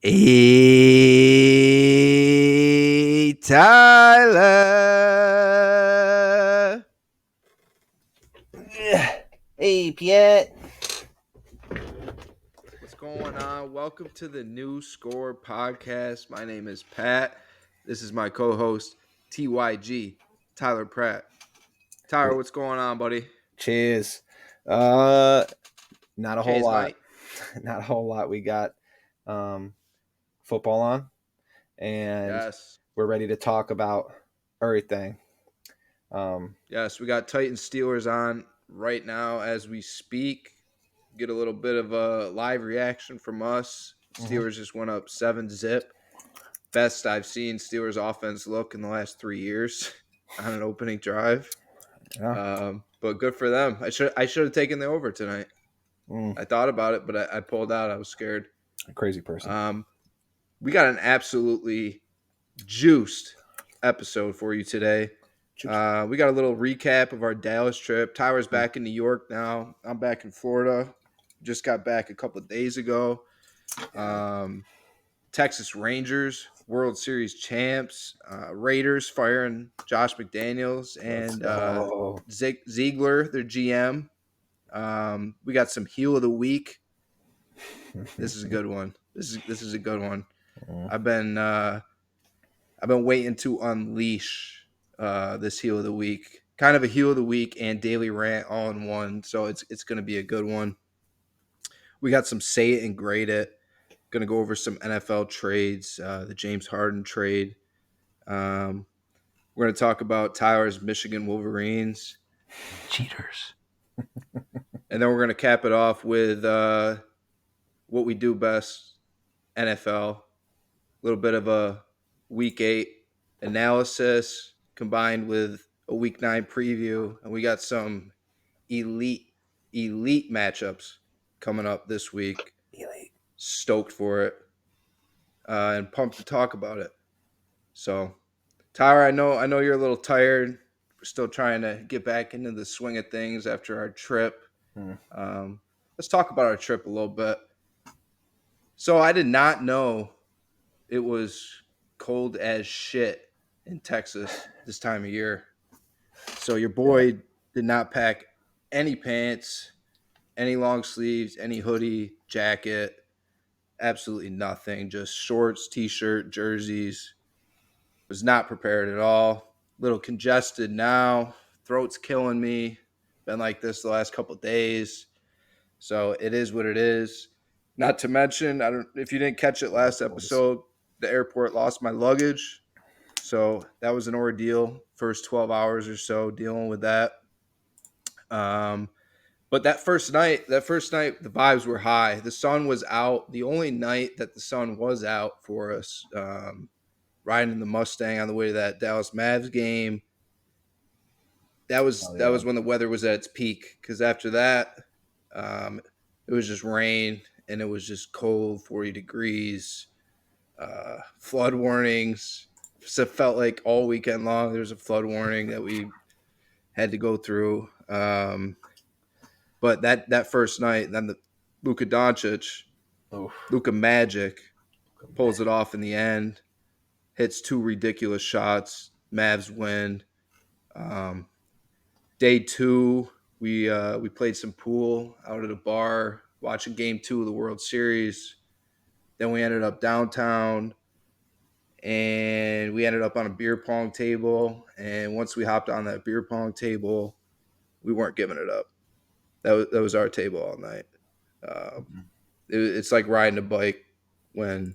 Hey, Tyler. Hey, Piet. What's going on? Welcome to the New Score podcast. My name is Pat. This is my co-host, TYG, Tyler Pratt. Tyler, what's going on, buddy? Cheers. Not a whole Cheers, lot. mate. Not a whole lot. We got um, football on, and Yes. we're ready to talk about everything. Um, Yes, we got Titans Steelers on right now as we speak. Get a little bit of a live reaction from us. mhm. Steelers just went up 7-zip. Best I've seen Steelers offense look in the last 3 years on an opening drive. Yeah. But good for them. I should have taken the over tonight. Mm, I thought about it, but I pulled out. I was scared. a crazy person. Um, we got an absolutely juiced episode for you today. We got a little recap of our Dallas trip. Tyler's back in New York now. I'm back in Florida. Just got back a couple of days ago. Um, Texas Rangers, World Series champs, Raiders firing Josh McDaniels Let's and go. Ziegler, their GM. We got some heel of the week. This is a good one. This is a good one. Mm. I've been uh, I've been waiting to unleash this heel of the week. Kind of a heel of the week and daily rant all in one. So it's going to be a good one. We got some say it and grade it. Going to go over some NFL trades, the James Harden trade. Um, we're going to talk about Tyler's Michigan Wolverines, Cheaters. and then we're going to cap it off with what we do best, NFL. A little bit of a Week 8 analysis combined with a Week 9 preview, and we got some elite matchups coming up this week. Elite. Stoked for it, and pumped to talk about it. So, Tyler, I know you're a little tired. We're still trying to get back into the swing of things after our trip. Mm. Um, let's talk about our trip a little bit. So, I did not know it was cold as shit in Texas this time of year. So, your Yeah. boy did not pack any pants, any long sleeves, any hoodie, jacket, absolutely nothing. Just shorts, t-shirt, jerseys. Was not prepared at all. Little congested now. Throat's killing me. Been like this the last couple of days. So it is what it is. Not to mention, I don't if you didn't catch it last Boys. episode, the airport lost my luggage. So that was an ordeal. First 12 hours or so dealing with that. Um, but that first night, the vibes were high. The sun was out. The only night that the sun was out for us, riding in the Mustang on the way to that Dallas Mavs game. That was Oh that yeah. was when the weather was at its peak. Because after that, um, it was just rain and it was just cold, 40 degrees, flood warnings. So it felt like all weekend long there was a flood warning that we had to go through. But that first night, then the Luka Doncic, Oh, Luka Magic pulls it off in the end, hits two ridiculous shots. Mavs win. Um, Day two, we played some pool out at a bar, watching Game 2 of the World Series. Then we ended up downtown, and we ended up on a beer pong table. And once we hopped on that beer pong table, we weren't giving it up. That was our table all night. Uh, it's like riding a bike when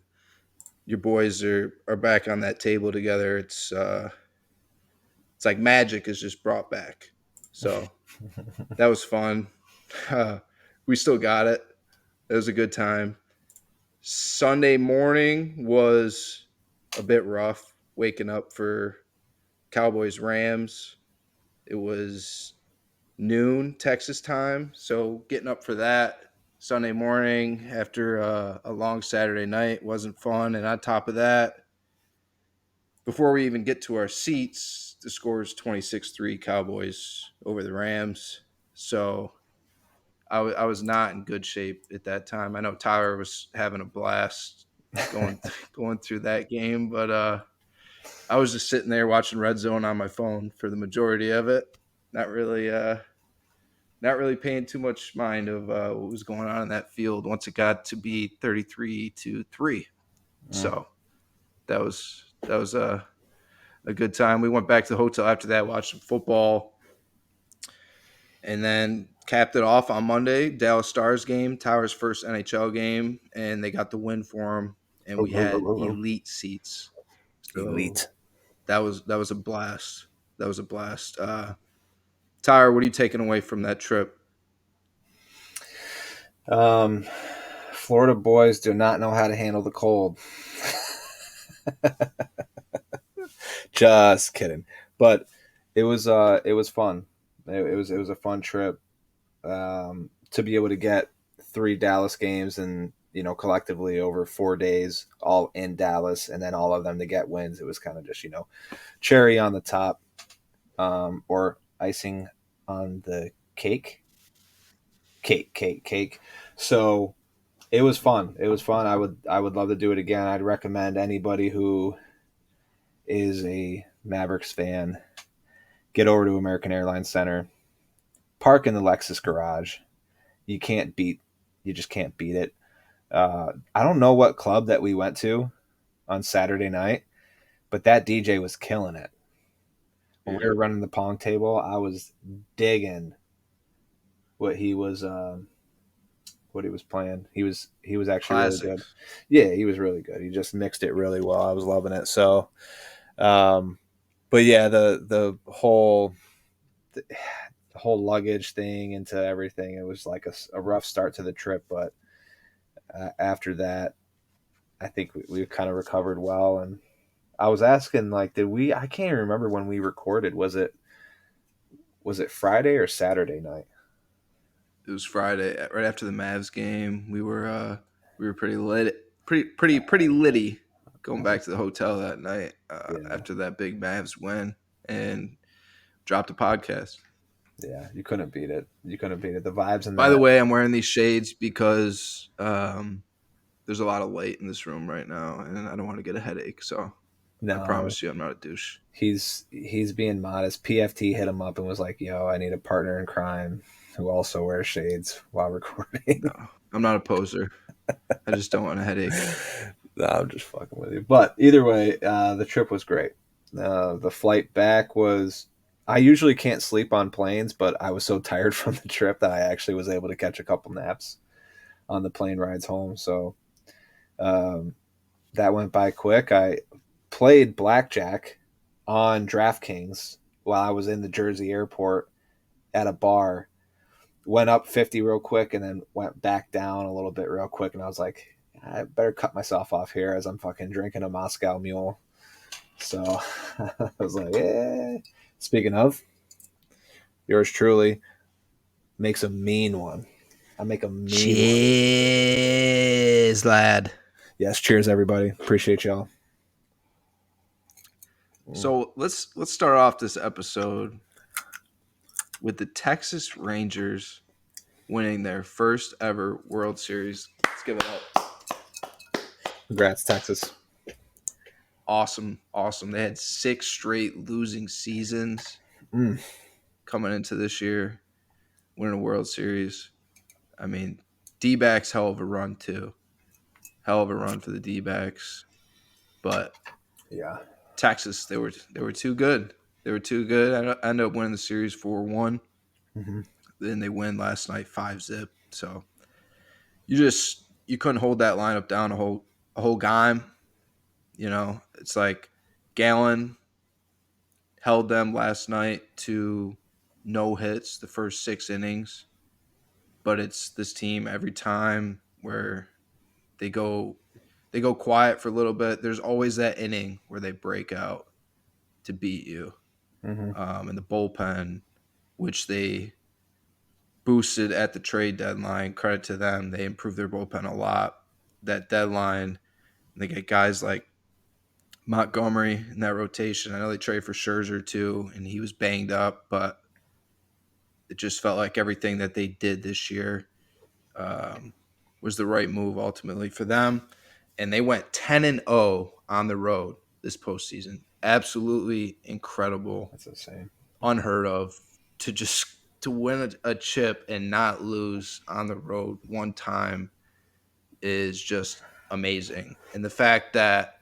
your boys are back on that table together. It's like magic is just brought back. So that was fun. We still got it. It was a good time. Sunday morning was a bit rough. Waking up for Cowboys Rams. It was noon Texas time, so getting up for that Sunday morning after a long Saturday night wasn't fun. And on top of that, before we even get to our seats, the score is 26-3 Cowboys over the Rams. So I was not in good shape at that time. I know Tyler was having a blast going going through that game, but I was just sitting there watching Red Zone on my phone for the majority of it. Not really not really paying too much mind of what was going on in that field once it got to be 33-3. Mm. So that was a good time. We went back to the hotel after that, watched some football, and then capped it off on Monday. Dallas Stars game, Tyler's first NHL game, and they got the win for him. And we had elite seats, so Elite. that was a blast. That was a blast. Tyler, what are you taking away from that trip? Um, Florida boys do not know how to handle the cold. Just kidding. But it was fun. It was a fun trip to be able to get three Dallas games and collectively over 4 days, all in Dallas, and then all of them to get wins. It was kind of just cherry on the top, or icing on the cake, cake. So it was fun. It was fun. I would love to do it again. I'd recommend anybody who is a Mavericks fan get over to American Airlines Center, park in the Lexus garage. You can't beat. You just can't beat it. I don't know what club that we went to on Saturday night, but that DJ was killing it. When we were running the pong table, I was digging what he was what he was playing. He was actually really good. Classics. Yeah, he was really good. He just mixed it really well. I was loving it. So, um, but yeah, the whole luggage thing into everything. It was like a rough start to the trip, but after that, I think we kind of recovered well. And I was asking, like, did we? I can't even remember when we recorded. Was it Friday or Saturday night? It was Friday, right after the Mavs game. We were pretty lit, pretty litty going back to the hotel that night Yeah, after that big Mavs win and dropped a podcast. yeah. You couldn't beat it. You couldn't beat it. The vibes in By the that. way, I'm wearing these shades because there's a lot of light in this room right now, and I don't want to get a headache. So I No, promise you, I'm not a douche. he's being modest. PFT hit him up and was like, "Yo, I need a partner in crime who also wears shades while recording." No, I'm not a poser. I just don't want a headache. No, I'm just fucking with you. But either way, the trip was great. The flight back was. I usually can't sleep on planes, but I was so tired from the trip that I actually was able to catch a couple naps on the plane rides home. So um, that went by quick. I played blackjack on DraftKings while I was in the Jersey airport at a bar. Went up 50 real quick and then went back down a little bit real quick. And I was like, I better cut myself off here as I'm fucking drinking a Moscow Mule. So I was like, yeah. Speaking of, yours truly makes a mean one. I make a mean one. Cheers, lad. Yes, cheers, everybody. Appreciate y'all. So let's start off this episode with the Texas Rangers winning their first ever World Series. Let's give it up. Congrats, Texas. Awesome, awesome. They had 6 straight losing seasons Mm, coming into this year, winning a World Series. I mean, D-backs hell of a run too. Hell of a run for the D-backs, but yeah. Texas, they were too good. They were too good. I ended up winning the series 4-1. Mm-hmm. Then they win last night 5-zip. So you couldn't hold that lineup down a whole game. You know, it's like Gallon held them last night to no hits the first 6 innings, but it's this team every time where they go they go quiet for a little bit. There's always that inning where they break out to beat you. Mm-hmm. In the bullpen, which they boosted at the trade deadline. Credit to them. They improved their bullpen a lot. That deadline, they get guys like Montgomery in that rotation. I know they traded for Scherzer too, and he was banged up, but it just felt like everything that they did this year um, was the right move ultimately for them. and they went 10-0 on the road this postseason. Absolutely incredible, That's insane. unheard of to just to win a chip and not lose on the road one time is just amazing. And the fact that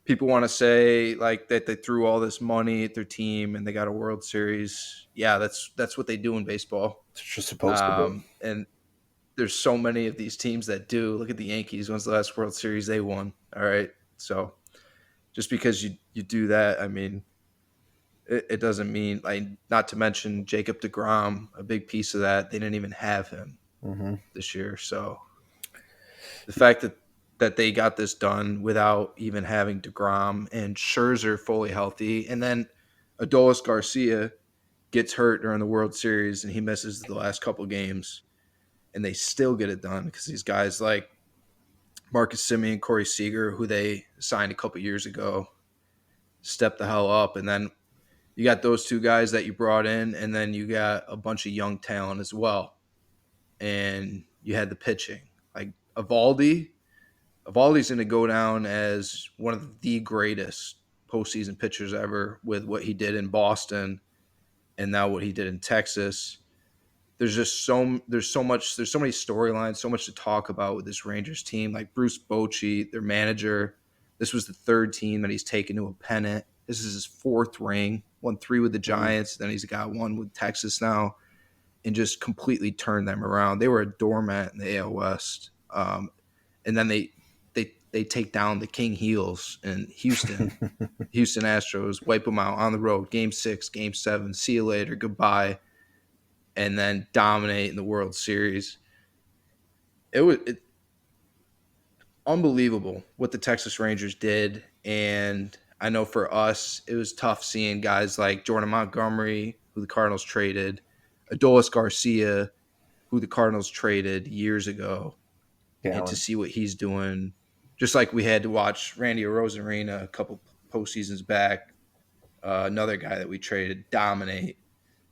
people want to say like that they threw all this money at their team and they got a World Series, yeah, that's what they do in baseball. It's just supposed to be. And there's so many of these teams that do. Look at the Yankees. When's the last World Series they won? All right, so just because you do that, I mean, it doesn't mean like. Not to mention Jacob DeGrom, a big piece of that. They didn't even have him Mm-hmm. this year, so the fact that they got this done without even having DeGrom and Scherzer fully healthy, and then Adolis Garcia gets hurt during the World Series and he misses the last couple games, and they still get it done because these guys like Marcus Semien, Corey Seager, who they signed a couple years ago, stepped the hell up, and then you got those two guys that you brought in, and then you got a bunch of young talent as well, and you had the pitching like Evaldi. Evaldi's going to go down as one of the greatest postseason pitchers ever with what he did in Boston and now what he did in Texas. There's so many storylines, so much to talk about with this Rangers team. Like Bruce Bochy, their manager, this was the third team that he's taken to a pennant. This is his fourth ring. Won 3 with the Mm-hmm. Giants, then he's got 1 with Texas now, and just completely turned them around. They were a doormat in the AL West, and then they take down the King Heels in Houston Astros, wipe them out on the road, Game 6, Game 7. See you later, goodbye, and then dominate in the World Series. It was unbelievable what the Texas Rangers did, and I know for us it was tough seeing guys like Jordan Montgomery, who the Cardinals traded, Adolis Garcia, who the Cardinals traded years ago, and to Gallon. see what he's doing. Just like we had to watch Randy Arozarena a couple postseasons back, another guy that we traded dominate.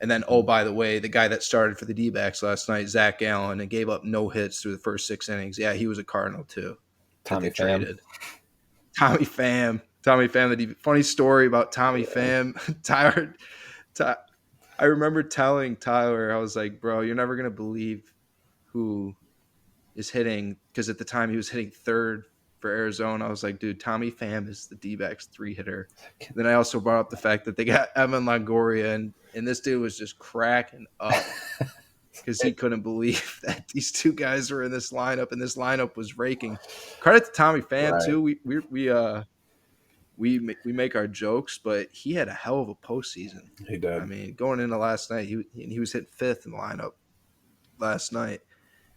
And then, oh, Mm-hmm. by the way, the guy that started for the D-backs last night, Zach Allen, and gave up no hits through the first 6 innings. Yeah, he was a Cardinal too that Tommy they Pham. traded. Tommy Pham. Tommy Pham. Funny story about Tommy Yeah. Pham. Tyler, Ty, I remember telling Tyler, I was like, bro, you're never going to believe who is hitting, because at the time he was hitting third for Arizona. I was like, dude, Tommy Pham is the D-backs 3 hitter. Then I also brought up the fact that they got Evan Longoria, and this dude was just cracking up because he couldn't believe that these two guys were in this lineup, and this lineup was raking. Credit to Tommy Pham Right. too. We make our jokes, but he had a hell of a postseason. He I did. mean, going into last night, he was hitting fifth in the lineup last night.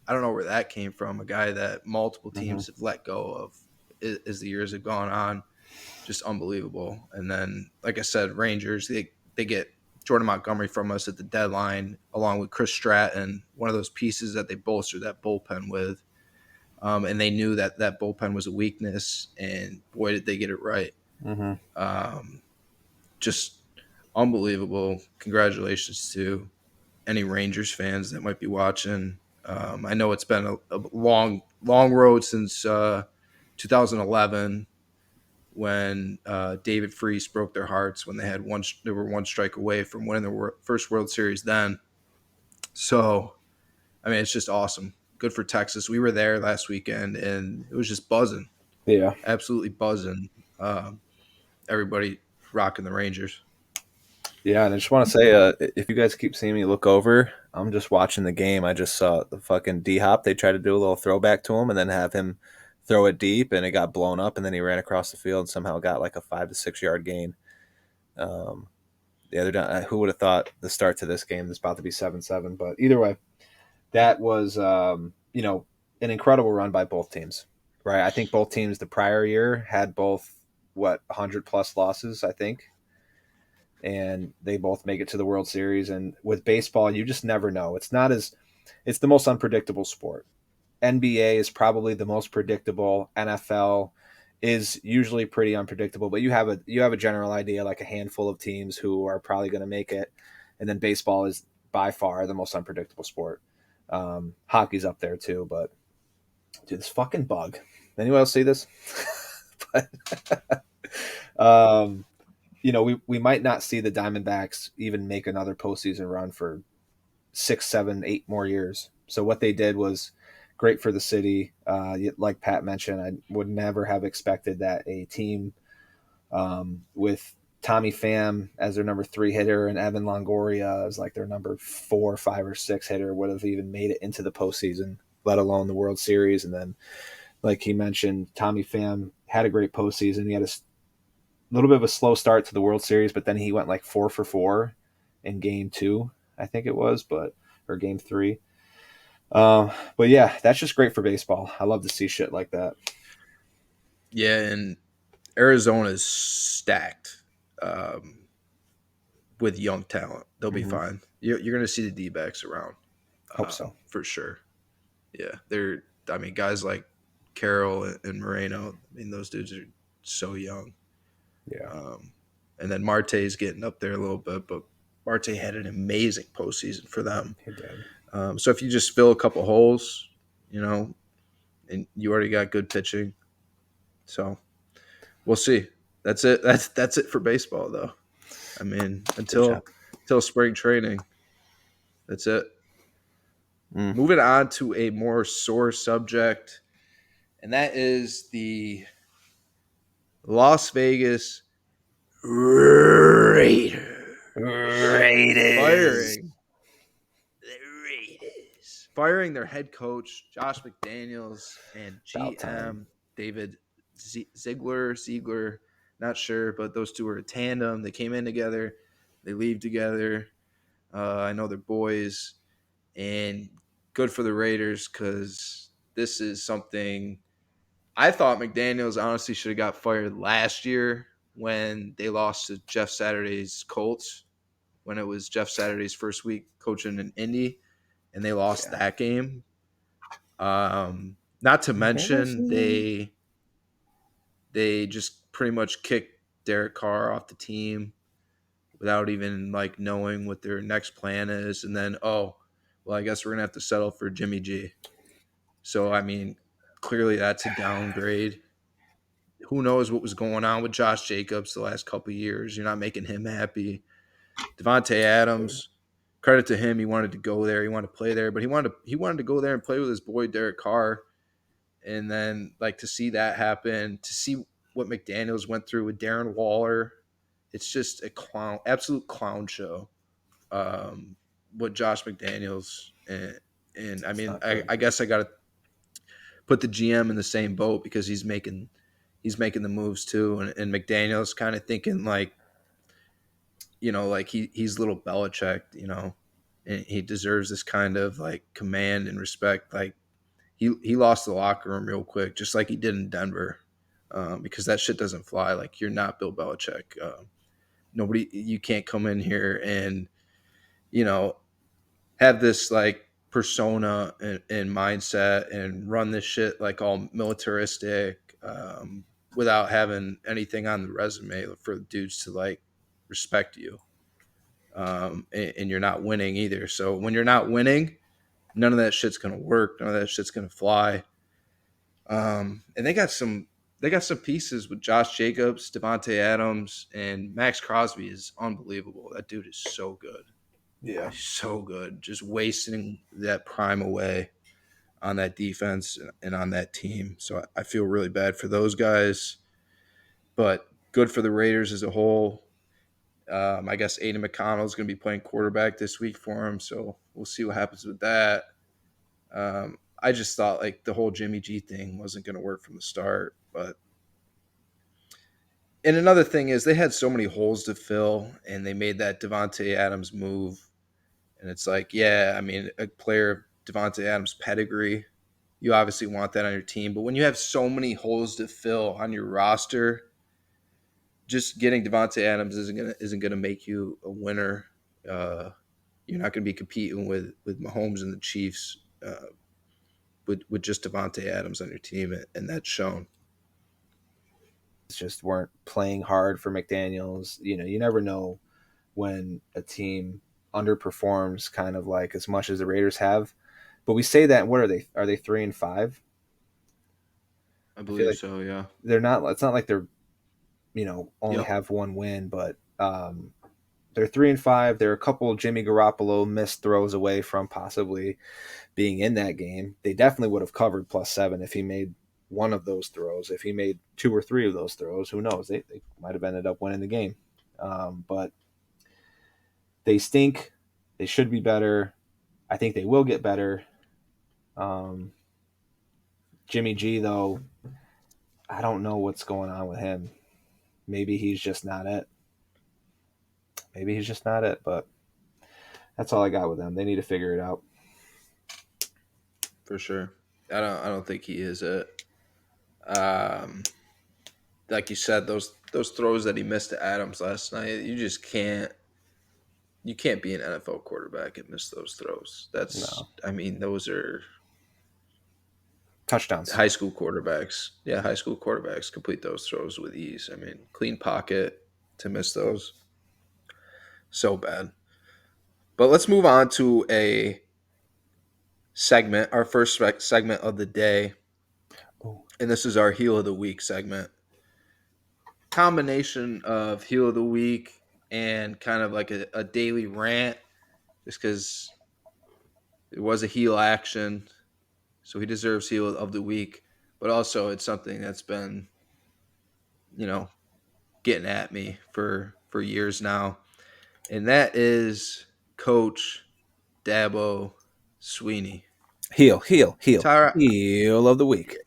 I don't know where that came from. A guy that multiple Mm-hmm. teams have let go of as the years have gone on. Just unbelievable. And then, like I said, Rangers, they get Jordan Montgomery from us at the deadline, along with Chris Stratton, one of those pieces that they bolstered that bullpen with. And they knew that that bullpen was a weakness, and boy, did they get it right. Mm-hmm. Um, just unbelievable. Congratulations to any Rangers fans that might be watching. I know it's been a long road since 2011 when David Freese broke their hearts when they were one strike away from winning their first World Series then. So, I mean, it's just awesome. Good for Texas. We were there last weekend, and it was just buzzing, Yeah. absolutely buzzing. Um, Everybody rocking the Rangers. Yeah, and I just want to say, if you guys keep seeing me look over, I'm just watching the game. I just saw the fucking D Hop. They tried to do a little throwback to him and then have him throw it deep, and it got blown up, and then he ran across the field and somehow got like a 5 to 6 yard gain. Um, the other day, who would have thought the start to this game is about to be 7-7? But either way, that was an incredible run by both teams. Right, I think both teams the prior year had both 100 plus losses. I think, and they both make it to the World Series. And with baseball, you just never know. It's the most unpredictable sport. NBA is probably the most predictable. NFL is usually pretty unpredictable, but you have a general idea, like a handful of teams who are probably going to make it. And then baseball is by far the most unpredictable sport. Hockey's up there too, but dude, this fucking bug. Anyone else see this? But, um, we might not see the Diamondbacks even make another postseason run for 6, 7, 8 more years. So what they did was great for the city. Like Pat mentioned, I would never have expected that a team with Tommy Pham as their number 3 hitter and Evan Longoria as like their number 4, 5, or 6 hitter would have even made it into the postseason, let alone the World Series. And then, like he mentioned, Tommy Pham had a great postseason. He had a little bit of a slow start to the World Series, but then he went like 4 for 4 in Game 2, I think it was, or Game 3. But yeah, that's just great for baseball. I love to see shit like that. Yeah, and Arizona's stacked with young talent. They'll be Mm-hmm. fine. You're going to see the D backs around Hope so. for sure. Yeah, they're. I mean, guys like Carroll and Moreno. I mean, those dudes are so young. Yeah, Um, and then Marte's getting up there a little bit, but Marte had an amazing postseason for them. he did. So if you just fill a couple holes, and you already got good pitching, so we'll see. That's it. That's it for baseball, though. I mean, Good job. until spring training, that's it. Mm. Moving on to a more sore subject, and that is the Las Vegas Raiders Raiders. firing the firing their head coach Josh McDaniels and About time. GM David Ziegler. Not sure, but those two are a tandem. They came in together. They leave together. I know they're boys, and good for the Raiders because this is something I thought McDaniels honestly should have got fired last year when they lost to Jeff Saturday's Colts, when it was Jeff Saturday's first week coaching in Indy, and they lost Yeah. that game. Not to mention Embarrassing. they just pretty much kicked Derek Carr off the team without even like knowing what their next plan is, and then well, I guess we're gonna have to settle for Jimmy G. So I mean, clearly that's a downgrade. Who knows what was going on with Josh Jacobs the last couple of years? You're not making him happy. Devontae Adams, credit to him, he wanted to go there, he wanted to play there, but he wanted to go there and play with his boy Derek Carr, and then like to see that happen, to see what McDaniels went through with Darren Waller, it's just a absolute clown show. Um, what Josh McDaniels and I It's mean, not good. I guess I got to put the GM in the same boat because he's making the moves too, and McDaniel's kind of thinking like like he's little Belichick, and he deserves this kind of like command and respect. Like he lost the locker room real quick, just like he did in Denver, because that shit doesn't fly. Like you're not Bill Belichick. Nobody, you can't come in here and you know have this like persona and mindset and run this shit like all militaristic, without having anything on the resume for dudes to like respect you. And you're not winning either. So when you're not winning, none of that shit's gonna work. None of that shit's gonna fly. And they got some pieces with Josh Jacobs, Devontae Adams, and Max Crosby is unbelievable. That dude is so good. Yeah. He's so good. Just wasting that prime away on that defense and on that team. So I feel really bad for those guys, but good for the Raiders as a whole. I guess Aiden McConnell is going to be playing quarterback this week for him, so we'll see what happens with that. I just thought like the whole Jimmy G thing wasn't going to work from the start, but and another thing is they had so many holes to fill, and they made that Devonte Adams move, and it's like, yeah, I mean, a player of Devonte Adams' pedigree, you obviously want that on your team, but when you have so many holes to fill on your roster, just getting Devonte Adams isn't gonna make you a winner. Uh, you're not gonna be competing with Mahomes and the Chiefs, with just Devonte Adams on your team, and that's shown. Just weren't playing hard for McDaniels. You never know when a team underperforms, kind of like as much as the Raiders have. But we say that. What are they? Are they 3-5? I I feel believe like so. Yeah. they're not. It's not like they're only Yep. have one win, but they're 3-5. They're a couple Jimmy Garoppolo missed throws away from possibly being in that game. They definitely would have covered +7 if he made one of those throws. If he made two or three of those throws, who knows? They might have ended up winning the game. But they stink. They should be better. I think they will get better. Um, Jimmy G, though, I don't know what's going on with him. Maybe he's just not it. Maybe he's just not it. But that's all I got with them. They need to figure it out. For sure. I don't think he is it. Um, like you said, those throws that he missed to Adams last night, you can't be an NFL quarterback and miss those throws. No I mean, those are touchdowns. high school quarterbacks. Yeah, high school quarterbacks complete those throws with ease. I mean, clean pocket to miss those. So bad. But let's move on to a segment, our first segment of the day. Oh, And this is our heel of the week segment. Combination of heel of the week and kind of like a daily rant, just because it was a heel action. So he deserves heel of the week. But also, it's something that's been, you know, getting at me for years now. And that is Coach Dabo Swinney. Tyra, heel of the week.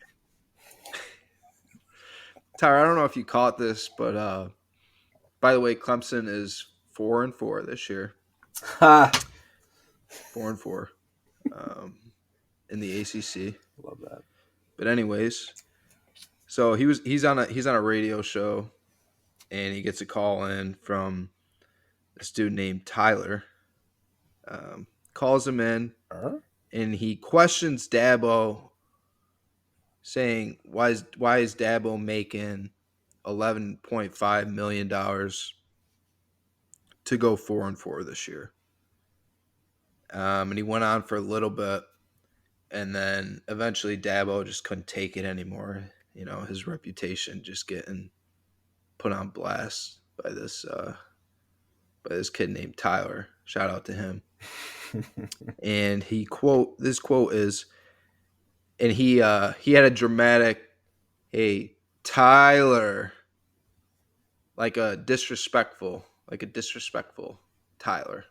Tyra, I don't know if you caught this, but by the way, Clemson is 4-4 this year. Ha! 4-4 um, in the ACC. Love that. But anyways, so he's on a radio show, and he gets a call in from this dude named Tyler. Calls him in, Huh? and he questions Dabo, saying why is Dabo making $11.5 million to go 4-4 this year? And he went on for a little bit, and then eventually Dabo just couldn't take it anymore. His reputation just getting put on blast by this kid named Tyler. Shout out to him. And this quote is, and he had a dramatic, hey, Tyler, like a disrespectful Tyler.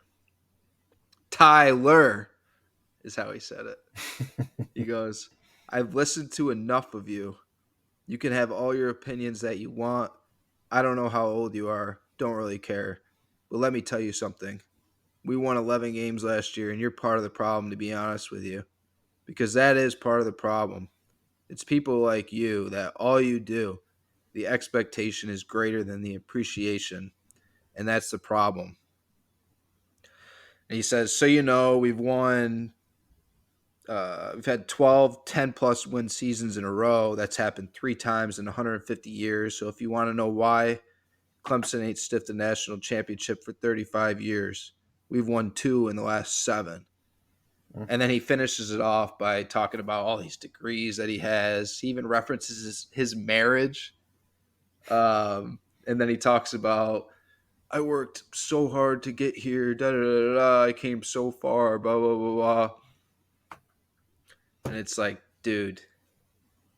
Tyler is how he said it. He goes, I've listened to enough of you. You can have all your opinions that you want. I don't know how old you are. Don't really care. But let me tell you something. We won 11 games last year, and you're part of the problem, to be honest with you. Because that is part of the problem. It's people like you that all you do, the expectation is greater than the appreciation. And that's the problem. And he says, so we've had 12, 10 plus win seasons in a row. That's happened 3 times in 150 years. So if you want to know why Clemson ain't stiffed the national championship for 35 years, we've won 2 in the last 7. And then he finishes it off by talking about all these degrees that he has. He even references his marriage. And then he talks about, I worked so hard to get here. Da, da, da, da, I came so far, blah, blah, blah, blah. And it's like, dude,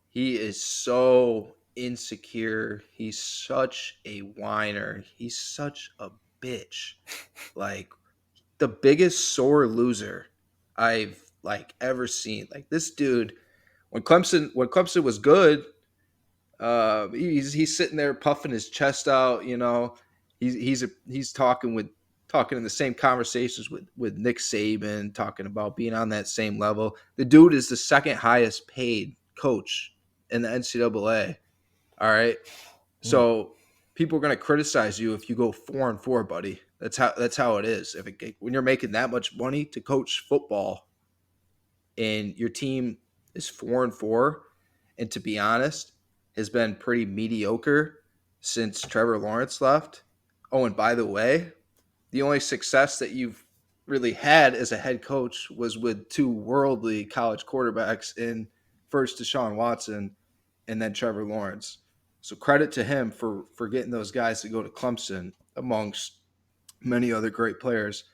he is so insecure. He's such a whiner. He's such a bitch. Like, the biggest sore loser I've ever seen. Like, this dude, when Clemson was good, he's sitting there puffing his chest out. He's talking in the same conversations with Nick Saban, talking about being on that same level. The dude is the second highest paid coach in the NCAA. All right, so people are going to criticize you if you go 4-4, buddy. That's how it is. When you're making that much money to coach football, and your team is 4-4, and to be honest, has been pretty mediocre since Trevor Lawrence left. Oh, and by the way, the only success that you've really had as a head coach was with 2 worldly college quarterbacks in first Deshaun Watson and then Trevor Lawrence. So credit to him for getting those guys to go to Clemson amongst many other great players.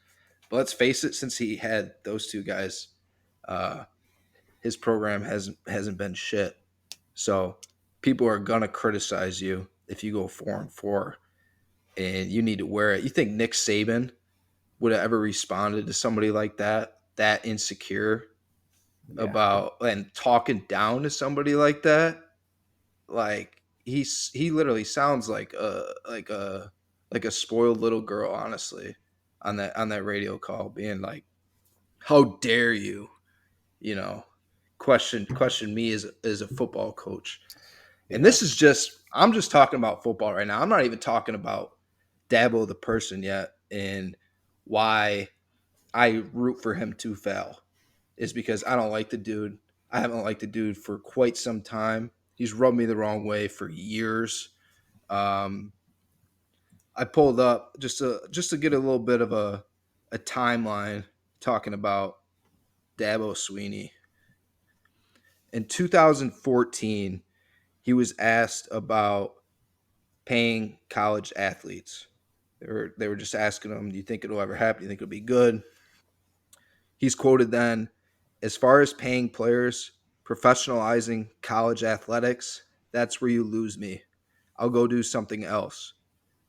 But let's face it, since he had those two guys, uh, his program hasn't been shit. So people are gonna criticize you if you go 4-4, and you need to wear it. You think Nick Saban would have ever responded to somebody like that, that insecure Yeah. about and talking down to somebody like that? Like he literally sounds like a spoiled little girl, honestly, on that radio call, being like, "How dare you?" You know, question me as a football coach. And Yeah. this is just I'm just talking about football right now. I'm not even talking about Dabo the person yet, and why I root for him to fail is because I don't like the dude. I haven't liked the dude for quite some time. He's rubbed me the wrong way for years. Um, I pulled up just to get a little bit of a timeline talking about Dabo Swinney. In 2014, he was asked about paying college athletes. They were just asking him, "Do you think it'll ever happen? Do you think it'll be good?" He's quoted then, "As far as paying players, professionalizing college athletics, that's where you lose me. I'll go do something else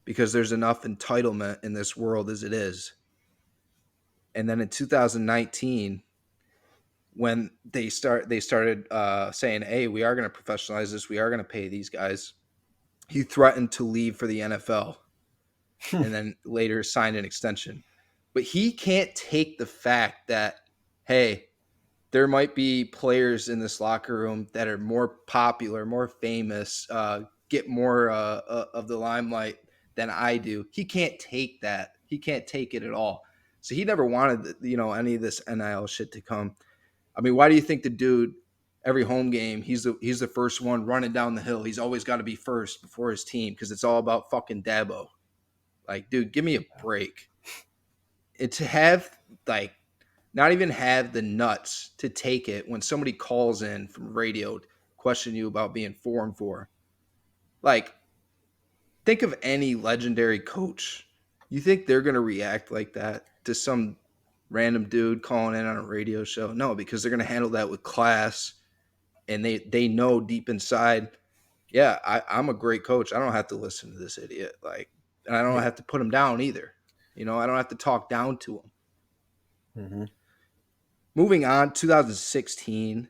because there's enough entitlement in this world as it is." And then in 2019, when they started saying, "Hey, we are going to professionalize this. We are going to pay these guys," he threatened to leave for the NFL and then later signed an extension. But he can't take the fact that, hey, there might be players in this locker room that are more popular, more famous, get more of the limelight than I do. He can't take that. He can't take it at all. So he never wanted, any of this NIL shit to come. I mean, why do you think the dude every home game he's the first one running down the hill? He's always got to be first before his team because it's all about fucking Dabo. Like, dude, give me a break. And to have like not even have the nuts to take it when somebody calls in from radio to question you about being 4-4. Like, think of any legendary coach. You think they're gonna react like that to some random dude calling in on a radio show? No, because they're gonna handle that with class, and they know deep inside, yeah, I'm a great coach. I don't have to listen to this idiot. Like, and I don't Yeah. have to put him down either. I don't have to talk down to him. Mm-hmm. Moving on, 2016,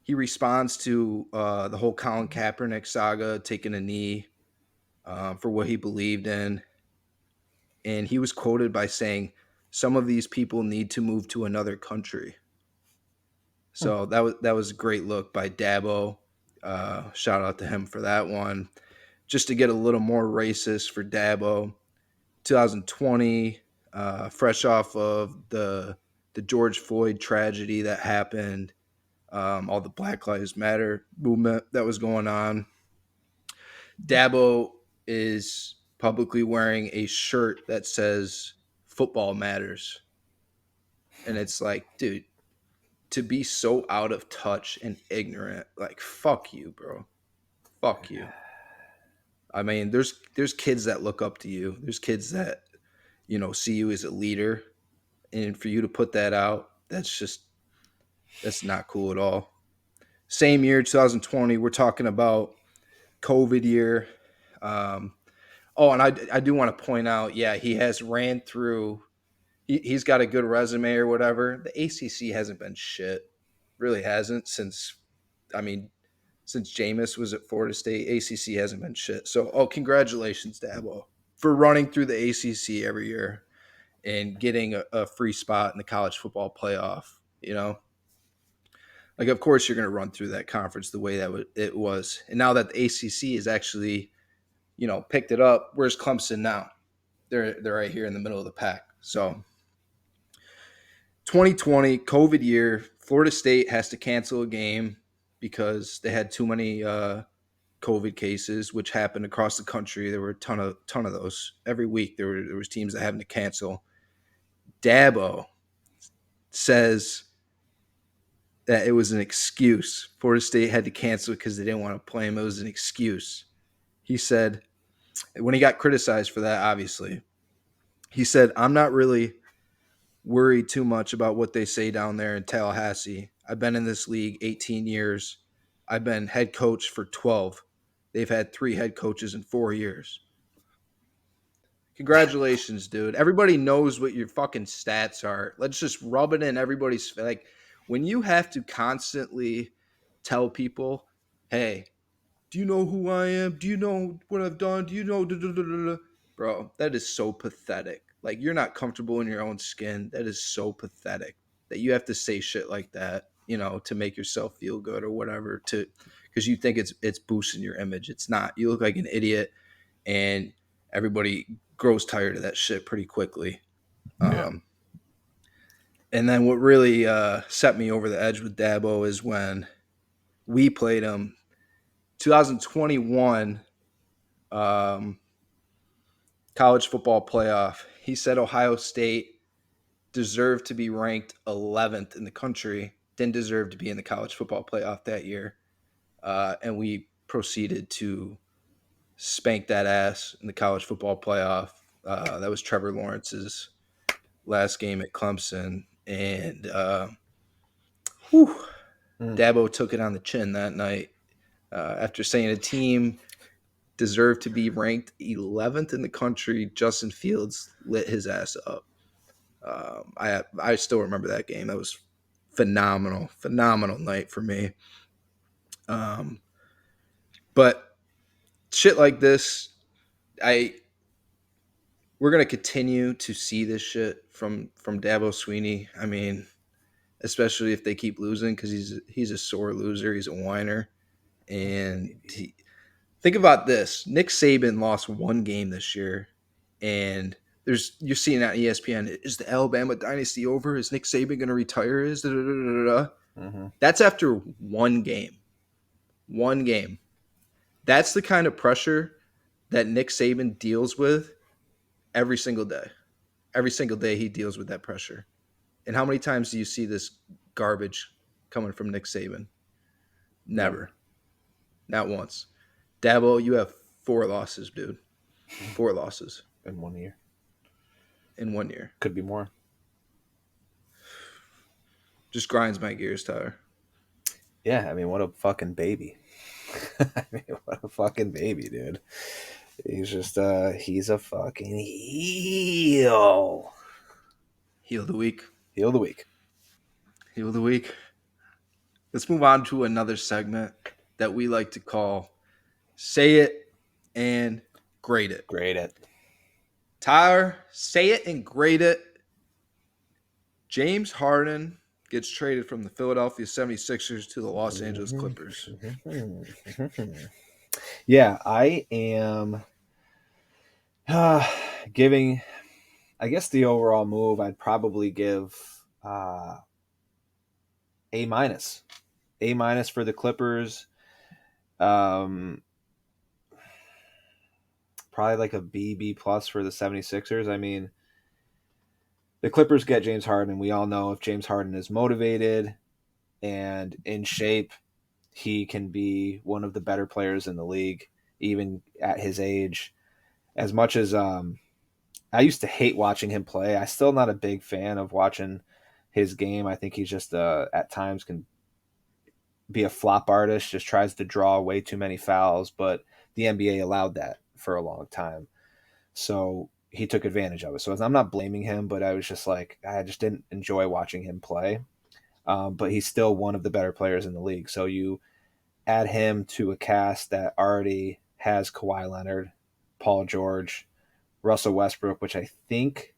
he responds to the whole Colin Kaepernick saga, taking a knee for what he believed in. And he was quoted by saying, "Some of these people need to move to another country." So that was a great look by Dabo. Shout out to him for that one. Just to get a little more racist for Dabo, 2020, fresh off of the George Floyd tragedy that happened, all the Black Lives Matter movement that was going on. Dabo is publicly wearing a shirt that says "Football Matters," and it's like, dude, to be so out of touch and ignorant, like, fuck you, bro, fuck you. I mean, there's kids that look up to you. There's kids that see you as a leader, and for you to put that out, that's not cool at all. Same year, 2020, we're talking about COVID year. Um, oh, and I do want to point out, yeah, he has ran through. He's got a good resume or whatever. The ACC hasn't been shit, really hasn't since. I mean, since Jameis was at Florida State, ACC hasn't been shit. So, congratulations, Dabo, for running through the ACC every year and getting a free spot in the college football playoff. Like, of course, you're going to run through that conference the way that it was. And now that the ACC is actually, picked it up, where's Clemson now? They're right here in the middle of the pack. So, 2020 COVID year, Florida State has to cancel a game because they had too many COVID cases, which happened across the country. There were a ton of those every week. There was teams that having to cancel. Dabo says that it was an excuse. Florida State had to cancel because they didn't want to play him. It was an excuse. He said, when he got criticized for that, obviously, he said, I'm not really worried too much about what they say down there in Tallahassee. I've been in this league 18 years. I've been head coach for 12. They've had 3 head coaches in 4 years. Congratulations, dude. Everybody knows what your fucking stats are. Let's just rub it in everybody's like when you have to constantly tell people, "Hey, do you know who I am? Do you know what I've done? Do you know da, da, da, da, da?" Bro, that is so pathetic. Like you're not comfortable in your own skin. That is so pathetic that you have to say shit like that, to make yourself feel good or whatever to because you think it's boosting your image. It's not. You look like an idiot and everybody grows tired of that shit pretty quickly. Yeah. Um, and then what really set me over the edge with Dabo is when we played him 2021 um, college football playoff. He said Ohio State deserved to be ranked 11th in the country, didn't deserve to be in the college football playoff that year. And we proceeded to spank that ass in the college football playoff. That was Trevor Lawrence's last game at Clemson, and whew, Mm. Dabo took it on the chin that night after saying a team deserved to be ranked 11th in the country. Justin Fields lit his ass up. I still remember that game. That was phenomenal, phenomenal night for me. Um, but shit like this, I we're gonna continue to see this shit from Dabo Swinney. I mean, especially if they keep losing because he's a sore loser. He's a whiner, and think about this: Nick Saban lost one game this year, and you're seeing that on ESPN. Is the Alabama dynasty over? Is Nick Saban going to retire? Is da, da, da, da, da. Mm-hmm. That's after one game. One game. That's the kind of pressure that Nick Saban deals with every single day. Every single day he deals with that pressure. And how many times do you see this garbage coming from Nick Saban? Never. Never. Not once. Dabo, you have 4 losses, dude. 4 losses In 1 year. in 1 year. Could be more. Just grinds my gears, Tyler. Yeah, I mean, what a fucking baby. I mean, what a fucking baby, dude. He's a fucking heel. Heel of the week. Heel of the week. Heel of the week. Let's move on to another segment that we like to call Say It and Grade It. Great at. Tyler, say it and grade it. James Harden gets traded from the Philadelphia 76ers to the Los Angeles Clippers. Yeah, I am giving, I guess the overall move, I'd probably give A minus. A minus for the Clippers. Um, Probably like a B plus for the 76ers. I mean, the Clippers get James Harden. We all know if James Harden is motivated and in shape, he can be one of the better players in the league, even at his age. As much as I used to hate watching him play, I'm still not a big fan of watching his game. I think he's just at times can be a flop artist, just tries to draw way too many fouls, but the NBA allowed that for a long time. So he took advantage of it. So I'm not blaming him, but I was just like, I just didn't enjoy watching him play. But he's still one of the better players in the league. So you add him to a cast that already has Kawhi Leonard, Paul George, Russell Westbrook, which I think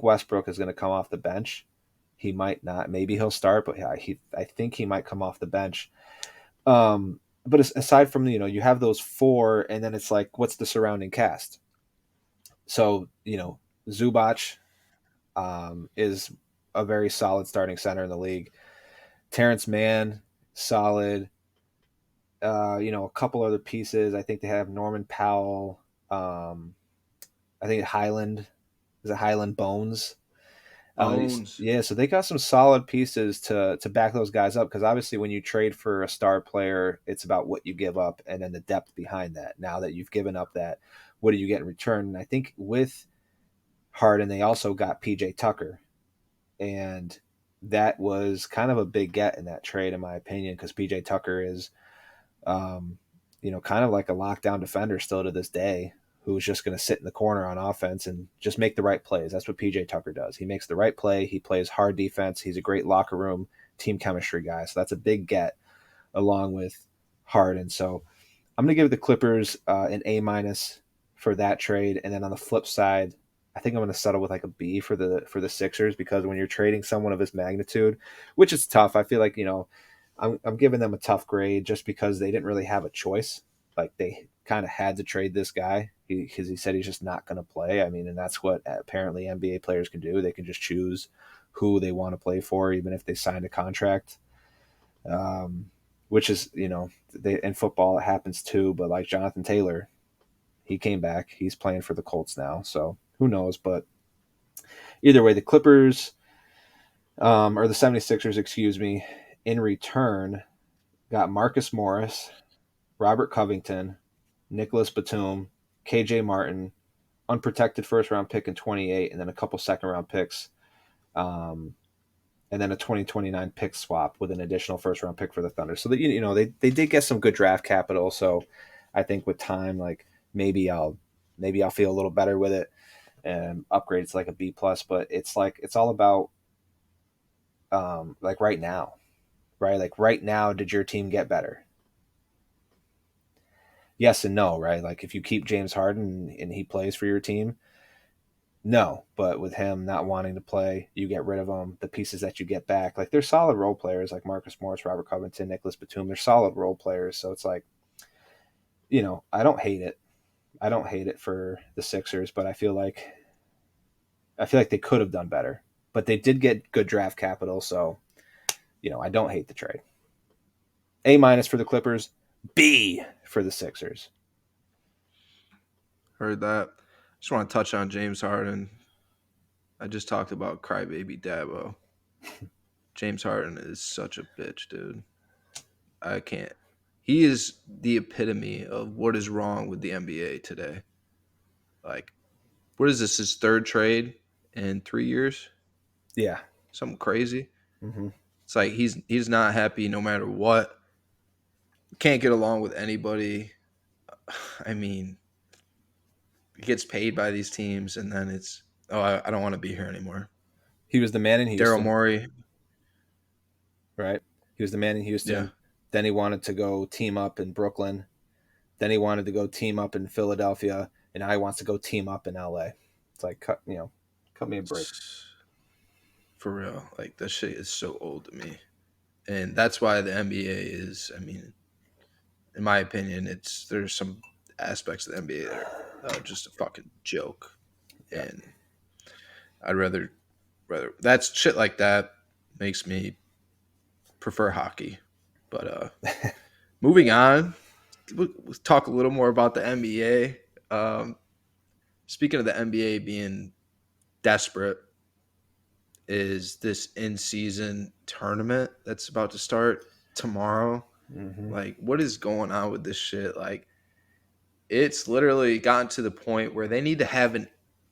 Westbrook is going to come off the bench. He might not. Maybe he'll start, but yeah, I think he might come off the bench. But aside from you have those four, and then it's like, what's the surrounding cast? So Zubac is a very solid starting center in the league. Terrence Mann, solid. A couple other pieces. I think they have Norman Powell. I think Highland is a Highland Bones. Bones. Yeah, so they got some solid pieces to back those guys up because obviously when you trade for a star player, it's about what you give up and then the depth behind that. Now that you've given up that, what do you get in return? And I think with Harden, they also got PJ Tucker, and that was kind of a big get in that trade, in my opinion, because PJ Tucker is, um, kind of like a lockdown defender still to this day, who's just going to sit in the corner on offense and just make the right plays. That's what PJ Tucker does. He makes the right play. He plays hard defense. He's a great locker room team chemistry guy. So that's a big get along with Harden. So I'm going to give the Clippers an A minus for that trade, and then on the flip side, I think I'm going to settle with like a B for the Sixers because when you're trading someone of his magnitude, which is tough, I feel like I'm giving them a tough grade just because they didn't really have a choice. Like they kind of had to trade this guy because he said he's just not going to play. I mean, and that's what apparently NBA players can do. They can just choose who they want to play for, even if they signed a contract. Which is, in football it happens too. But like Jonathan Taylor, he came back. He's playing for the Colts now, so who knows? But either way, the Clippers, or the 76ers, excuse me, in return got Marcus Morris, Robert Covington, Nicholas Batum, KJ Martin, unprotected first round pick in 28, and then a couple second round picks, um, and then a 2029 pick swap with an additional first round pick for the Thunder. So that they did get some good draft capital. So I think with time, like maybe I'll feel a little better with it and upgrade it to like a B plus. But it's all about like right now, right? Like right now, did your team get better? Yes and no, right? Like if you keep James Harden and he plays for your team, no. But with him not wanting to play, you get rid of him. The pieces that you get back, like they're solid role players, like Marcus Morris, Robert Covington, Nicholas Batum. They're solid role players. So it's like, I don't hate it. I don't hate it for the Sixers, but I feel like they could have done better. But they did get good draft capital, so I don't hate the trade. A minus for the Clippers, B for the Sixers. Heard that. Just want to touch on James Harden. I just talked about crybaby Dabo. James Harden is such a bitch, dude. I can't. He is the epitome of what is wrong with the NBA today. Like, what is this? His third trade in 3 years? Yeah. Something crazy. Mm-hmm. It's like he's not happy no matter what. Can't get along with anybody. I mean, he gets paid by these teams, and then it's I don't want to be here anymore. He was the man in Daryl Houston, Morey, right? He was the man in yeah, Houston. Then he wanted to go team up in Brooklyn. Then he wanted to go team up in Philadelphia, and now he wants to go team up in LA. It's like cut me a break. for real. Like that shit is so old to me, and that's why the NBA is. I mean, in my opinion, there's some aspects of the NBA that are just a fucking joke, Yeah. and I'd rather that's shit like that makes me prefer hockey. But moving on, we'll talk a little more about the NBA. Speaking of the NBA being desperate, is this in-season tournament that's about to start tomorrow. Mm-hmm. Like, what is going on with this shit? Like, it's literally gotten to the point where they need to have an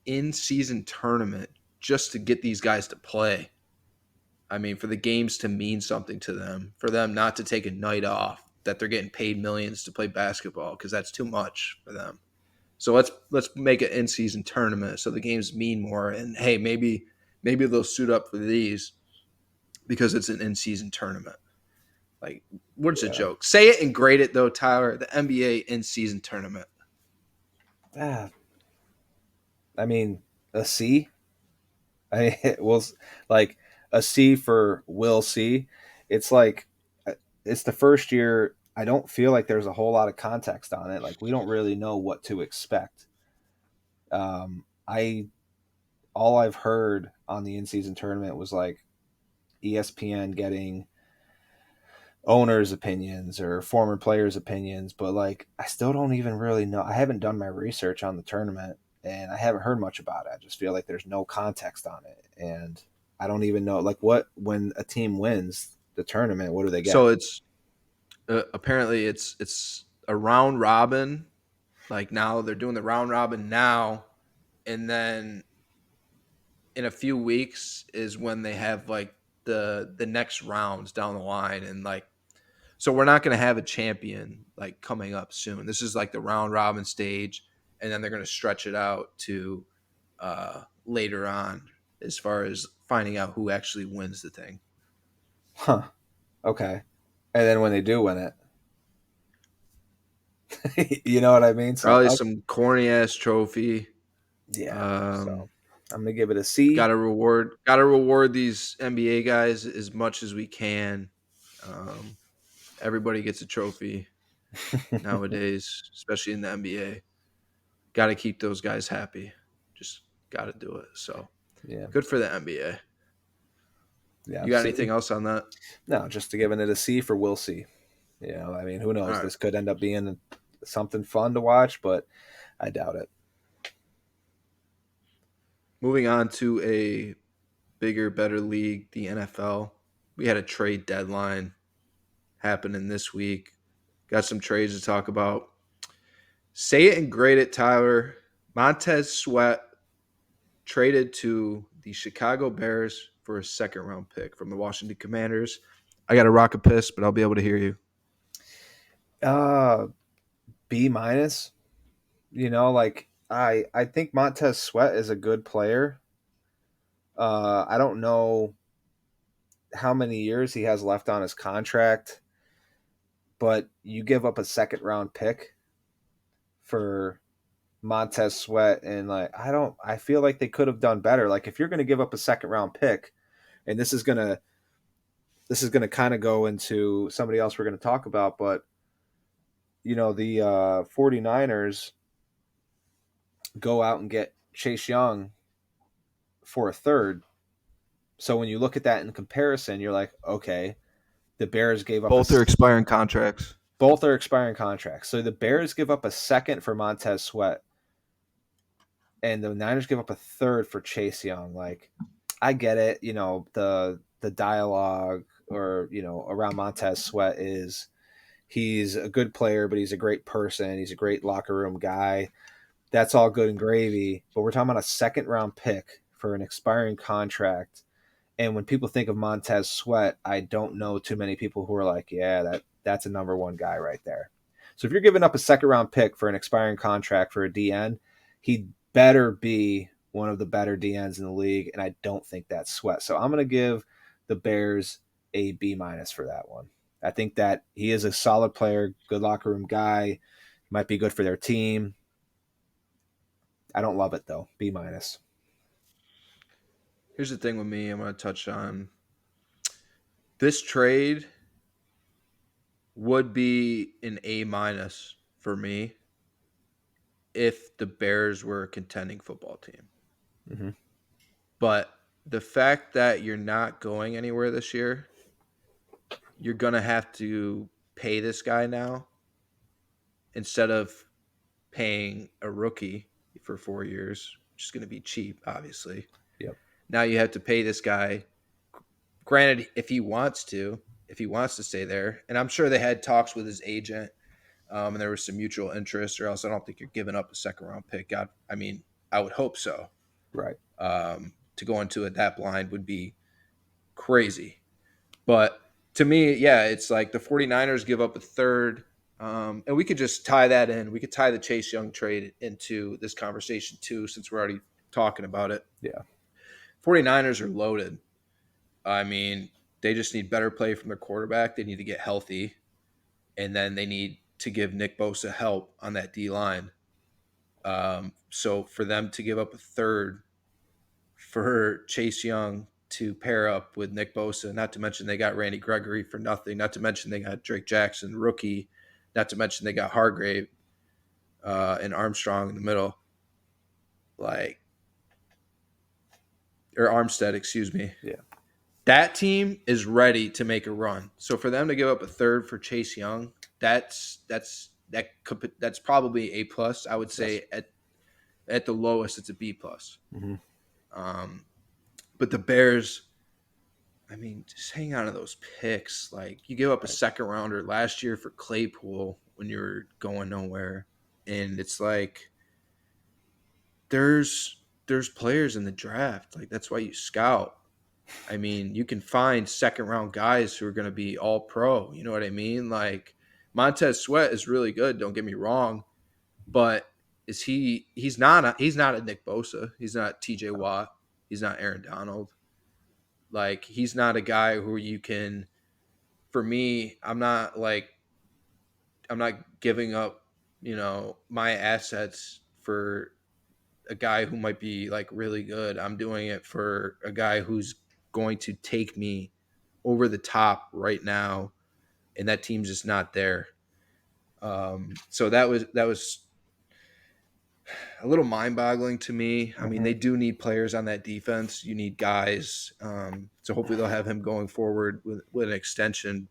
in-season tournament just to get these guys to play. I mean, for the games to mean something to them, for them not to take a night off, that they're getting paid millions to play basketball because that's too much for them. So let's make an in-season tournament so the games mean more. And hey, maybe they'll suit up for these because it's an in-season tournament. Like, what's a Yeah. joke? Say it and grade it though, Tyler. The NBA in-season tournament. Ah, I mean, a C. It was like a C for will see. It's like it's the first year. I don't feel like there's a whole lot of context on it. Like we don't really know what to expect. I all I've heard on the in-season tournament was like ESPN getting owners' opinions or former players' opinions, but like I still don't even really know. I haven't done my research on the tournament. and I haven't heard much about it. I just feel like there's no context on it, and I don't even know like what when a team wins the tournament, what do they get? So it's apparently it's a round robin. Like now they're doing the round robin now, and then in a few weeks is when they have like the next rounds down the line, and like so we're not going to have a champion like coming up soon. This is like the round robin stage, and then they're going to stretch it out to later on as far as finding out who actually wins the thing. Huh. Okay. And then when they do win it, you know what I mean? So Probably some corny ass trophy. yeah. So Um, I'm gonna give it a C. got to reward these NBA guys as much as we can. Um, everybody gets a trophy nowadays, especially in the NBA. Got to keep those guys happy. Just got to do it. So Yeah. good for the NBA. Yeah. You got anything C. else on that? No, just to giving it a C for we'll see. You know, I mean, who All knows? right. This could end up being something fun to watch, but I doubt it. Moving on to a bigger, better league, the NFL. We had a trade deadline happening this week. Got some trades to talk about. Say it and grade it, Tyler. Montez Sweat traded to the Chicago Bears for a second round pick from the Washington Commanders. I got a rocket piss, but I'll be able to hear you. Uh B minus. You know, like I think Montez Sweat is a good player. I don't know how many years he has left on his contract, but you give up a second round pick for Montez Sweat, and like I feel like they could have done better. Like if you're going to give up a second round pick, and this is gonna kind of go into somebody else we're going to talk about, but you know the 49ers go out and get Chase Young for a third. So when you look at that in comparison, you're like, okay, the Bears gave up Both are expiring contracts. both are expiring contracts. So the Bears give up a second for Montez Sweat, and the Niners give up a third for Chase Young. Like, I get it. You know, the dialogue or around Montez Sweat is he's a good player, but he's a great person. He's a great locker room guy. That's all good and gravy. But we're talking about a second round pick for an expiring contract. And when people think of Montez Sweat, I don't know too many people who are like, yeah, that's a number one guy right there. So if you're giving up a second round pick for an expiring contract for a DN, he better be one of the better DNs in the league. And I don't think that's Sweat. So I'm going to give the Bears a B minus for that one. I think that he is a solid player, good locker room guy, might be good for their team. I don't love it though. B minus. Here's the thing with me, I'm going to touch on this trade would be an A minus for me if the Bears were a contending football team. Mm-hmm. But the fact that you're not going anywhere this year, you're going to have to pay this guy now instead of paying a rookie for 4 years, which is going to be cheap, obviously. Yep. Now you have to pay this guy. Granted, if he wants to stay there, and I'm sure they had talks with his agent, and there was some mutual interest, or else I don't think you're giving up a second round pick. I mean, I would hope so. Right. To go into it that blind would be crazy. But to me, yeah, it's like the 49ers give up a third. And we could just tie that in. We could tie the Chase Young trade into this conversation too, since we're already talking about it. Yeah. 49ers are loaded. I mean, they just need better play from their quarterback. They need to get healthy. And then they need to give Nick Bosa help on that D line. So for them to give up a third for Chase Young to pair up with Nick Bosa, not to mention they got Randy Gregory for nothing, not to mention they got Drake Jackson, rookie, not to mention they got Hargrave and Armstrong in the middle, like, or Armstead, excuse me. Yeah. That team is ready to make a run. So for them to give up a third for Chase Young, that's probably A plus. I would Yes. say At the lowest, it's a B plus. Mm-hmm. Um, but the Bears, I mean, just hang on to those picks. Like you give up a Right. second rounder last year for Claypool when you were going nowhere, and it's like there's players in the draft. Like that's why you scout. I mean, you can find second round guys who are going to be all pro. You know what I mean? Like Montez Sweat is really good. Don't get me wrong, but is he? He's not a Nick Bosa. He's not T.J. Watt. He's not Aaron Donald. Like he's not a guy who you can. For me, I'm not giving up. My assets for a guy who might be like really good. I'm doing it for a guy who's going to take me over the top right now, and that team's just not there. So that was a little mind boggling to me. I mean, Mm-hmm. they do need players on that defense. You need guys. So hopefully they'll have him going forward with an extension.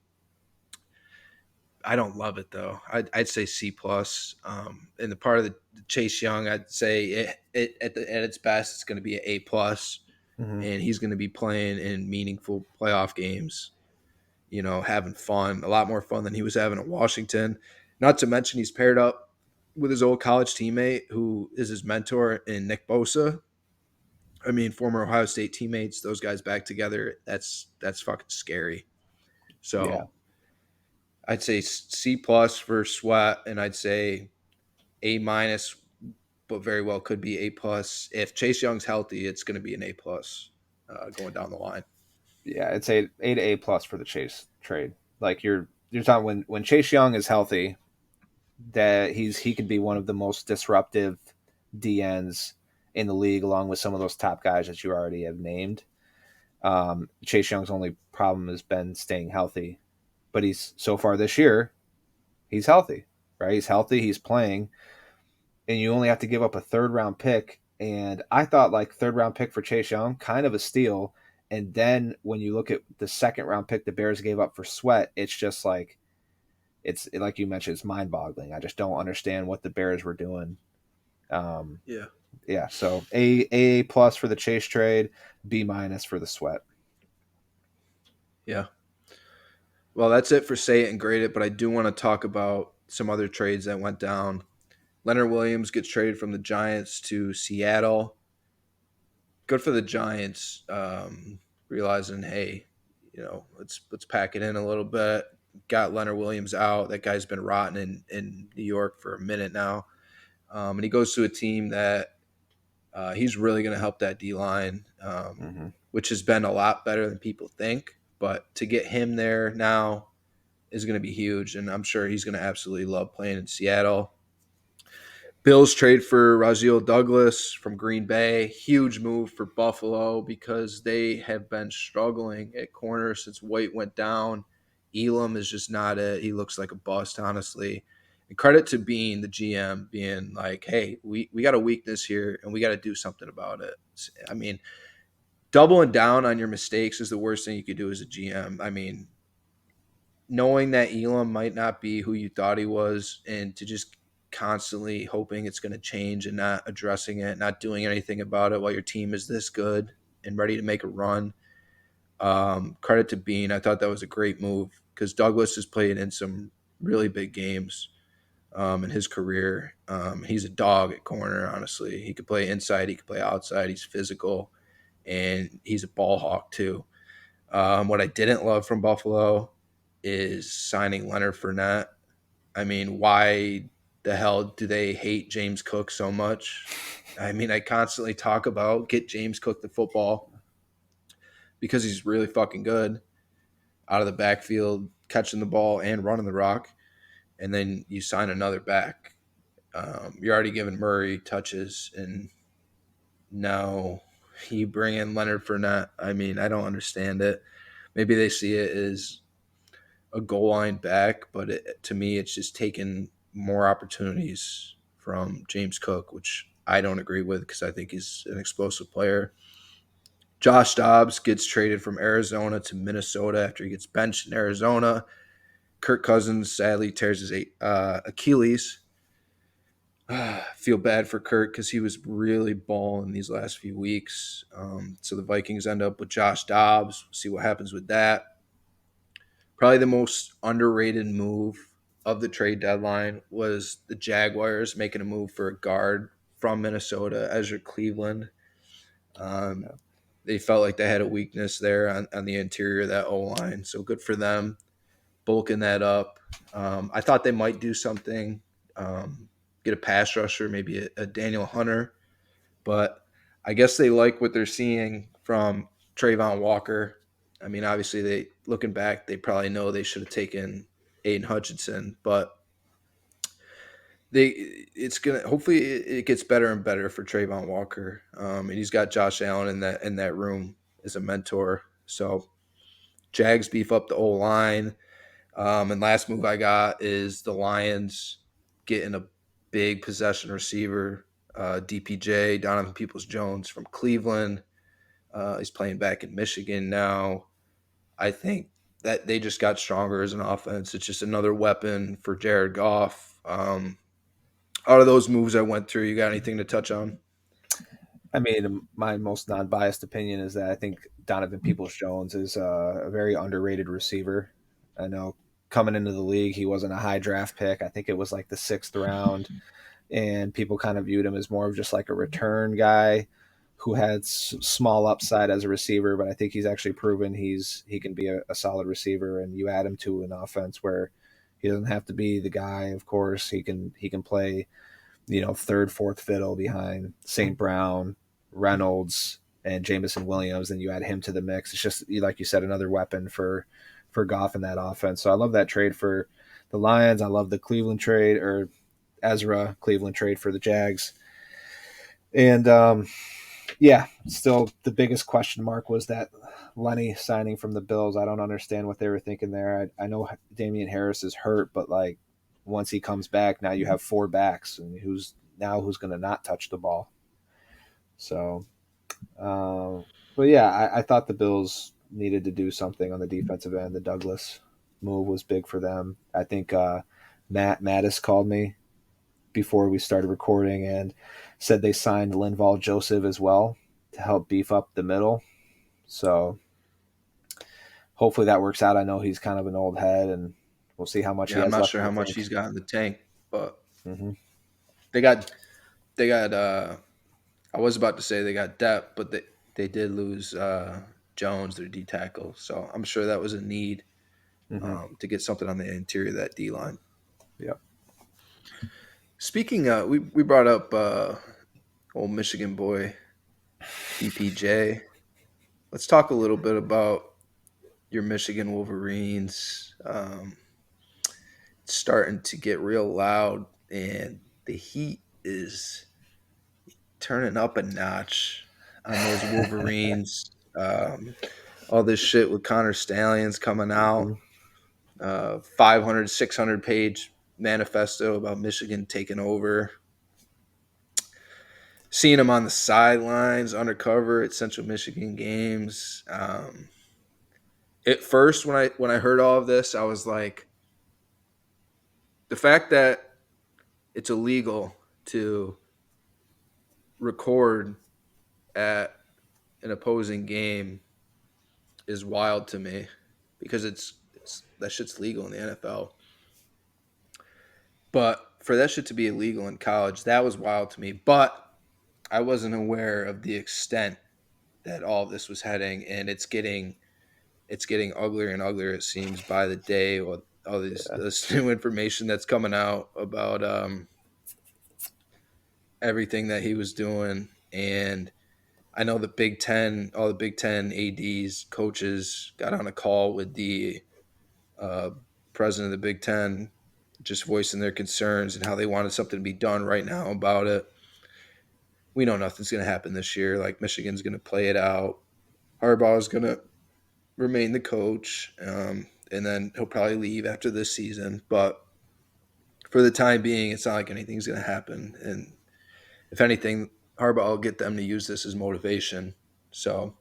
I don't love it though. I'd say C plus. And the part of the Chase Young, I'd say at its best, it's going to be an A plus, Mm-hmm. and he's going to be playing in meaningful playoff games. Having fun, a lot more fun than he was having at Washington. Not to mention he's paired up with his old college teammate who is his mentor in Nick Bosa. I mean, former Ohio State teammates, those guys back together. That's fucking scary. Yeah. So I'd say C plus for Sweat, and I'd say A minus, but very well could be A plus. If Chase Young's healthy, it's going to be an A plus going down the line. Yeah, it's A to A plus for the Chase trade. Like you're talking when Chase Young is healthy, that he could be one of the most disruptive DNs in the league, along with some of those top guys that you already have named. Chase Young's only problem has been staying healthy, but he's so far this year he's healthy, right? He's healthy, he's playing, and you only have to give up a third round pick. And I thought like third round pick for Chase Young, kind of a steal. And then when you look at the second round pick the Bears gave up for Sweat, it's just like it's like you mentioned, it's mind boggling. I just don't understand what the Bears were doing. Um, Yeah. yeah, so A plus for the Chase trade, B minus for the Sweat. Yeah. Well, that's it for say it and grade it, but I do want to talk about some other trades that went down. Leonard Williams gets traded from the Giants to Seattle. Good for the Giants, realizing, hey, let's pack it in a little bit. Got Leonard Williams out. That guy's been rotten in New York for a minute now, and he goes to a team that he's really going to help that D line, Mm-hmm. which has been a lot better than people think. But to get him there now is going to be huge, and I'm sure he's going to absolutely love playing in Seattle. Bills trade for Raziel Douglas from Green Bay. Huge move for Buffalo because they have been struggling at corner since White went down. Elam is just not it. He looks like a bust, honestly. And credit to Bean, the GM, being like, hey, we got a weakness here and we got to do something about it. I mean, doubling down on your mistakes is the worst thing you could do as a GM. I mean, knowing that Elam might not be who you thought he was, and to just constantly hoping it's going to change and not addressing it, not doing anything about it while your team is this good and ready to make a run. Credit to Bean. I thought that was a great move because Douglas has played in some really big games in his career. He's a dog at corner, honestly. He could play inside, he could play outside. He's physical, and he's a ball hawk, too. What I didn't love from Buffalo is signing Leonard Fournette. I mean, why the hell do they hate James Cook so much? I mean, I constantly talk about get James Cook the football because he's really fucking good out of the backfield, catching the ball and running the rock. And then you sign another back. You're already giving Murray touches, and now you bring in Leonard Fournette. I mean, I don't understand it. Maybe they see it as a goal line back, but to me, it's just taking more opportunities from James Cook, which I don't agree with because I think he's an explosive player. Josh Dobbs gets traded from Arizona to Minnesota after he gets benched in Arizona. Kirk Cousins sadly tears his Achilles. feel bad for Kurt because he was really balling these last few weeks. So the Vikings end up with Josh Dobbs. See what happens with that. Probably the most underrated move of the trade deadline was the Jaguars making a move for a guard from Minnesota, Ezra Cleveland. Um, Yeah. they felt like they had a weakness there on the interior of that O line. So good for them, bulking that up. I thought they might do something, get a pass rusher, maybe a Daniel Hunter, but I guess they like what they're seeing from Trayvon Walker. I mean, obviously, they looking back, they probably know they should have taken Aiden Hutchinson, but they it's gonna hopefully it gets better and better for Trayvon Walker. And he's got Josh Allen in that room as a mentor. So Jags beef up the O line. And last move I got is the Lions getting a big possession receiver, DPJ, Donovan Peoples Jones from Cleveland. He's playing back in Michigan now. I think that they just got stronger as an offense. It's just another weapon for Jared Goff. Out of those moves I went through, you got anything to touch on? I mean, my most non-biased opinion is that I think Donovan Peoples-Jones is a very underrated receiver. I know coming into the league, he wasn't a high draft pick. I think it was like the sixth round, and people kind of viewed him as more of just like a return guy who had small upside as a receiver. But I think he's actually proven he can be a solid receiver, and you add him to an offense where he doesn't have to be the guy. Of course, he can play third, fourth fiddle behind St. Brown, Reynolds, and Jamison Williams. Then you add him to the mix. It's just like you said, another weapon for Goff in that offense. So I love that trade for the Lions. I love the Cleveland trade or Ezra Cleveland trade for the Jags. And yeah, still the biggest question mark was that Lenny signing from the Bills. I don't understand what they were thinking there. I know Damian Harris is hurt, but like once he comes back, now you have four backs, and who's going to not touch the ball? So, uh, but yeah, I thought the Bills needed to do something on the defensive end. The Douglas move was big for them. I think Matt Mattis called me before we started recording and said they signed Linval Joseph as well to help beef up the middle. So hopefully that works out. I know he's kind of an old head, and we'll see how much he Yeah, I'm has not left sure in the how much tank. he's got in the tank, but Mm-hmm. they got they got I was about to say they got depth, but they did lose Jones, their D tackle. So I'm sure that was a need Mm-hmm. to get something on the interior of that D line. Yep. Speaking, we brought up old Michigan boy DPJ. Let's talk a little bit about your Michigan Wolverines. It's starting to get real loud, and the heat is turning up a notch on those Wolverines. All this shit with Connor Stallions coming Mm-hmm. out, 500, 600 page manifesto about Michigan taking over. Seeing him on the sidelines, undercover at Central Michigan games. At first, when I heard all of this, I was like, the fact that it's illegal to record at an opposing game is wild to me because it's that shit's legal in the NFL. But for that shit to be illegal in college, that was wild to me. But I wasn't aware of the extent that all of this was heading, and it's getting uglier and uglier. It seems by the day with all Yeah. this new information that's coming out about everything that he was doing. And I know the Big Ten, all the Big Ten ads, coaches got on a call with the uh, president of the Big Ten, just voicing their concerns and how they wanted something to be done right now about it. We know nothing's going to happen this year. Like Michigan's going to play it out. Harbaugh is going to remain the coach, and then he'll probably leave after this season. But for the time being, it's not like anything's going to happen. And if anything, Harbaugh will get them to use this as motivation. So,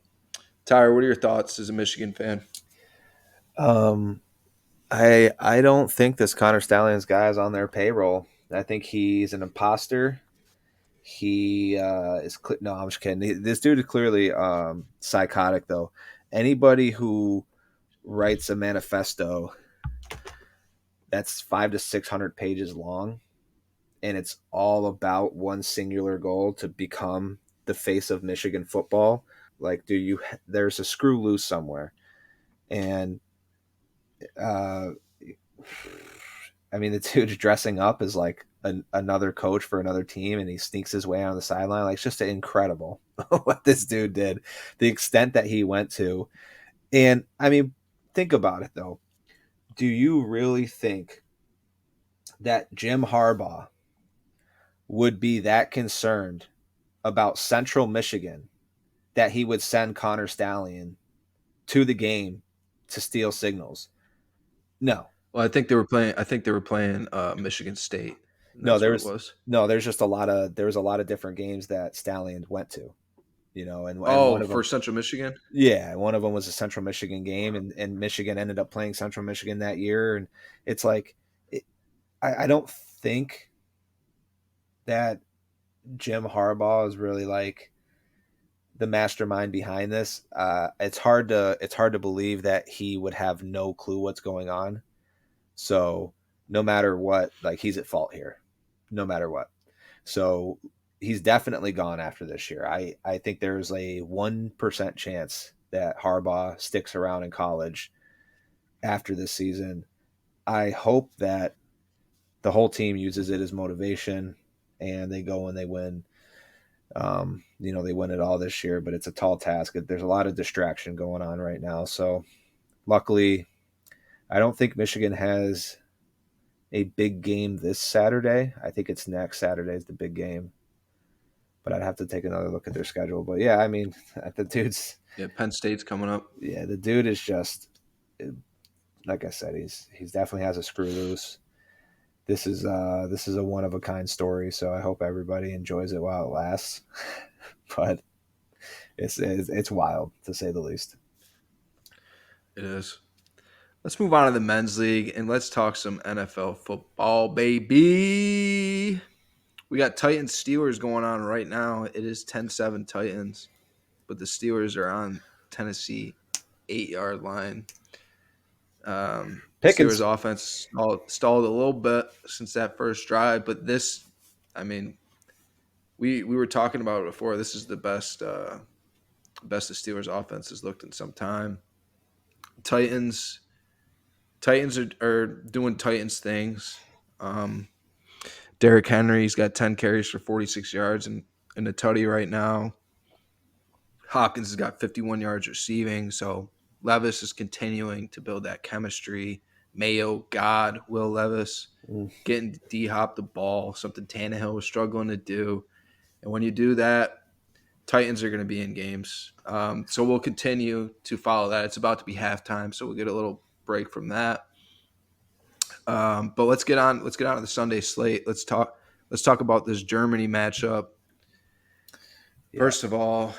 Tyler, what are your thoughts as a Michigan fan? Um, I don't think this Connor Stallions guy is on their payroll. I think he's an imposter. He no, I'm just kidding. This dude is clearly psychotic, though. Anybody who writes a manifesto that's 500 to 600 pages long, and it's all about one singular goal to become the face of Michigan football. Like, do you? There's a screw loose somewhere, and uh, I mean, the dude's dressing up as like another coach for another team, and he sneaks his way on the sideline. Like, it's just incredible what this dude did, the extent that he went to. And I mean, think about it though. Do you really think that Jim Harbaugh would be that concerned about Central Michigan that he would send Connor Stallion to the game to steal signals? No, Well, I think they were playing. I think they were playing Michigan State, and no, that's what it there's was. no, there's just a lot of there was a lot of different games that Stallion went to, and one Oh, of for them, Central Michigan. yeah, one of them was a Central Michigan game, and Michigan ended up playing Central Michigan that year, and it's like, it, I don't think that Jim Harbaugh is really like the mastermind behind this. It's hard to believe that he would have no clue what's going on. So no matter what, like, he's at fault here, no matter what. So he's definitely gone after this year. I think there's a 1% chance that Harbaugh sticks around in college after this season. I hope that the whole team uses it as motivation and they go and they win. They win it all this year, but it's a tall task. There's a lot of distraction going on right now. So luckily, I don't think Michigan has a big game this Saturday. I think it's next Saturday is the big game, but I'd have to take another look at their schedule. But yeah, I mean, the dude's Yeah, Penn State's coming up. yeah, the dude is just like I said, he's definitely has a screw loose. This is a one of a kind story, so I hope everybody enjoys it while it lasts. But it's wild to say the least. It is. Let's move on to the men's league and let's talk some NFL football, baby. We got Titans Steelers going on right now. It is 10-7 Titans, but the Steelers are on Tennessee 8-yard line. Steelers Pickens. offense stalled a little bit since that first drive, but this, I mean, we were talking about it before. This is the best the Steelers offense has looked in some time. Titans Titans are doing Titans things. Um, Derrick Henry's got 10 carries for 46 yards in the tutty right now. Hopkins has got 51 yards receiving. So Levis is continuing to build that chemistry. Mayo, God, Will Levis Mm. getting D Hop the ball, something Tannehill was struggling to do. And when you do that, Titans are going to be in games. So we'll continue to follow that. It's about to be halftime, so we'll get a little break from that. But let's get on. Let's get on to the Sunday slate. Let's talk. Let's talk about this Germany matchup. Yeah. First of all,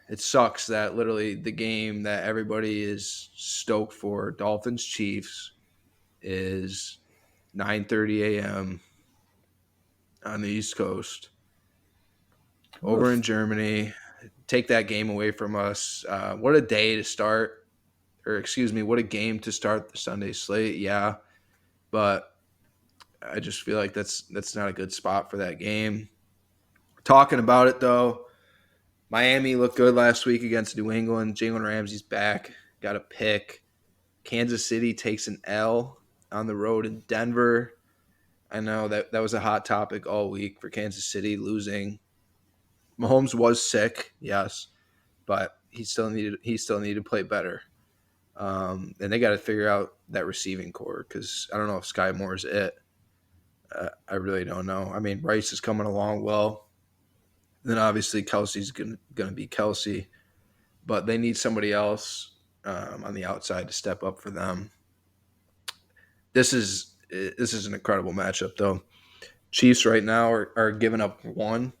it sucks that literally the game that everybody is stoked for, Dolphins Chiefs, is 9:30 a.m. on the East Coast over in Oof. Germany. Take that game away from us. What a day to start, or excuse me, what a game to start the Sunday slate. Yeah, but I just feel like that's not a good spot for that game. Talking about it though, Miami looked good last week against New England. Jalen Ramsey's back, got a pick. Kansas City takes an L on the road in Denver. I know that was a hot topic all week for Kansas City losing. Mahomes was sick, yes, but he still needed to play better. And they got to figure out that receiving core because I don't know if Sky Moore is it. I really don't know. I mean, Rice is coming along well. Then obviously Kelsey's gonna be Kelsey, but they need somebody else on the outside to step up for them. This is an incredible matchup though. Chiefs right now are giving up one.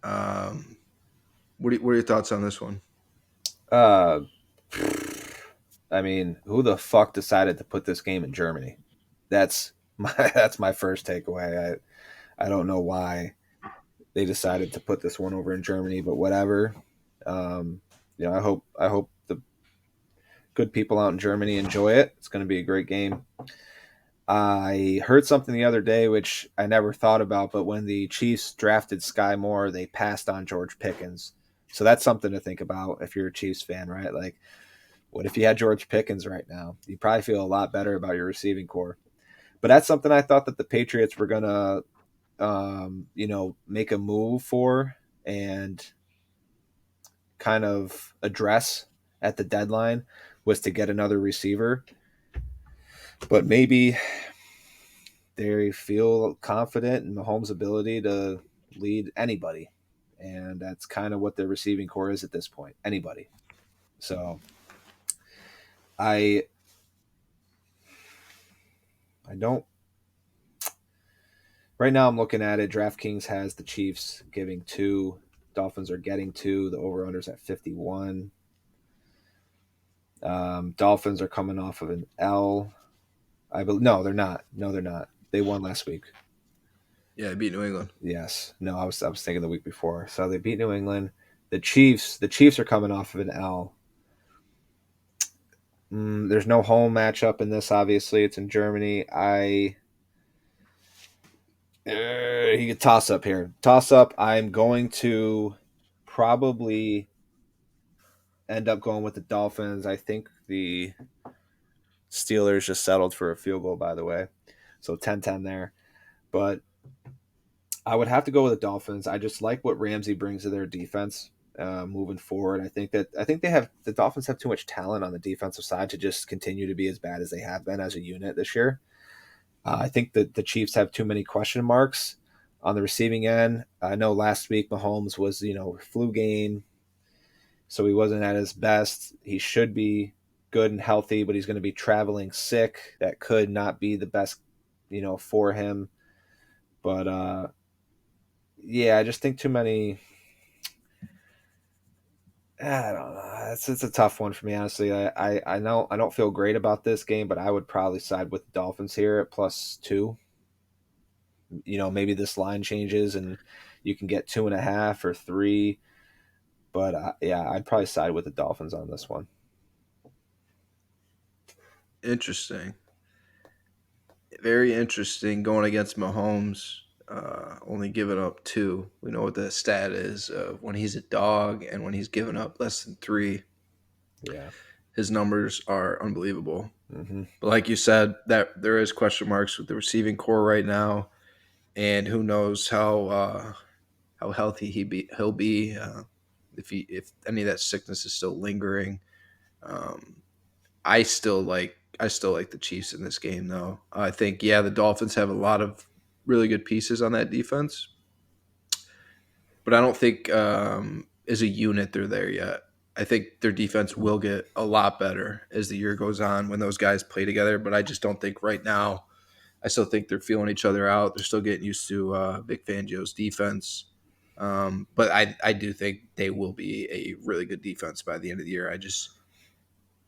Um, what are your thoughts on this one? Uh, I mean, who the fuck decided to put this game in Germany? That's That's my first takeaway. I don't know why they decided to put this one over in Germany, but whatever. Um, I hope the good people out in Germany enjoy it. It's going to be a great game. I heard something the other day which I never thought about, but when the Chiefs drafted Sky Moore, they passed on George Pickens. So that's something to think about if you're a Chiefs fan, right? Like, what if you had George Pickens right now? You'd probably feel a lot better about your receiving core. But that's something I thought that the Patriots were gonna, make a move for and kind of address at the deadline was to get another receiver. But maybe they feel confident in Mahomes' ability to lead anybody, and that's kind of what their receiving core is at this point. Anybody. So I I don't. Right now, I'm looking at it. DraftKings has the Chiefs giving two. Dolphins are getting two. The over/unders at 51. Dolphins are coming off of an L. I believe no, they're not. No, they're not. They won last week. Yeah, beat New England. Yes. No, I was thinking the week before. So they beat New England. The Chiefs are coming off of an L. There's no home matchup in this. Obviously, it's in Germany. You could toss up here. Toss up. I'm going to probably end up going with the Dolphins. I think the Steelers just settled for a field goal, by the way. So 10-10 there. But I would have to go with the Dolphins. I just like what Ramsey brings to their defense moving forward. I think the Dolphins have too much talent on the defensive side to just continue to be as bad as they have been as a unit this year. I think that the Chiefs have too many question marks on the receiving end. I know last week Mahomes was, flu game, so he wasn't at his best. He should be good and healthy, but he's going to be traveling sick. That could not be the best, for him. But yeah, I just think too many. I don't know. It's a tough one for me, honestly. I know I don't feel great about this game, but I would probably side with the Dolphins here at +2. Maybe this line changes and you can get 2.5 or 3. But yeah, I'd probably side with the Dolphins on this one. Interesting. Very interesting going against Mahomes. Only giving up two. We know what the stat is when he's a dog and when he's given up less than three. Yeah. His numbers are unbelievable. Mm-hmm. But like you said, that there is question marks with the receiving core right now, and who knows how healthy he'll be if any of that sickness is still lingering. Um, I still like the Chiefs in this game though. I think the Dolphins have a lot of really good pieces on that defense, but I don't think as a unit they're there yet. I think their defense will get a lot better as the year goes on when those guys play together, but I just don't think right now. I still think they're feeling each other out. They're still getting used to Vic Fangio's defense. But I do think they will be a really good defense by the end of the year.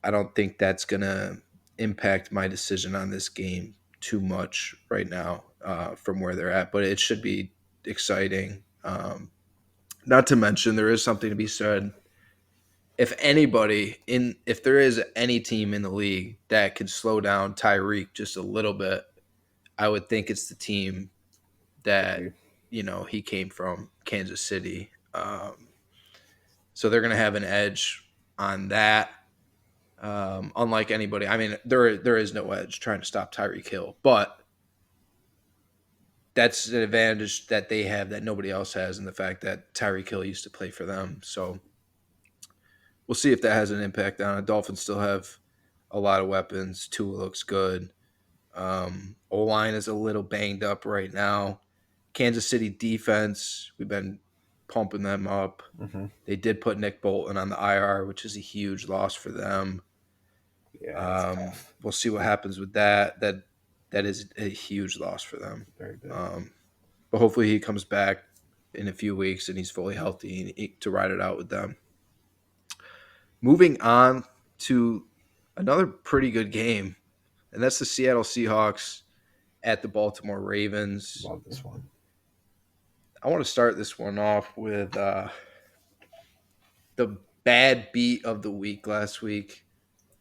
I don't think that's gonna impact my decision on this game too much right now from where they're at. But it should be exciting. Not to mention there is something to be said. If there is any team in the league that could slow down Tyreek just a little bit, I would think it's the team that he came from, Kansas City. So they're going to have an edge on that. Unlike anybody, I mean, there is no edge trying to stop Tyreek Hill, but that's an advantage that they have that nobody else has, in the fact that Tyreek Hill used to play for them. So we'll see if that has an impact on it. Dolphins still have a lot of weapons. Tua looks good. O line is a little banged up right now. Kansas City defense, we've been pumping them up. Mm-hmm. They did put Nick Bolton on the IR, which is a huge loss for them. Yeah, it's tough. We'll see what happens with that. That is a huge loss for them. Very big. But hopefully he comes back in a few weeks and he's fully healthy to ride it out with them. Moving on to another pretty good game, and that's the Seattle Seahawks at the Baltimore Ravens. Love this one. I want to start this one off with the bad beat of the week last week,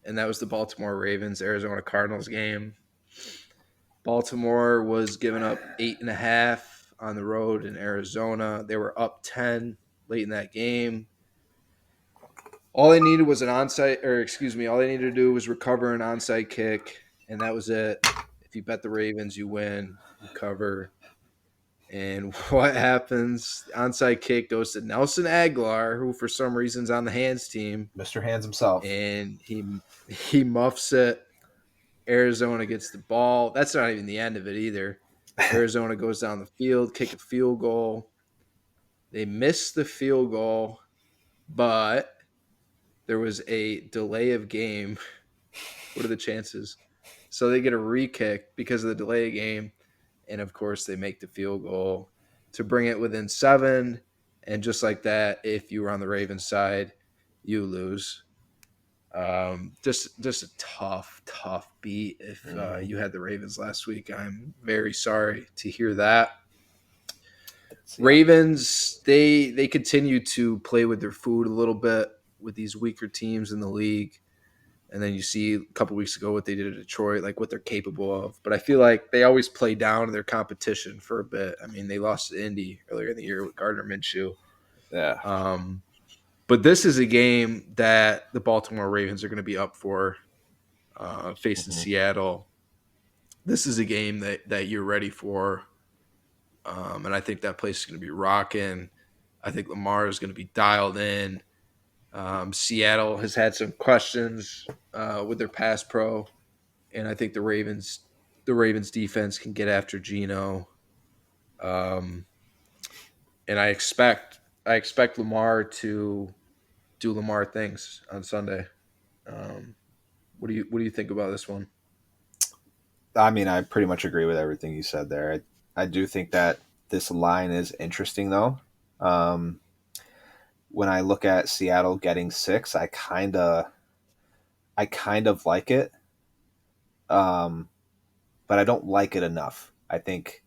and that was the Baltimore Ravens Arizona Cardinals game. Baltimore was giving up 8.5 on the road in Arizona. They were up 10 late in that game. All they needed was an onside, or excuse me, all they needed to do was recover an onside kick, and that was it. If you bet the Ravens, you win, you cover. And what happens? The onside kick goes to Nelson Aguilar, who for some reason's on the hands team, Mr. Hands himself. and he muffs it. Arizona gets the ball. That's not even the end of it either. Arizona goes down the field, kick a field goal. They miss the field goal, but there was a delay of game. What are the chances? So they get a re-kick because of the delay of game, and of course they make the field goal to bring it within 7. And just like that, if you were on the Ravens side, you lose. Just a tough beat. If you had the Ravens last week, I'm very sorry to hear that. Yeah. Ravens, they continue to play with their food a little bit with these weaker teams in the league. And then you see a couple weeks ago what they did at Detroit, like what they're capable of. But I feel like they always play down their competition for a bit. I mean, they lost to Indy earlier in the year with Gardner Minshew. Yeah. But this is a game that the Baltimore Ravens are going to be up for, facing Seattle. This is a game that you're ready for. And I think that place is going to be rocking. I think Lamar is going to be dialed in. Seattle has had some questions with their pass pro, and I think the Ravens defense can get after Geno. Um, and I expect Lamar to do Lamar things on Sunday. Um, what do you think about this one? I mean, I pretty much agree with everything you said there. I do think that this line is interesting, though. Um, when I look at Seattle getting 6, I kind of like it, um, but I don't like it enough. I think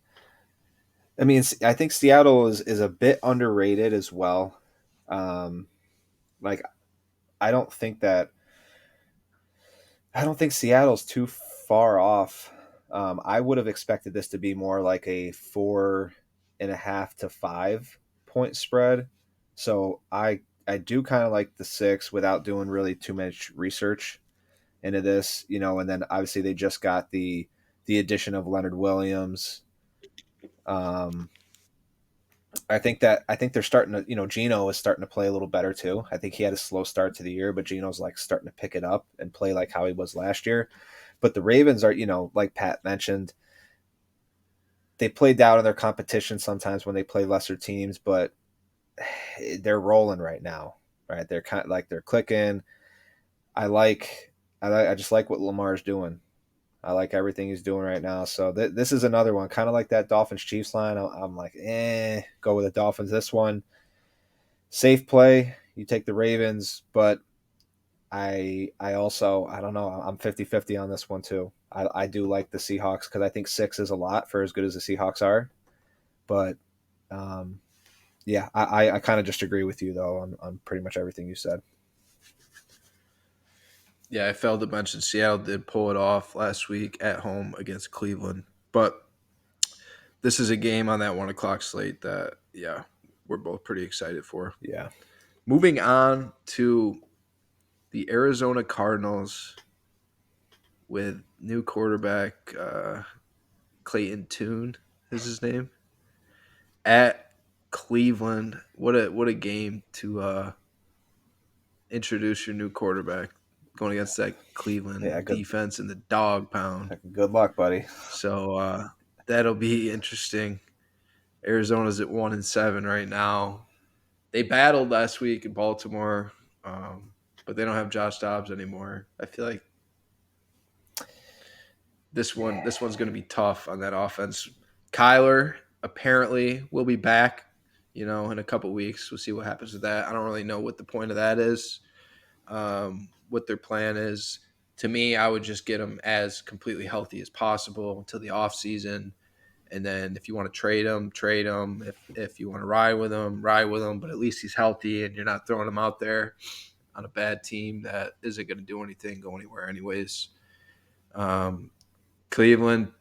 Seattle is a bit underrated as well. Um, like I don't think that I don't think Seattle's too far off. I would have expected this to be more like a 4.5 to 5 point spread. So I do kind of like the 6 without doing really too much research into this, and then obviously they just got the addition of Leonard Williams. Um, I think they're starting to, Geno is starting to play a little better too. I think he had a slow start to the year, but Geno's like starting to pick it up and play like how he was last year. But the Ravens are, like Pat mentioned, they play down in their competition sometimes when they play lesser teams, but they're rolling right now, right? They're kind of like they're clicking. I like, I just like what Lamar's doing. I like everything he's doing right now. So this is another one, kind of like that Dolphins Chiefs line. I'm like, go with the Dolphins. This one, safe play. You take the Ravens, but I also I don't know. I'm 50-50 on this one too. I do like the Seahawks because I think 6 is a lot for as good as the Seahawks are. But um, yeah, I kind of just agree with you though on pretty much everything you said. Yeah, I failed to mention Seattle did pull it off last week at home against Cleveland, but this is a game on that 1 o'clock slate that we're both pretty excited for. Yeah, Moving on to the Arizona Cardinals with new quarterback Clayton Tune is his name at Cleveland. What a game to introduce your new quarterback going against that yeah, Cleveland good. defense in the dog pound. Good luck, buddy. So that'll be interesting. Arizona's at 1-7 right now. They battled last week in Baltimore, but they don't have Josh Dobbs anymore. I feel like this one's going to be tough on that offense. Kyler apparently will be back, in a couple weeks. We'll see what happens with that. I don't really know what the point of that is, what their plan is. To me, I would just get him as completely healthy as possible until the off season, and then if you want to trade him, trade him. If you want to ride with him. But at least he's healthy, and you're not throwing him out there on a bad team that isn't going to do anything, go anywhere, anyways. Um, Cleveland,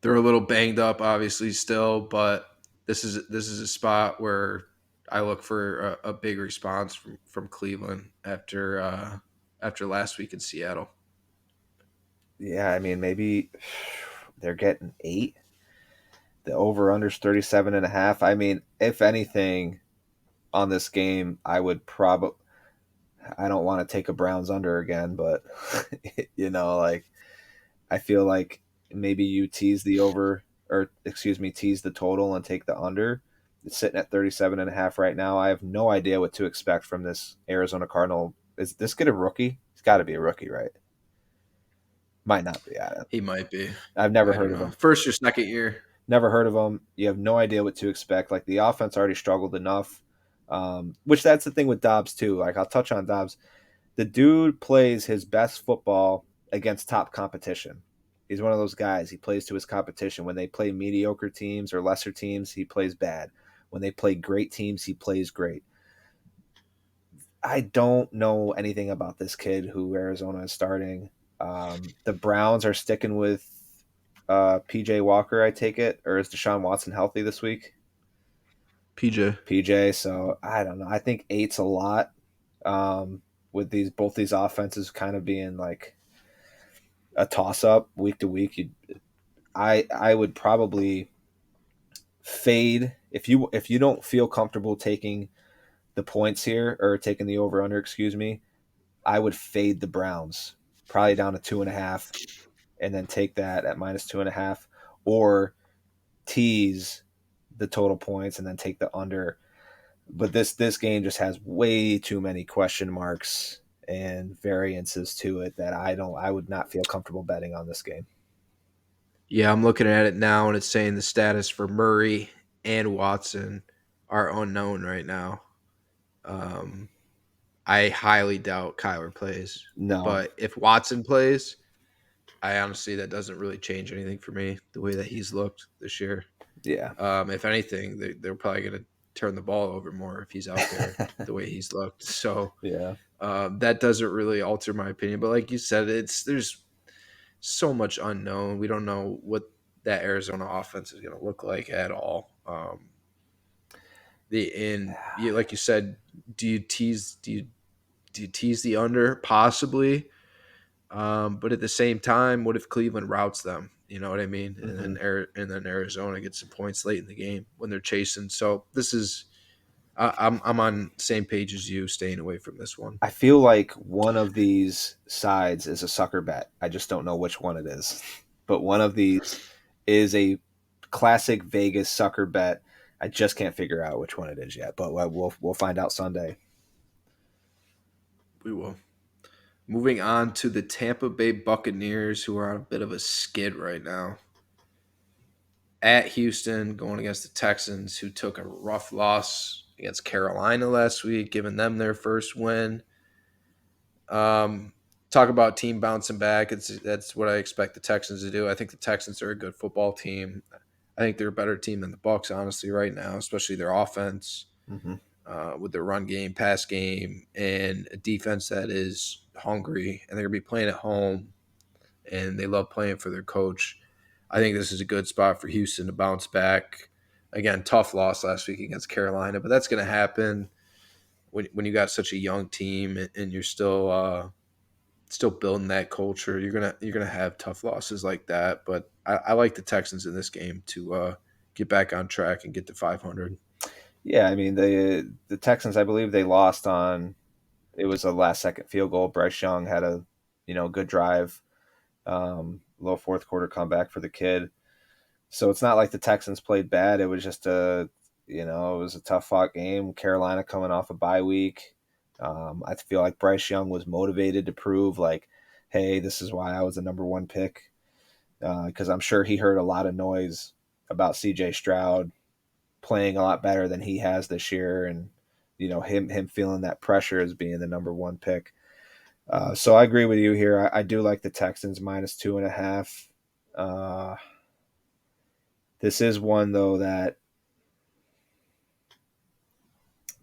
they're a little banged up, obviously, still, but this is a spot where I look for a big response from Cleveland after last week in Seattle. Yeah, I mean, maybe they're getting 8. The over under's 37.5. I mean, if anything on this game, I would probably, I don't want to take a Browns under again, but like I feel like maybe you tease the over, or excuse me, tease the total and take the under. It's sitting at 37.5 right now. I have no idea what to expect from this Arizona Cardinal. Is this kid a rookie? He's got to be a rookie, right? Might not be. He might be. I've never I heard don't of know. him. First or second year. Never heard of him. You have no idea what to expect. Like the offense already struggled enough, which that's the thing with Dobbs too. Like I'll touch on Dobbs. The dude plays his best football against top competition. He's one of those guys. He plays to his competition. When they play mediocre teams or lesser teams, he plays bad. When they play great teams, he plays great. I don't know anything about this kid who Arizona is starting. The Browns are sticking with PJ Walker, I take it, or is Deshaun Watson healthy this week? PJ. PJ, so I don't know. I think 8's a lot. With both these offenses kind of being like a toss up week to week, I would probably fade if you don't feel comfortable taking the points here or taking the over under. Excuse me. I would fade the Browns probably down to 2.5, and then take that at -2.5, or tease the total points and then take the under. But this game just has way too many question marks and variances to it that I would not feel comfortable betting on this game. Yeah, I'm looking at it now, and it's saying the status for Murray and Watson are unknown right now. Um, I highly doubt Kyler plays, No, but if Watson plays, I honestly that doesn't really change anything for me. The way that he's looked this year, yeah, if anything, they're probably going to turn the ball over more if he's out there the way he's looked. So yeah, that doesn't really alter my opinion. But like you said, there's so much unknown. We don't know what that Arizona offense is going to look like at all. Like you said, do you tease the under possibly? But at the same time, what if Cleveland routes them? You know what I mean? hmm And then Arizona gets some points late in the game when they're chasing. So this is I'm on the same page as you, staying away from this one. I feel like one of these sides is a sucker bet. I just don't know which one it is. But one of these is a classic Vegas sucker bet. I just can't figure out which one it is yet, but we'll find out Sunday. We will. Moving on to the Tampa Bay Buccaneers, who are on a bit of a skid right now. At Houston, going against the Texans, who took a rough loss against Carolina last week, giving them their first win. Talk about team bouncing back. That's what I expect the Texans to do. I think the Texans are a good football team. I think they're a better team than the Bucs, honestly, right now, especially their offense, Mm-hmm. with their run game, pass game, and a defense that is hungry. And they're gonna be playing at home, and they love playing for their coach. I think this is a good spot for Houston to bounce back. Again, tough loss last week against Carolina, but that's going to happen when you got such a young team and you're still building that culture. You're gonna have tough losses like that. But I like the Texans in this game to get back on track and get to 500. Yeah, I mean the Texans, I believe they lost on, it was a last second field goal. Bryce Young had a good drive, little fourth quarter comeback for the kid. So it's not like the Texans played bad. It was just it was a tough fought game. Carolina coming off a bye week. I feel like Bryce Young was motivated to prove like, hey, this is why I was the number one pick. Because I'm sure he heard a lot of noise about C.J. Stroud playing a lot better than he has this year, and him feeling that pressure as being the number one pick. So I agree with you here. I do like the Texans minus 2.5. Uh, this is one though that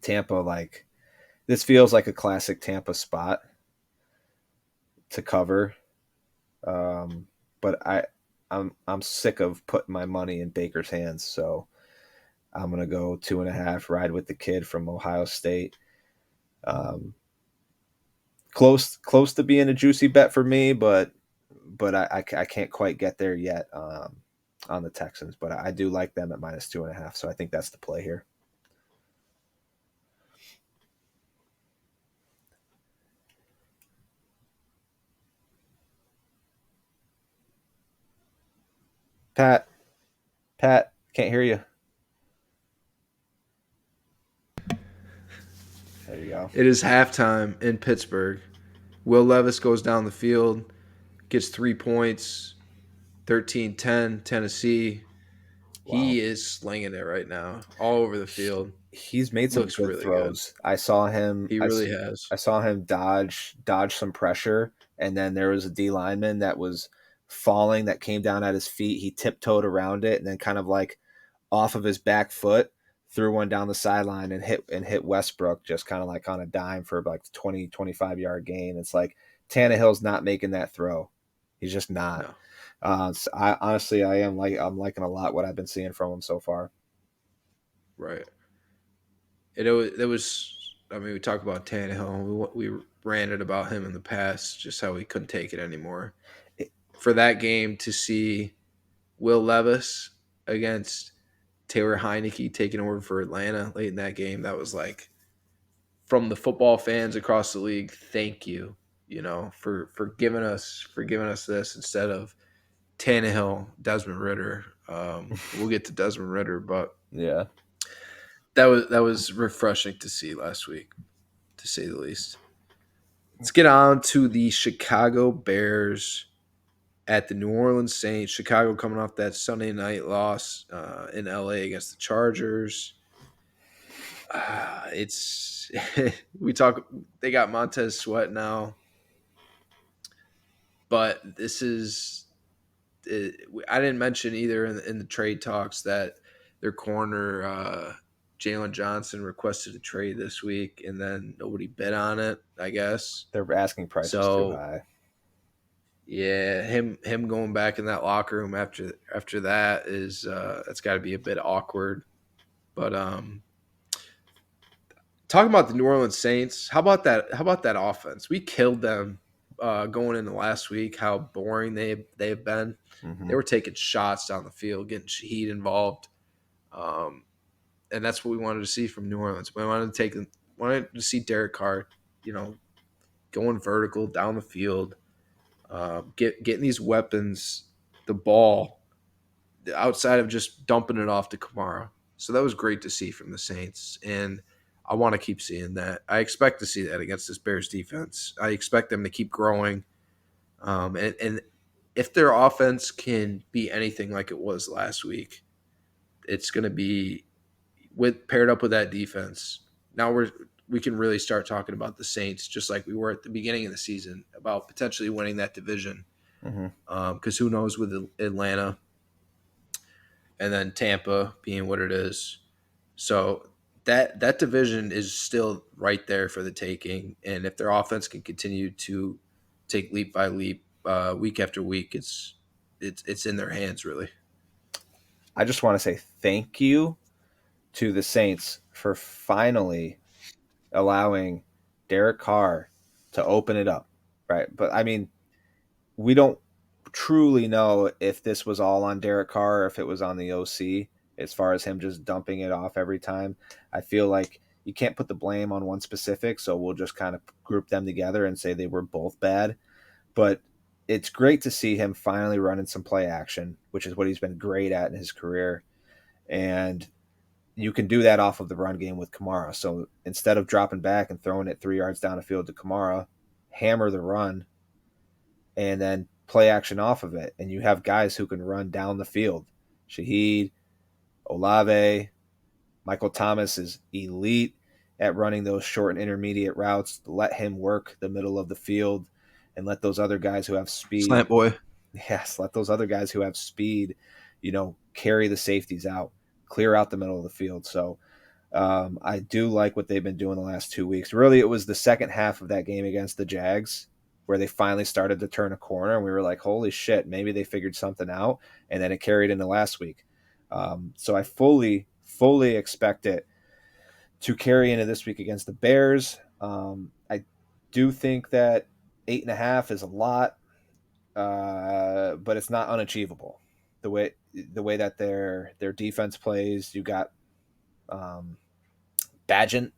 Tampa like. This feels like a classic Tampa spot to cover. Um, but I'm sick of putting my money in Baker's hands, so I'm gonna go 2.5. Ride with the kid from Ohio State. Um, close to being a juicy bet for me, but I can't quite get there yet on the Texans. But I do like them at minus 2.5, so I think that's the play here. Pat, Pat, can't hear you. There you go. It is halftime in Pittsburgh. Will Levis goes down the field, gets 3 points, 13-10, Tennessee. Wow. He is slinging it right now, all over the field. He's made some Looks good really good. throws. I saw him. He really has. I saw him dodge some pressure, and then there was a D lineman that was falling that came down at his feet. He tiptoed around it and then kind of like off of his back foot threw one down the sideline and hit Westbrook just kind of like on a dime for like 20-25 yard gain. It's like Tannehill's not making that throw. He's just not. No, So I honestly I'm liking a lot what I've been seeing from him so far. right. It was. I mean, we talked about Tannehill. We ranted about him in the past, just how he couldn't take it anymore. For that game to see Will Levis against Taylor Heineke taking over for Atlanta late in that game, that was like from the football fans across the league. Thank you, for giving us this instead of Tannehill, Desmond Ritter. We'll get to Desmond Ritter, but Yeah. that was refreshing to see last week, to say the least. Let's get on to the Chicago Bears at the New Orleans Saints. Chicago coming off that Sunday night loss in LA against the Chargers. It's we talk. They got Montez Sweat now, but this is. I didn't mention either in the trade talks that their corner Jalen Johnson requested a trade this week, and then nobody bid on it. I guess Their asking price was too so. high. Yeah, him going back in that locker room after that is that's got to be a bit awkward. But talking about the New Orleans Saints, how about that? How about that offense? We killed them going into last week. How boring they've been. Mm-hmm. They were taking shots down the field, getting Shaheed involved, um, and that's what we wanted to see from New Orleans. We wanted to see Derek Carr, going vertical down the field, getting these weapons the ball outside of just dumping it off to Kamara. So that was great to see from the Saints, and I want to keep seeing that. I expect to see that against this Bears defense. I expect them to keep growing, and if their offense can be anything like it was last week, it's going to be with paired up with that defense. Now we can really start talking about the Saints, just like we were at the beginning of the season, about potentially winning that division. Mm-hmm. Because who knows with Atlanta and then Tampa being what it is. So that division is still right there for the taking, and if their offense can continue to take leap by leap, week after week, it's in their hands really. I just want to say thank you to the Saints for finally allowing Derek Carr to open it up, right? But I mean, we don't truly know if this was all on Derek Carr or if it was on the OC as far as him just dumping it off every time. I feel like you can't put the blame on one specific, so we'll just kind of group them together and say they were both bad. But it's great to see him finally running some play action, which is what he's been great at in his career. And you can do that off of the run game with Kamara. So instead of dropping back and throwing it 3 yards down the field to Kamara, hammer the run and then play action off of it. And you have guys who can run down the field. Shaheed, Olave, Michael Thomas is elite. at running those short and intermediate routes. Let him work the middle of the field and let those other guys who have speed, Slant boy. yes, let those other guys who have speed, carry the safeties out, clear out the middle of the field. So I do like what they've been doing the last 2 weeks. Really, it was the second half of that game against the Jags where they finally started to turn a corner, and we were like, holy shit, maybe they figured something out. And then it carried into last week. So I fully expect it to carry into this week against the Bears. I do think that 8.5 is a lot, but it's not unachievable. The way that their defense plays, you got Badgent.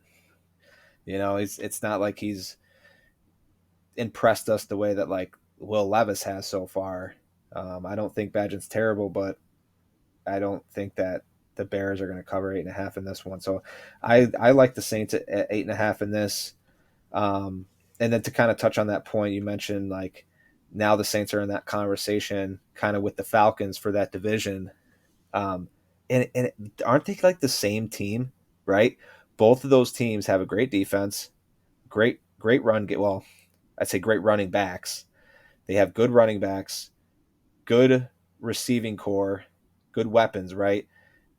It's not like he's impressed us the way that like Will Levis has so far. I don't think Badgent's terrible, but I don't think that the Bears are going to cover 8.5 in this one. So I like the Saints at 8.5 in this. And then to kind of touch on that point, you mentioned like now the Saints are in that conversation kind of with the Falcons for that division. And aren't they like the same team, right? Both of those teams have a great defense, great run. Well, I'd say great running backs. They have good running backs, good receiving core, good weapons, right?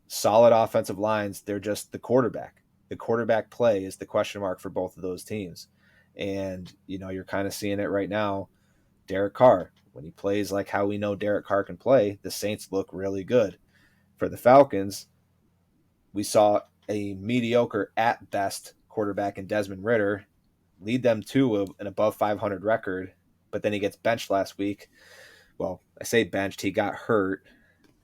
Solid offensive lines. They're just the quarterback. The quarterback play is the question mark for both of those teams. And, you're kind of seeing it right now. Derek Carr, when he plays like how we know Derek Carr can play, the Saints look really good. For the Falcons, we saw a mediocre at best quarterback in Desmond Ritter lead them to an above 500 record, but then he gets benched last week. Well, I say benched, he got hurt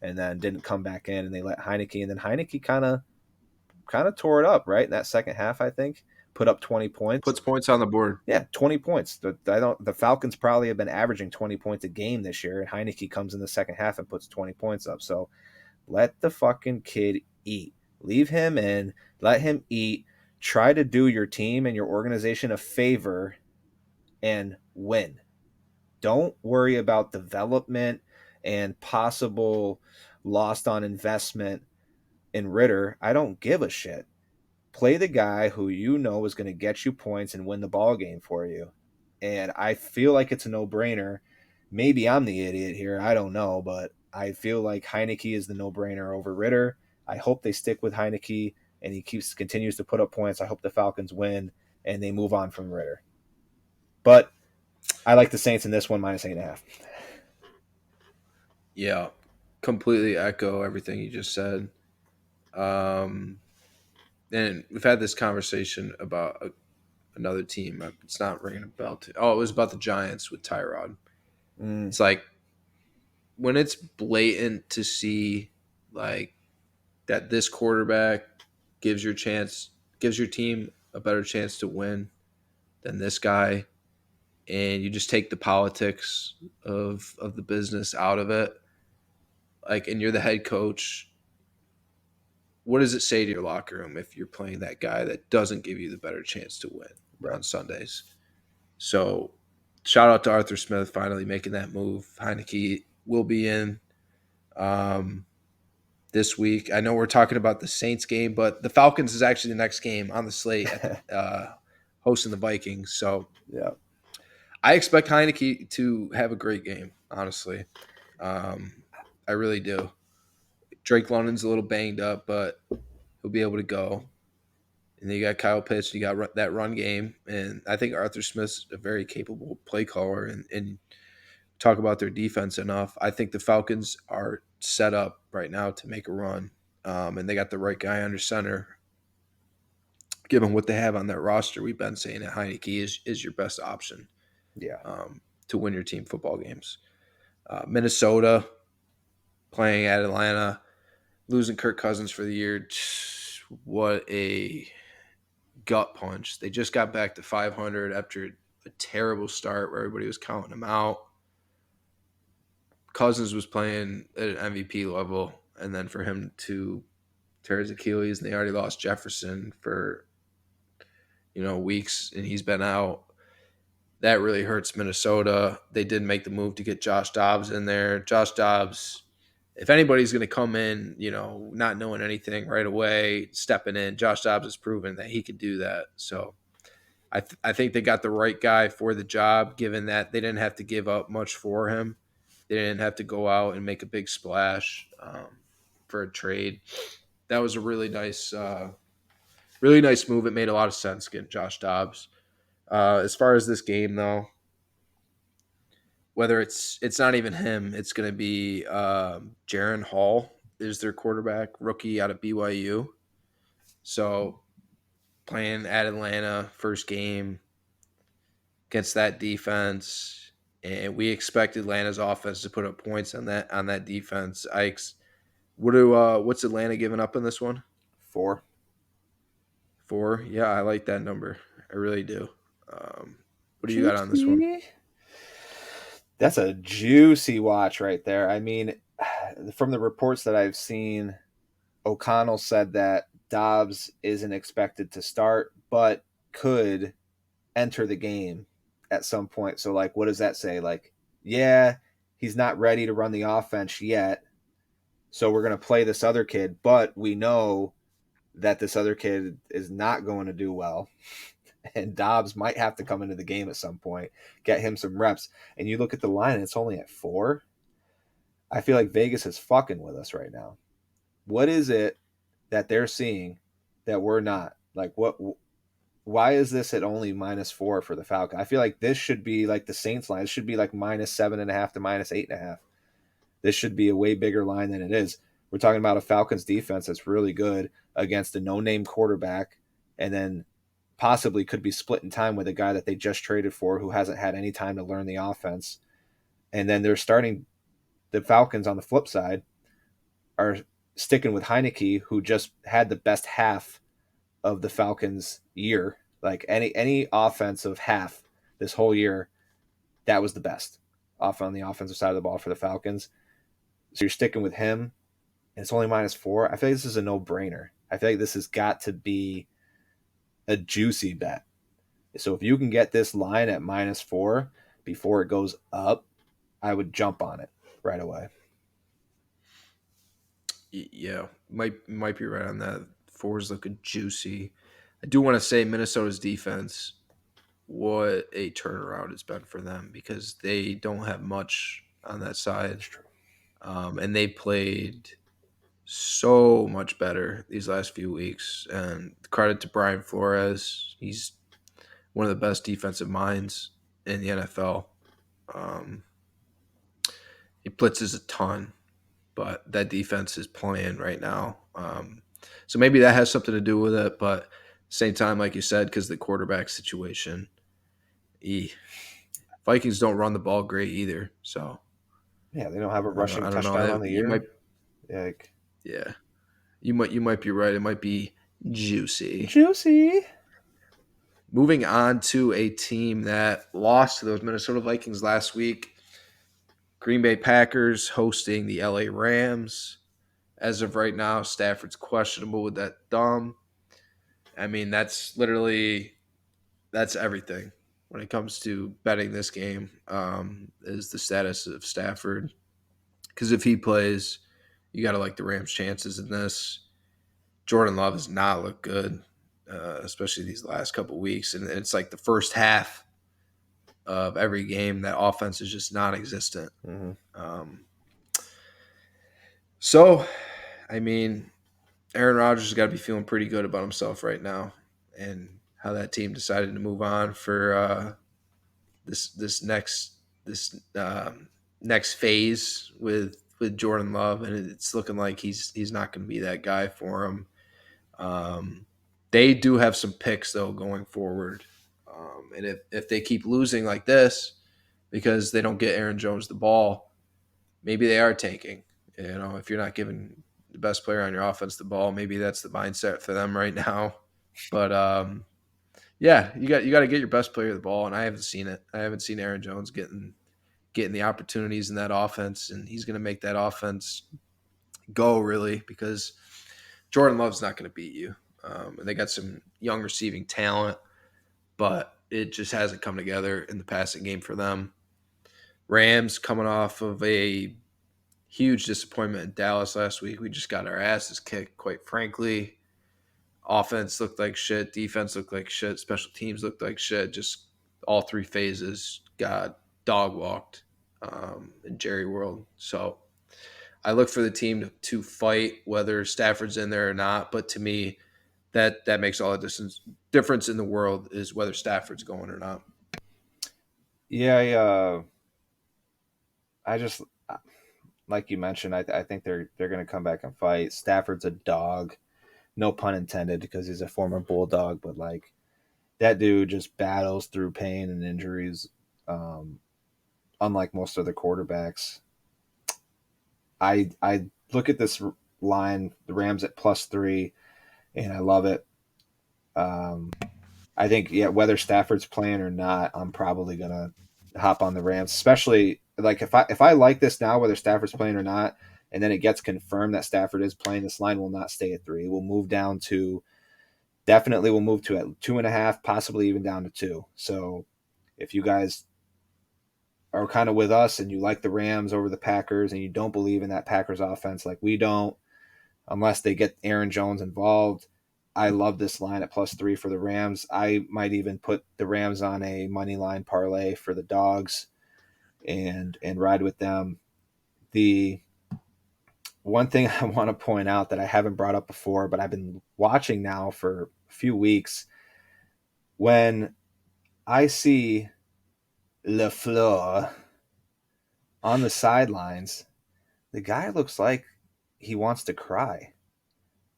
and then didn't come back in, and they let Heineke, and then Heineke kind of tore it up right in that second half. I think put up 20 points. Puts points on the board. Yeah, 20 points. The Falcons probably have been averaging 20 points a game this year, and Heineke comes in the second half and puts 20 points up. So let the fucking kid eat. Leave him in. Let him eat. Try to do your team and your organization a favor and win. Don't worry about development and possible lost on investment in Ritter. I don't give a shit. Play the guy who you know is going to get you points and win the ball game for you. And I feel like it's a no-brainer. Maybe I'm the idiot here. I don't know, but I feel like Heineke is the no-brainer over Ritter. I hope they stick with Heineke and he continues to put up points. I hope the Falcons win and they move on from Ritter. But I like the Saints in this one minus 8.5. Yeah, completely echo everything you just said. Um, and we've had this conversation about another team. It's not ringing a bell. It was about the Giants with Tyrod. Mm, It's like when it's blatant to see like that this quarterback gives your team a better chance to win than this guy, and you just take the politics of the business out of it. Like, and you're the head coach. What does it say to your locker room if you're playing that guy that doesn't give you the better chance to win right. on Sundays? So, shout out to Arthur Smith finally making that move. Heineke will be in um, this week. I know we're talking about the Saints game, but the Falcons is actually the next game on the slate at the hosting the Vikings. So Yeah. I expect Heineke to have a great game. Honestly, um, I really do. Drake London's a little banged up, but he'll be able to go. And then you got Kyle Pitts, you got that run game, and I think Arthur Smith's a very capable play caller. And talk about their defense enough. I think the Falcons are set up right now to make a run, and they got the right guy under center. Given what they have on their roster, we've been saying that Heineke is your best option Yeah. to win your team football games. Minnesota playing at Atlanta, losing Kirk Cousins for the year. What a gut punch. They just got back to 500 after a terrible start where everybody was counting them out. Cousins was playing at an MVP level, and then for him to tear his Achilles, and they already lost Jefferson for weeks, and he's been out. That really hurts Minnesota. They did make the move to get Josh Dobbs in there. Josh Dobbs if anybody's going to come in, not knowing anything right away, stepping in, Josh Dobbs has proven that he can do that. So I think they got the right guy for the job, given that they didn't have to give up much for him. They didn't have to go out and make a big splash for a trade. That was a really nice move. It made a lot of sense getting Josh Dobbs. As far as this game, though, whether it's not even him, it's going to be Jaron Hall is their quarterback, rookie out of BYU. So playing at Atlanta, first game against that defense, and we expect Atlanta's offense to put up points on that defense. What's Atlanta giving up in this one? 4. 4. Yeah, I like that number. I really do. Um, what do you got on this one? Juicy. That's a juicy watch right there. I mean, from the reports that I've seen, O'Connell said that Dobbs isn't expected to start, but could enter the game at some point. So, like, what does that say? Like, yeah, he's not ready to run the offense yet. So we're going to play this other kid, but we know that this other kid is not going to do well. And Dobbs might have to come into the game at some point, get him some reps. And you look at the line, and it's only at 4. I feel like Vegas is fucking with us right now. What is it that they're seeing that we're not? Like, what? Why is this at only -4 for the Falcons? I feel like this should be like the Saints line. It should be like -7.5 to -8.5. This should be a way bigger line than it is. We're talking about a Falcons defense that's really good against a no-name quarterback, and then possibly could be split in time with a guy that they just traded for who hasn't had any time to learn the offense. And then they're starting the Falcons on the flip side are sticking with Heineke, who just had the best half of the Falcons year. Like any offensive half this whole year, that was the best off on the offensive side of the ball for the Falcons. So you're sticking with him, and it's only -4. I feel like this is a no-brainer. I feel like this has got to be a juicy bet. So if you can get this line at -4 before it goes up, I would jump on it right away. Yeah, might be right on that. 4 is looking juicy. I do want to say Minnesota's defense, what a turnaround it's been for them because they don't have much on that side, That's true. and they played so much better these last few weeks. And credit to Brian Flores, he's one of the best defensive minds in the NFL. Um, he blitzes a ton, but that defense is playing right now. So maybe that has something to do with it. But same time, like you said, because the quarterback situation, Vikings don't run the ball great either. So Yeah, they don't have a rushing I don't know. touchdown on the You might, year. Like, yeah, you might be right. It might be juicy. juicy. Moving on to a team that lost to those Minnesota Vikings last week, Green Bay Packers hosting the LA Rams. As of right now, Stafford's questionable with that thumb. I mean, that's everything when it comes to betting this game. Is the status of Stafford because if he plays, you got to like the Rams' chances in this. Jordan Love has not looked good, especially these last couple weeks, and it's like the first half of every game that offense is just non-existent. Mm-hmm. Um, so, I mean, Aaron Rodgers has got to be feeling pretty good about himself right now, and how that team decided to move on for this next phase with Jordan Love, and it's looking like he's not going to be that guy for him. They do have some picks though going forward, and if they keep losing like this because they don't get Aaron Jones the ball, maybe they are tanking. If you're not giving the best player on your offense the ball, maybe that's the mindset for them right now. But yeah, you got to get your best player the ball, and I haven't seen it. I haven't seen Aaron Jones getting the opportunities in that offense, and he's going to make that offense go really because Jordan Love's not going to beat you. And they got some young receiving talent, but it just hasn't come together in the passing game for them. Rams coming off of a huge disappointment in Dallas last week. We just got our asses kicked, quite frankly. Offense looked like shit. Defense looked like shit. Special teams looked like shit. Just all three phases got dog walked in Jerry World. So I look for the team to fight, whether Stafford's in there or not. But to me, that makes all the difference in the world is whether Stafford's going or not. Yeah, I just like you mentioned, I think they're going to come back and fight. Stafford's a dog, no pun intended, because he's a former bulldog, but like that dude just battles through pain and injuries, um, unlike most other quarterbacks. I look at this line, the Rams at +3, and I love it. Um, I think whether Stafford's playing or not, I'm probably gonna hop on the Rams, especially like if I like this now, whether Stafford's playing or not, and then it gets confirmed that Stafford is playing, this line will not stay at 3. We'll move down to definitely we'll move to at 2.5, possibly even down to 2. So if you guys are kind of with us and you like the Rams over the Packers and you don't believe in that Packers offense like we don't, unless they get Aaron Jones involved. I love this line at +3 for the Rams. I might even put the Rams on a money line parlay for the dogs and ride with them. The one thing I want to point out that I haven't brought up before, but I've been watching now for a few weeks, when I see LaFleur on the sidelines, the guy looks like he wants to cry.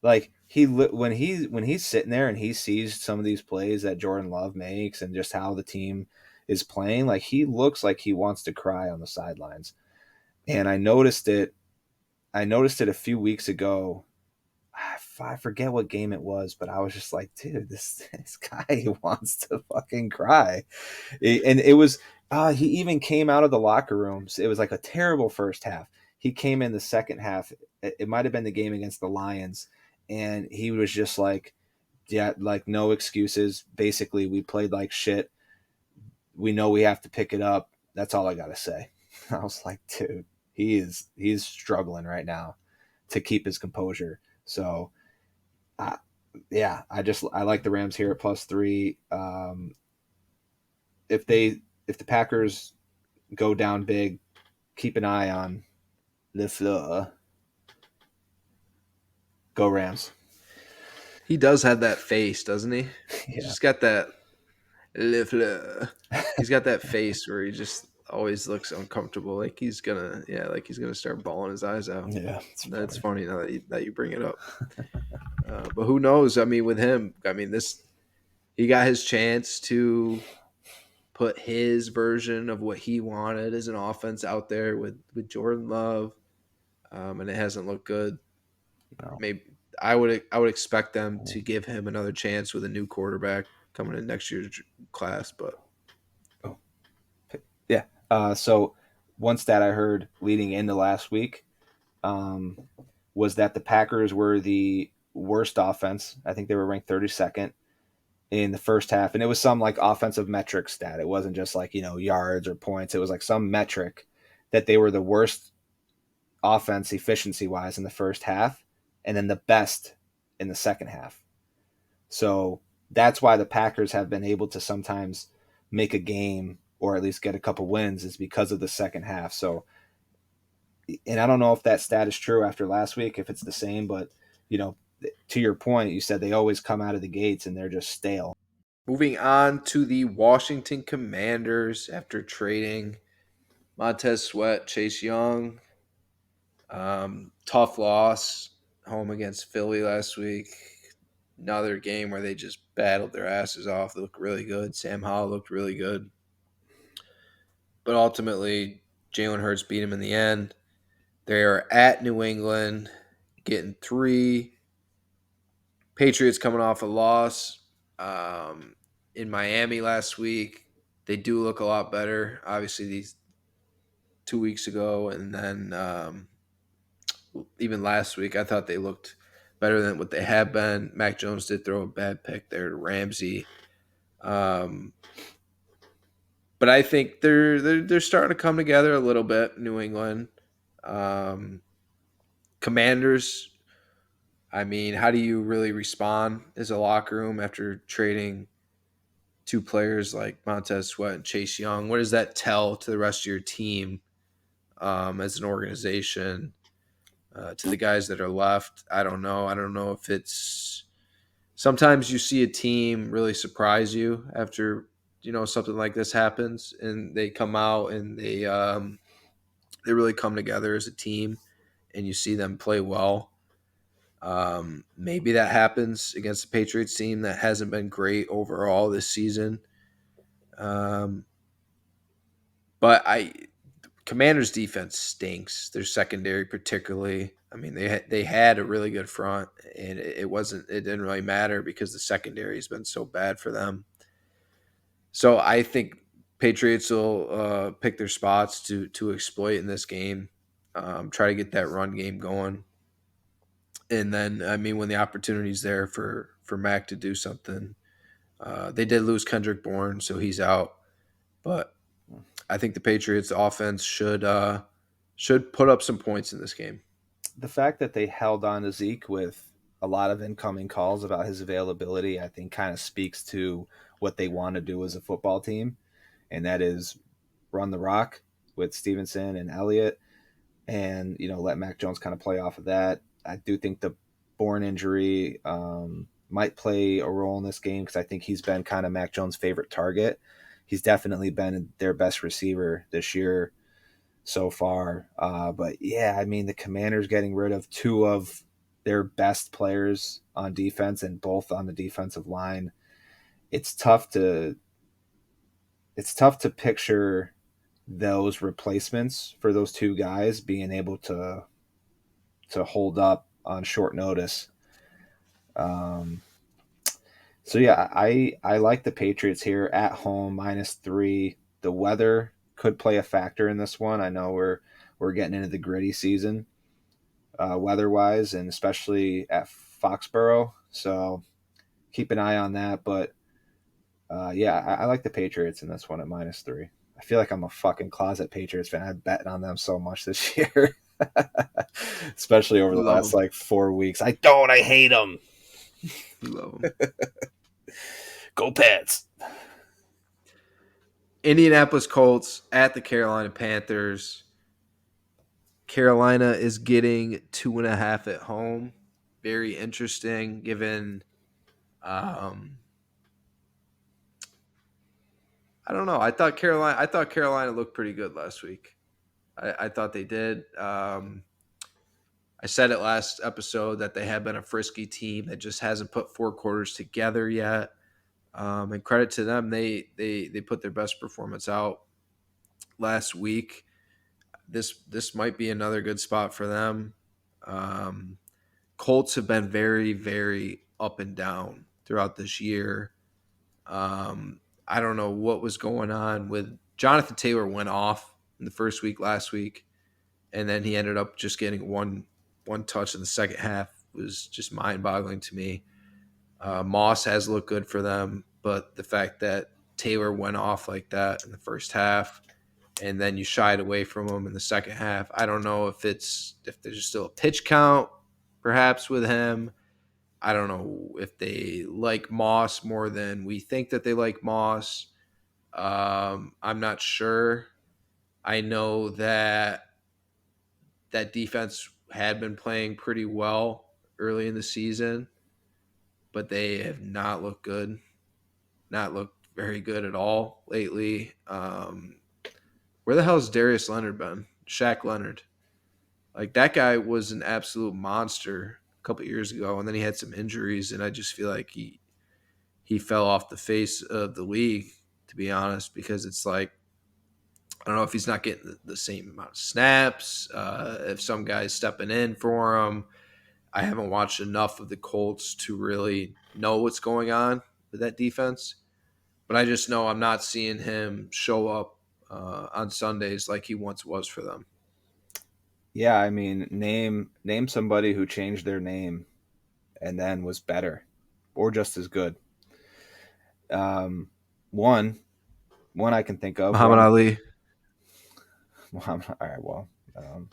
Like when he's sitting there and he sees some of these plays that Jordan Love makes and just how the team is playing, like he looks like he wants to cry on the sidelines. And I noticed it. I noticed it a few weeks ago. I forget what game it was, but I was just like, dude, this guy wants to fucking cry. And it was he even came out of the locker rooms. It was like a terrible first half. He came in the second half. It might have been the game against the Lions, and he was just like, yeah, like no excuses. Basically, we played like shit. We know we have to pick it up. That's all I gotta say. I was like, dude, he's struggling right now to keep his composure. So, uh, yeah, I like the Rams here at +3. If the Packers go down big, keep an eye on LeFleur. Go Rams. He does have that face, doesn't he? He's Yeah. just got that he's got that face where he just always looks uncomfortable, like he's gonna start bawling his eyes out. Yeah, it's That's funny. funny now that you bring it up. But who knows? I mean, with him, I mean, this he got his chance to put his version of what he wanted as an offense out there with Jordan Love, and it hasn't looked good. No. Maybe I would expect them to give him another chance with a new quarterback coming in next year's class, but Oh, yeah. So one stat I heard leading into last week um, was that the Packers were the worst offense. I think they were ranked 32nd in the first half, and it was some like offensive metric stat. It wasn't just like yards or points. It was like some metric that they were the worst offense efficiency wise in the first half, and then the best in the second half. So that's why the Packers have been able to sometimes make a game or at least get a couple wins is because of the second half. So, and I don't know if that stat is true after last week, if it's the same, but you know, to your point, you said they always come out of the gates and they're just stale. moving on to the Washington Commanders after trading Montez Sweat, Chase Young. Tough loss home against Philly last week. Another game where they just battled their asses off. They looked really good. Sam Howell looked really good. But ultimately, Jalen Hurts beat him in the end. They are at New England, getting 3. Patriots coming off a loss in Miami last week. They do look a lot better. Obviously, these 2 weeks ago, and then even last week, I thought they looked better than what they have been. Mac Jones did throw a bad pick there to Ramsey, um, but I think they're starting to come together a little bit. New England, Um, Commanders, I mean, how do you really respond as a locker room after trading two players like Montez Sweat and Chase Young? What does that tell to the rest of your team as an organization? To the guys that are left, I don't know. I don't know if it's sometimes you see a team really surprise you after something like this happens, and they come out and they really come together as a team, and you see them play well. Maybe that happens against the Patriots team that hasn't been great overall this season. Um, but Commanders defense stinks. Their secondary, particularly. I mean, they had a really good front, and it didn't really matter because the secondary has been so bad for them. So I think Patriots will pick their spots to exploit in this game, try to get that run game going, and then I mean when the opportunity's there for Mac to do something, they did lose Kendrick Bourne, so he's out, but I think the Patriots offense should put up some points in this game. The fact that they held on to Zeke with a lot of incoming calls about his availability, I think, kind of speaks to what they want to do as a football team, and that is run the rock with Stevenson and Elliott, and let Mac Jones kind of play off of that. I do think the Bourne injury might play a role in this game because I think he's been kind of Mac Jones' favorite target. He's definitely been their best receiver this year so far. But yeah, I mean, the Commanders getting rid of two of their best players on defense and both on the defensive line. It's tough to picture those replacements for those two guys being able to hold up on short notice. Um, so yeah, I like the Patriots here at home -3. The weather could play a factor in this one. I know we're getting into the gritty season, weather wise, and especially at Foxborough. So keep an eye on that. But yeah, I like the Patriots in this one at -3. I feel like I'm a fucking closet Patriots fan. I've bet on them so much this year, especially over We the love last them. like 4 weeks. I don't. I hate them. We love them. Go Pats. Indianapolis Colts at the Carolina Panthers. Carolina is getting 2.5 at home. Very interesting, given um, I don't know. I thought Carolina looked pretty good last week. I thought they did. I said it last episode that they have been a frisky team that just hasn't put four quarters together yet. And credit to them, they put their best performance out last week. This might be another good spot for them. Um, Colts have been very, very up and down throughout this year. I don't know what was going on with Jonathan Taylor went off in the first week last week, and then he ended up just getting one touch in the second half. It was just mind boggling to me. Moss has looked good for them, but the fact that Taylor went off like that in the first half, and then you shied away from him in the second half. I don't know if there's still a pitch count, perhaps with him. I don't know if they like Moss more than we think that they like Moss. I'm not sure. I know that defense had been playing pretty well early in the season, but they have not looked good, not looked very good at all lately. Where the hell's Darius Leonard been? Shaq Leonard. Like that guy was an absolute monster a couple years ago, and then he had some injuries, and I just feel like he fell off the face of the league, to be honest, because it's like I don't know if he's not getting the same amount of snaps, if some guy's stepping in for him. I haven't watched enough of the Colts to really know what's going on with that defense, but I just know I'm not seeing him show up on Sundays like he once was for them. Yeah, I mean, name somebody who changed their name and then was better or just as good. Um, one one I can think of. Muhammad Ali. All right, well, um,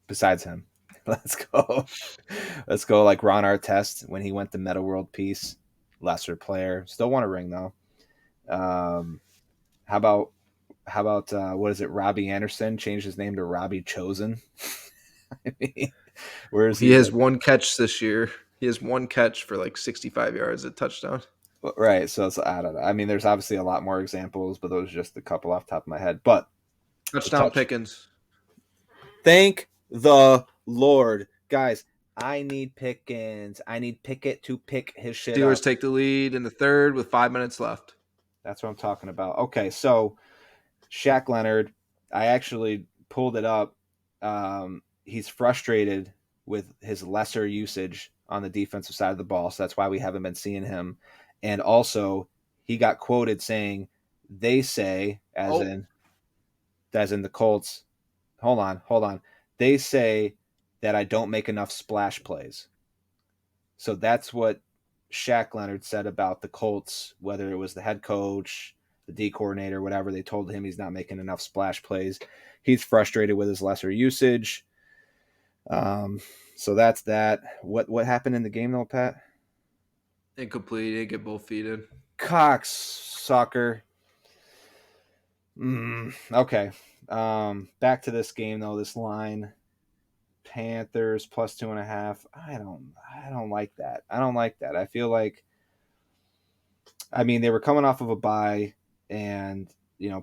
besides him. Let's go. Let's go like Ron Artest when he went to Meta World Peace. Lesser player. Still won a ring though. Um, how about what is it? Robbie Anderson changed his name to Robbie Chosen. I mean, where is He he has like? one catch this year. He has one catch for like 65 yards at touchdown. Right. So it's, I don't know. I mean, there's obviously a lot more examples, but those are just a couple off the top of my head. But the Touchdown touch. Pickens. Thank the Lord, guys. I need Pickens. I need Pickett to pick his shit Steelers up. take the lead in the third with 5 minutes left. That's what I'm talking about. Okay, so Shaq Leonard, I actually pulled it up. He's frustrated with his lesser usage on the defensive side of the ball, so that's why we haven't been seeing him. And also, he got quoted saying, "They say," Oh, as in the Colts. Hold on. They say that I don't make enough splash plays. So that's what Shaq Leonard said about the Colts, whether it was the head coach, the D coordinator, whatever. They told him he's not making enough splash plays. He's frustrated with his lesser usage. Um, so that's that. What happened in the game though, Pat? incomplete. He didn't get both feet in. Cox sucker. Okay. Back to this game though. This line, Panthers plus 2.5. I don't like that. I don't like that. I feel like, I mean, they were coming off of a bye and,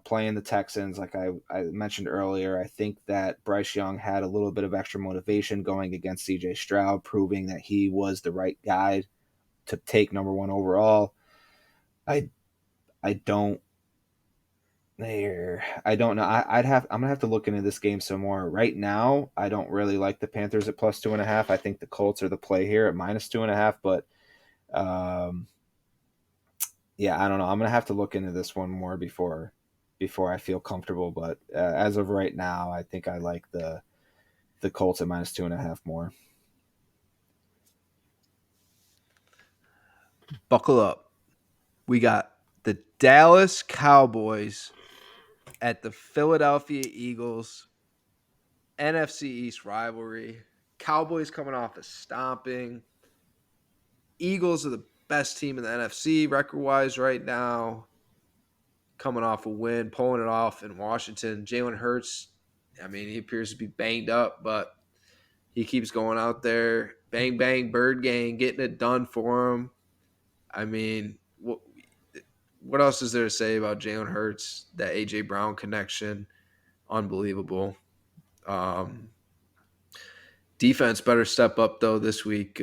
playing the Texans, like I mentioned earlier. I think that Bryce Young had a little bit of extra motivation going against CJ Stroud, proving that he was the right guy to take number one overall. I I don't I don't know. I'm gonna have to look into this game some more. Right now, I don't really like the Panthers at plus 2.5. I think the Colts are the play here at minus 2.5, but um, yeah, I don't know. I'm gonna have to look into this one more before I feel comfortable. But as of right now, I think I like the Colts at minus 2.5 more. Buckle up. We got the Dallas Cowboys at the Philadelphia Eagles. NFC East rivalry. Cowboys coming off a stomping. Eagles are the best team in the NFC record wise right now. Coming off a win, pulling it off in Washington. Jalen Hurts, I mean, he appears to be banged up, but he keeps going out there. Bang, bang, bird gang, getting it done for him. I mean, what else is there to say about Jalen Hurts? That A.J. Brown connection, unbelievable. Um, Defense better step up, though, this week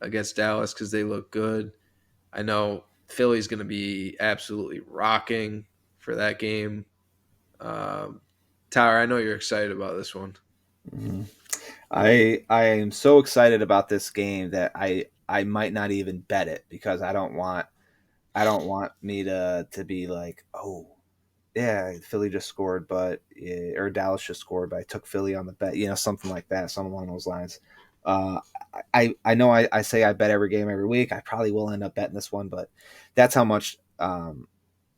against Dallas because they look good. I know Philly's going to be absolutely rocking for that game. Um, Tyler, I know you're excited about this one. Mm-hmm. I am so excited about this game that I might not even bet it because I don't want me to be like, oh yeah, Philly just scored, but or Dallas just scored, but I took Philly on the bet, something like that, something along those lines. Uh, I know I say I bet every game every week. I probably will end up betting this one, but that's how much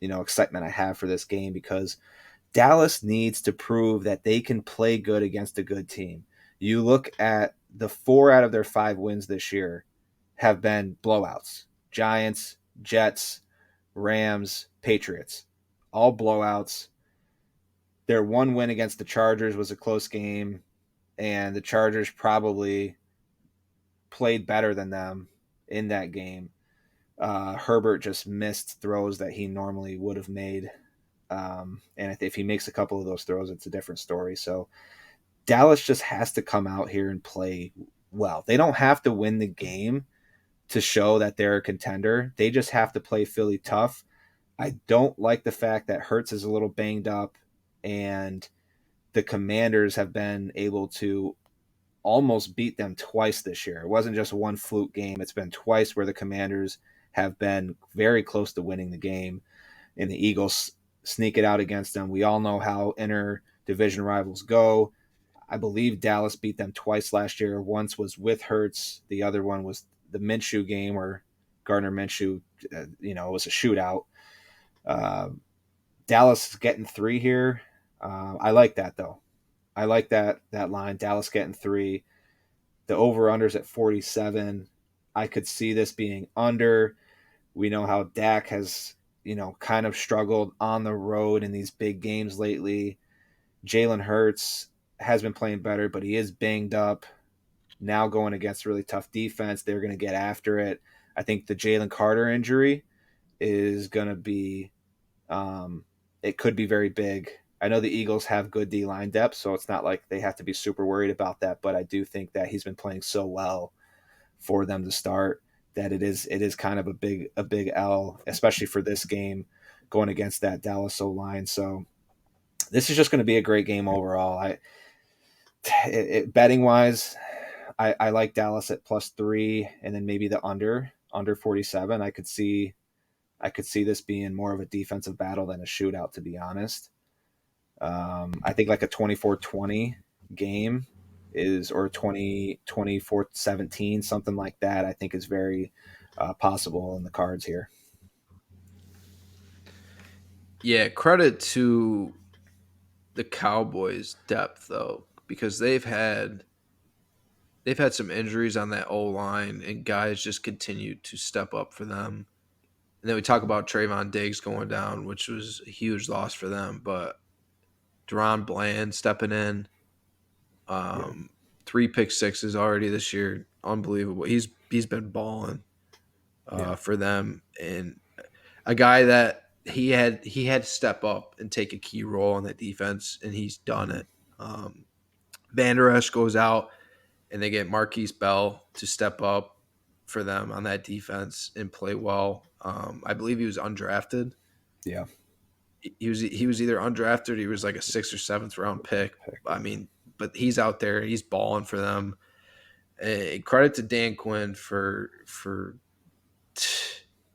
excitement I have for this game because Dallas needs to prove that they can play good against a good team. You look at the 4 out of their 5 wins this year have been blowouts. Giants, Jets, Rams, Patriots, all blowouts. Their one win against the Chargers was a close game, and the Chargers probably played better than them in that game. Herbert just missed throws that he normally would have made. And if he makes a couple of those throws, it's a different story. So Dallas just has to come out here and play well. They don't have to win the game to show that they're a contender. They just have to play Philly tough. I don't like the fact that Hurts is a little banged up and the Commanders have been able to almost beat them twice this year. It wasn't just one fluke game. It's been twice where the Commanders have been very close to winning the game and the Eagles sneak it out against them. We all know how inter division rivals go. I believe Dallas beat them twice last year. Once was with Hurts. The other one was the Minshew game where Gardner Minshew, it was a shootout. Uh, Dallas is getting 3 here. I like that though. I like that line. Dallas getting 3. The over unders at 47. I could see this being under. We know how Dak has, kind of struggled on the road in these big games lately. Jalen Hurts has been playing better, but he is banged up. Now going against a really tough defense, they're going to get after it. I think the Jalen Carter injury is going to be, it could be very big. I know the Eagles have good D line depth, so it's not like they have to be super worried about that. But I do think that he's been playing so well for them to start that it is kind of a big L, especially for this game going against that Dallas O line. So this is just going to be a great game overall. Betting wise, I like Dallas at +3, and then maybe the under 47. I could see this being more of a defensive battle than a shootout, to be honest. I think like a 24-20 game is, or 24-17, something like that, I think is very possible in the cards here. Yeah, credit to the Cowboys' depth though, because they've had some injuries on that O line, and guys just continue to step up for them. And then we talk about Trayvon Diggs going down, which was a huge loss for them. But Deron Bland stepping in, Yeah, um, 3 pick sixes already this year, unbelievable. He's been balling yeah, for them, and a guy that he had to step up and take a key role in that defense, and he's done it. Van Der Esch goes out, and they get Marquise Bell to step up for them on that defense and play well. I believe he was undrafted. yeah. He was either undrafted or he was like a sixth or seventh round pick. Pick, I yeah, mean, but he's out there. He's balling for them. Credit to Dan Quinn for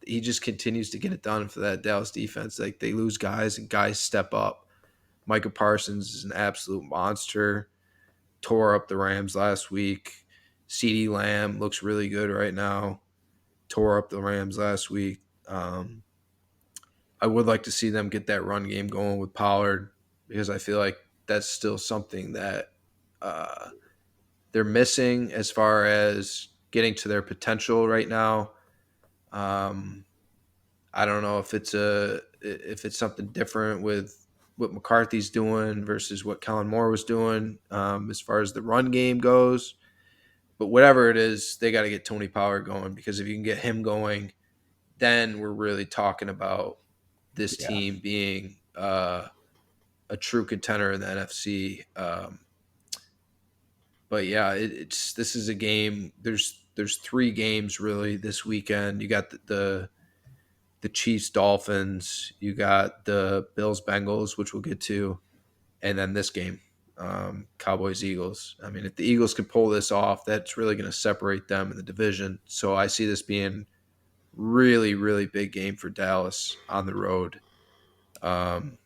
he just continues to get it done for that Dallas defense. Like they lose guys and guys step up. Micah Parsons is an absolute monster. Tore up the Rams last week. CeeDee Lamb looks really good right now. Tore up the Rams last week. I would like to see them get that run game going with Pollard because I feel like that's still something that uh, they're missing as far as getting to their potential right now. Um, I don't know if it's something different with what McCarthy's doing versus what Kellen Moore was doing as far as the run game goes. But whatever it is, they got to get Tony Pollard going because if you can get him going, then we're really talking about this yeah, team being a true contender in the NFC. But yeah, it's this is a game. There's 3 games really this weekend. You got the Chiefs Dolphins. You got the Bills Bengals, which we'll get to, and then this game, Cowboys Eagles. I mean, if the Eagles can pull this off, that's really going to separate them in the division. So I see this being really, really big game for Dallas on the road. Um,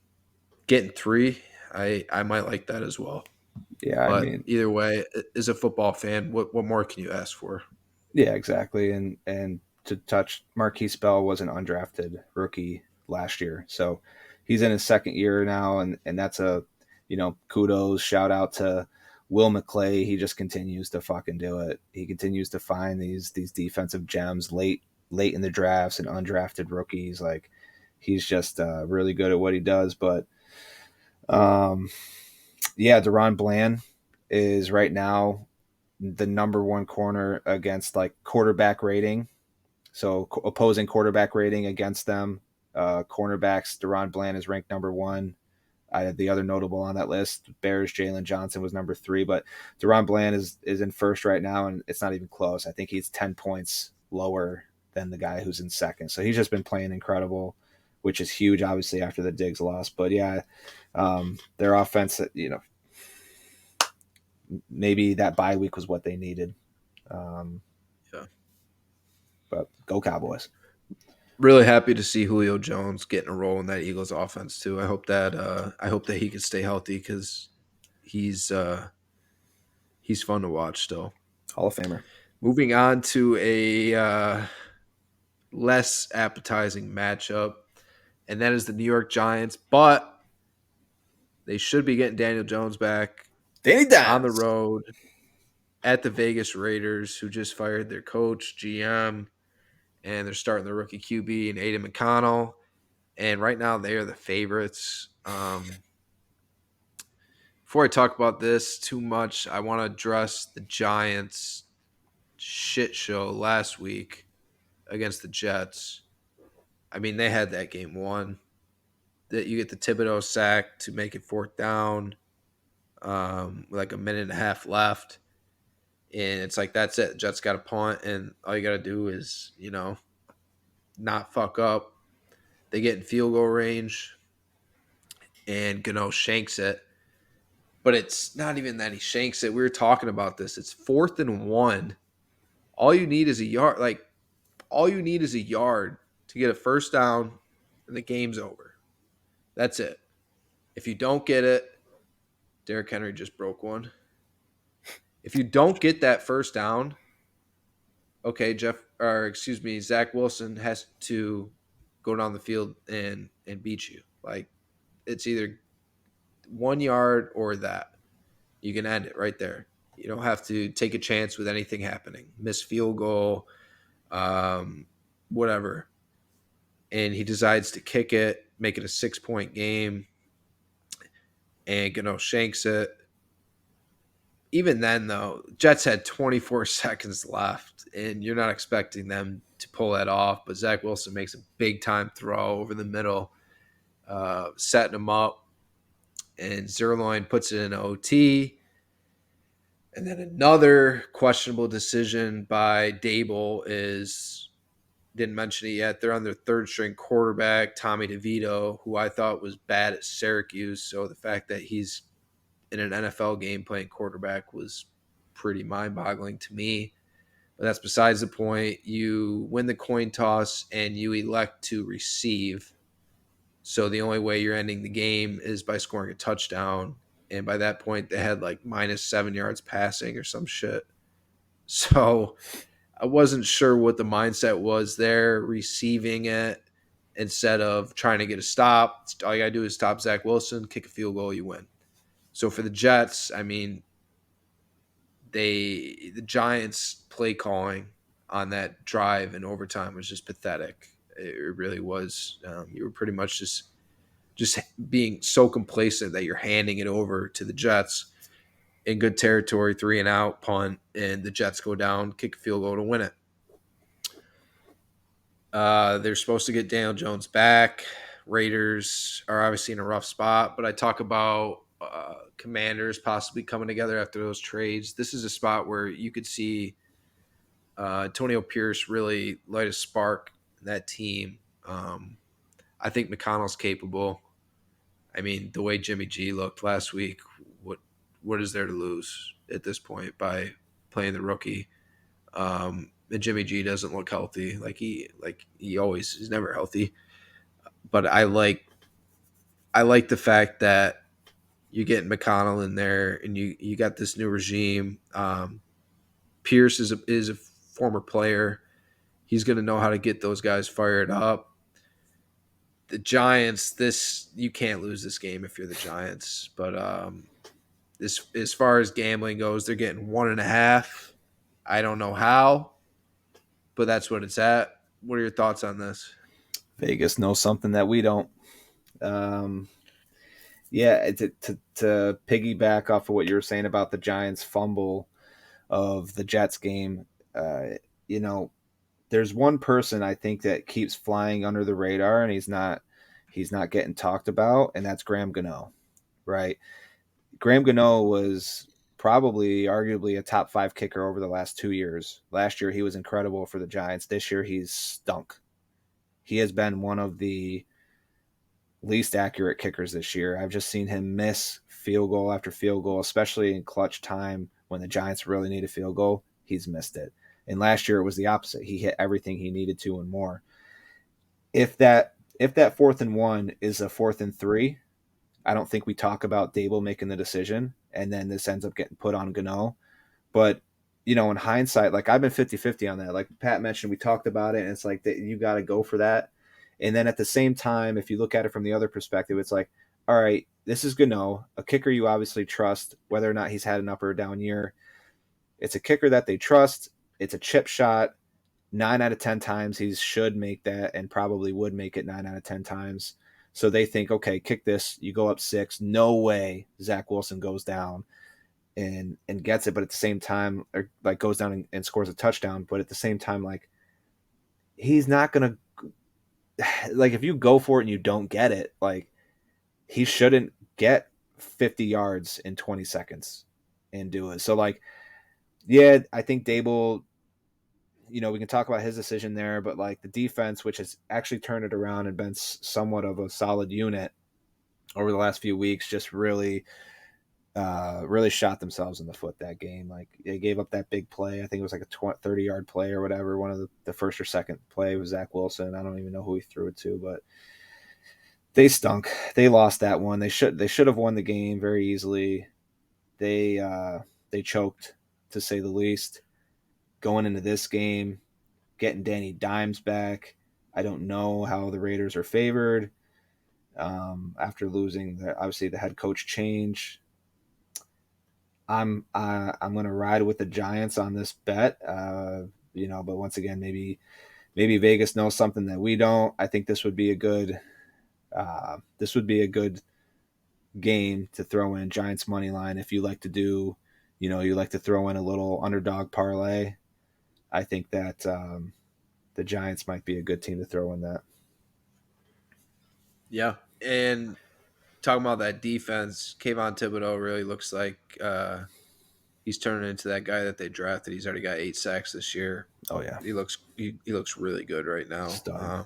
Getting 3, I might like that as well. yeah. I But mean, either way, as a football fan, what more can you ask for? yeah, exactly. And to touch, Marquise Bell was an undrafted rookie last year, so he's in his second year now, and that's a, kudos, shout out to Will McClay. He just continues to fucking do it. He continues to find these defensive gems late in the drafts and undrafted rookies. Like he's just really good at what he does. But um, yeah, Deron Bland is right now the number one corner against like quarterback rating. So opposing quarterback rating against them, cornerbacks. Deron Bland is ranked number one. The other notable on that list, Bears Jalen Johnson was number 3, but Deron Bland is in first right now, and it's not even close. I think he's 10 points lower than the guy who's in second. So he's just been playing incredible, which is huge, obviously after the Diggs loss. But yeah, their offense, maybe that bye week was what they needed. Um, Yeah. but go Cowboys. Really happy to see Julio Jones getting a role in that Eagles offense too. I hope that he can stay healthy because he's he's fun to watch still. Hall of Famer. Moving on to a less appetizing matchup, and that is the New York Giants. But they should be getting Daniel Jones back. Danny on the Dimes. road at the Vegas Raiders, who just fired their coach, GM, and they're starting the rookie QB and Aiden McConnell. And right now they are the favorites. Before I talk about this too much, I want to address the Giants' shit show last week against the Jets. I mean, they had that game won. That you get the Thibodeau sack to make it fourth down, with like a minute and a half left, and it's like that's it. Jets got a punt, and all you got to do is not fuck up. They get in field goal range, and Gano shanks it. But it's not even that he shanks it. We were talking about this. It's 4th and 1. All you need is a yard. Like all you need is a yard to get a first down, and the game's over. That's it. If you don't get it, Derrick Henry just broke one. If you don't get that first down, okay, Zach Wilson has to go down the field and beat you. Like it's either 1 yard or that. You can end it right there. You don't have to take a chance with anything happening. Miss field goal, whatever. And he decides to kick it, make it a 6-point game, and Gano shanks it. Even then, though, Jets had 24 seconds left, and you're not expecting them to pull that off. But Zach Wilson makes a big time throw over the middle, setting him up, and Zerloin puts it in OT. And then another questionable decision by Dabo is, didn't mention it yet, they're on their third string quarterback, Tommy DeVito, who I thought was bad at Syracuse. So the fact that he's in an NFL game playing quarterback was pretty mind-boggling to me. But that's besides the point. You win the coin toss and you elect to receive. So the only way you're ending the game is by scoring a touchdown. And by that point, they had like -7 yards passing or some shit. So I wasn't sure what the mindset was there, receiving it instead of trying to get a stop. All you got to do is stop Zach Wilson, kick a field goal, you win. So for the Jets, I mean, the Giants play calling on that drive in overtime was just pathetic. It really was. You were pretty much just being so complacent that you're handing it over to the Jets in good territory, 3-and-out punt, and the Jets go down, kick a field goal to win it. They're supposed to get Daniel Jones back. Raiders are obviously in a rough spot, but I talk about Commanders possibly coming together after those trades. This is a spot where you could see Antonio Pierce really light a spark in that team. I think McConnell's capable. I mean, the way Jimmy G looked last week, what is there to lose at this point by playing the rookie? And Jimmy G doesn't look healthy. He's never healthy. But I like the fact that you get McConnell in there and you got this new regime. Pierce is a former player. He's going to know how to get those guys fired up. The Giants, you can't lose this game if you're the Giants. But as far as gambling goes, they're getting 1.5. I don't know how, but that's what it's at. What are your thoughts on this? Vegas knows something that we don't. Um, yeah, to piggyback off of what you were saying about the Giants' fumble of the Jets game, you know, there's one person I think that keeps flying under the radar, and he's not getting talked about, and that's Graham Gano, right? Graham Gano was probably arguably a top 5 kicker over the last 2 years. Last year he was incredible for the Giants. This year he's stunk. He has been one of the least accurate kickers this year. I've just seen him miss field goal after field goal, especially in clutch time when the Giants really need a field goal. He's missed it. And last year it was the opposite. He hit everything he needed to and more. If that 4th-and-1 is a 4th-and-3, I don't think we talk about Dabo making the decision, and then this ends up getting put on Gano. But, in hindsight, like I've been 50-50 on that. Like Pat mentioned, we talked about it, and it's like that you got to go for that. And then at the same time, if you look at it from the other perspective, it's like, all right, this is Gano, a kicker you obviously trust, whether or not he's had an up or down year. It's a kicker that they trust. It's a chip shot. 9 out of 10 times he should make that and probably would make it 9 out of 10 times. So they think, okay, kick this. You go up 6. No way Zach Wilson goes down and gets it. But at the same time, or like goes down and scores a touchdown. But at the same time, like he's not gonna like if you go for it and you don't get it, like he shouldn't get 50 yards in 20 seconds and do it. So like, yeah, I think Dable, we can talk about his decision there, but like the defense, which has actually turned it around and been somewhat of a solid unit over the last few weeks, just really shot themselves in the foot that game. Like they gave up that big play. I think it was like a 30-yard play or whatever. One of the first or second play was Zach Wilson. I don't even know who he threw it to, but they stunk. They lost that one. They should have won the game very easily. They choked, to say the least. Going into this game, getting Danny Dimes back, I don't know how the Raiders are favored after losing. Obviously, the head coach change. I'm going to ride with the Giants on this bet. But once again, maybe Vegas knows something that we don't. I think this would be a good game to throw in Giants money line if you like to do, you like to throw in a little underdog parlay. I think that the Giants might be a good team to throw in that. Yeah, and talking about that defense, Kayvon Thibodeau really looks like he's turning into that guy that they drafted. He's already got 8 sacks this year. Oh yeah, He looks really good right now. stud.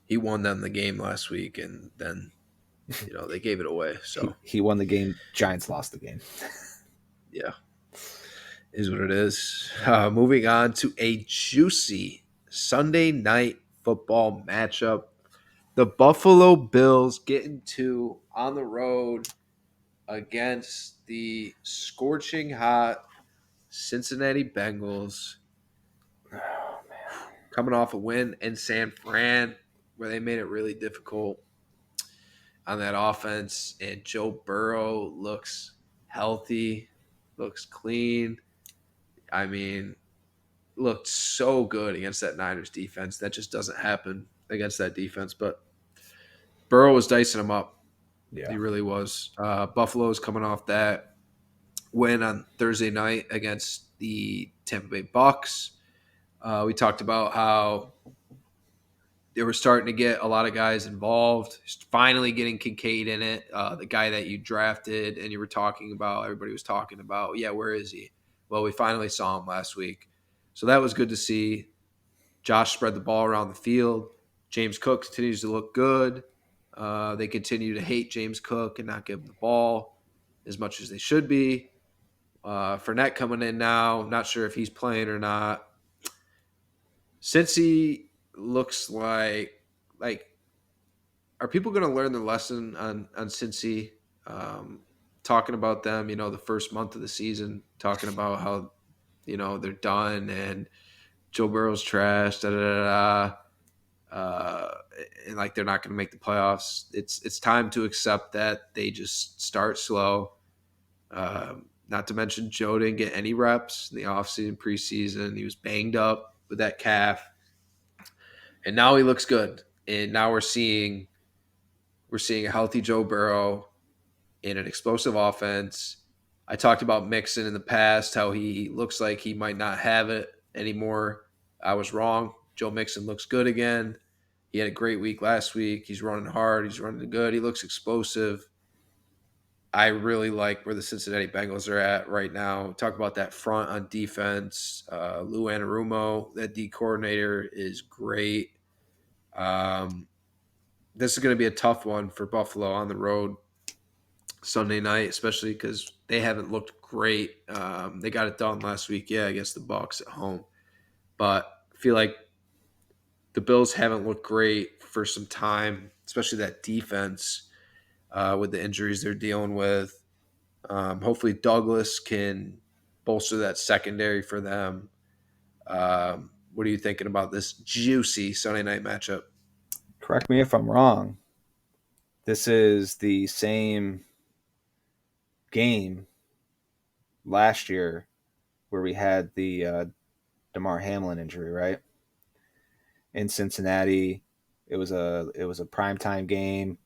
He won them the game last week, and then they gave it away. So he won the game. Giants lost the game. yeah, is what it is. Moving on to a juicy Sunday night football matchup. The Buffalo Bills getting to on the road against the scorching hot Cincinnati Bengals, Oh man, coming off a win in San Fran where they made it really difficult on that offense. And Joe Burrow looks healthy, looks clean. I mean, looked so good against that Niners defense. That just doesn't happen against that defense. But Burrow was dicing them up. yeah. He really was. Buffalo's coming off that win on Thursday night against the Tampa Bay Bucks. We talked about how they were starting to get a lot of guys involved. Finally getting Kincaid in it, the guy that you drafted and you were talking about. Everybody was talking about, yeah, where is he? Well, we finally saw him last week, so that was good to see. Josh spread the ball around the field. James Cook continues to look good. They continue to hate James Cook and not give him the ball as much as they should be. Fournette coming in now. Not sure if he's playing or not. Cincy looks like are people going to learn the lesson on Cincy? Talking about them, the first month of the season, talking about how they're done and Joe Burrow's trash, da da da da. And like they're not going to make the playoffs. It's time to accept that they just start slow. Not to mention Joe didn't get any reps in the offseason, preseason. He was banged up with that calf, and now he looks good. And now we're seeing a healthy Joe Burrow in an explosive offense. I talked about Mixon in the past, how he looks like he might not have it anymore. I was wrong. Joe Mixon looks good again. He had a great week last week. He's running hard. He's running good. He looks explosive. I really like where the Cincinnati Bengals are at right now. Talk about that front on defense. Lou Anarumo, that D coordinator, is great. Um, this is going to be a tough one for Buffalo on the road Sunday night, especially because they haven't looked great. They got it done last week, yeah, against the Bucks at home, but I feel like the Bills haven't looked great for some time, especially that defense with the injuries they're dealing with. Hopefully, Douglas can bolster that secondary for them. What are you thinking about this juicy Sunday night matchup? Correct me if I'm wrong. This is the same game last year where we had the Damar Hamlin injury, right? In Cincinnati, it was a primetime game,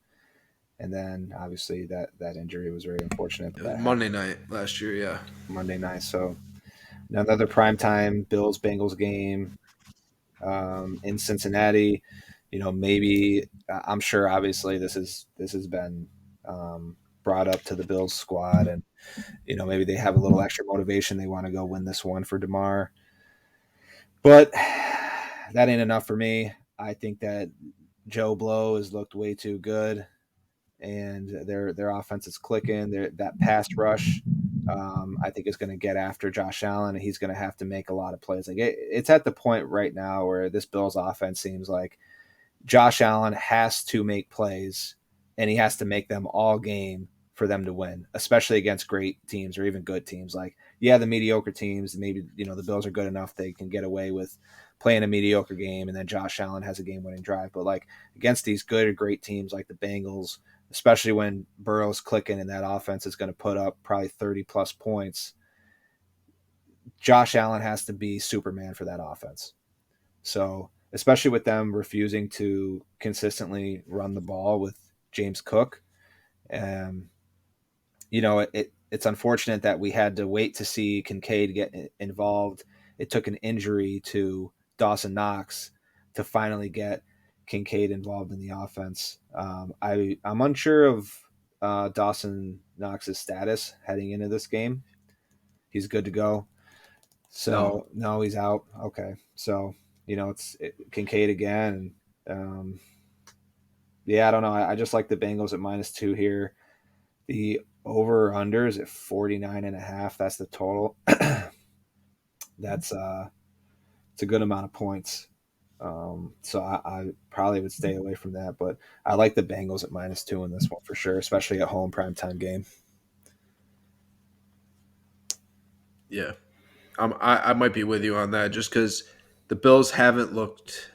and then obviously that injury was very unfortunate It that was that Monday happened night last year. Yeah. Monday night. So another primetime Bills Bengals game in Cincinnati. Maybe I'm sure. Obviously, this has been brought up to the Bills squad, and maybe they have a little extra motivation. They want to go win this one for Damar, but that ain't enough for me. I think that Joe Blow has looked way too good, and their offense is clicking. That pass rush, I think, is going to get after Josh Allen, and he's going to have to make a lot of plays. Like it's at the point right now where this Bills offense seems like Josh Allen has to make plays, and he has to make them all game for them to win, especially against great teams or even good teams. Like, yeah, the mediocre teams, maybe the Bills are good enough they can get away with playing a mediocre game, and then Josh Allen has a game-winning drive. But like against these good or great teams like the Bengals, especially when Burrow's clicking and that offense is going to put up probably 30 plus points, Josh Allen has to be Superman for that offense. So, especially with them refusing to consistently run the ball with James Cook, um, it's unfortunate that we had to wait to see Kincaid get involved. It took an injury to Dawson Knox to finally get Kincaid involved in the offense. I'm unsure of Dawson Knox's status heading into this game. He's good to go. No. So no, he's out. Okay, so Kincaid again. Yeah, I don't know. I just like the Bengals at -2 here. The over under is at 49.5. That's the total. That's it's a good amount of points. So I probably would stay away from that, but I like the Bengals at -2 in this one for sure, especially at home primetime game. Yeah. I might be with you on that just because the Bills haven't looked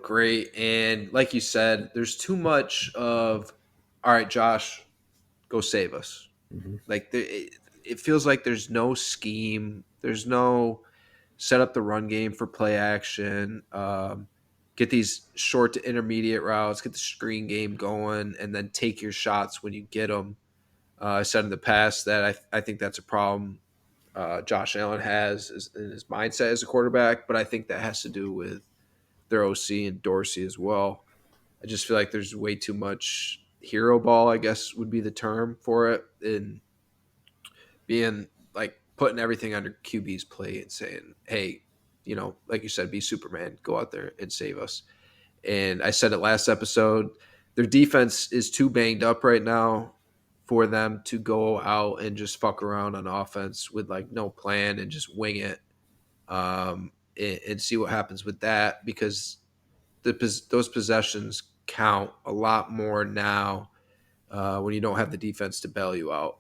great, and like you said, there's too much of, all right, Josh, go save us. Mm-hmm. Like it feels like there's no scheme, there's no set up the run game for play action, get these short to intermediate routes, get the screen game going, and then take your shots when you get them. I said in the past that I think that's a problem Josh Allen has in his mindset as a quarterback, but I think that has to do with their OC and Dorsey as well. I just feel like there's way too much hero ball, I guess would be the term for it, in being like putting everything under QB's plate and saying, hey, like you said, be Superman, go out there and save us. And I said it last episode, their defense is too banged up right now for them to go out and just fuck around on offense with like no plan and just wing it, and see what happens with that, because those possessions count a lot more now when you don't have the defense to bail you out.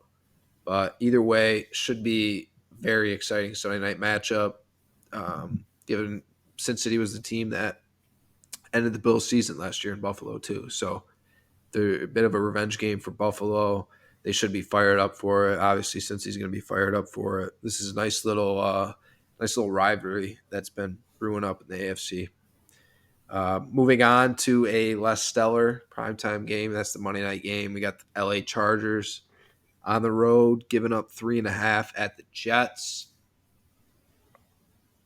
But either way, should be very exciting Sunday night matchup. Given Sin City was the team that ended the Bills season last year in Buffalo too, so they're a bit of a revenge game for Buffalo. They should be fired up for it. Obviously, since he's going to be fired up for it, this is a nice little rivalry that's been brewing up in the AFC. Moving on to a less stellar primetime game. That's the Monday night game. We got the LA Chargers on the road, giving up 3.5 at the Jets. Yeah.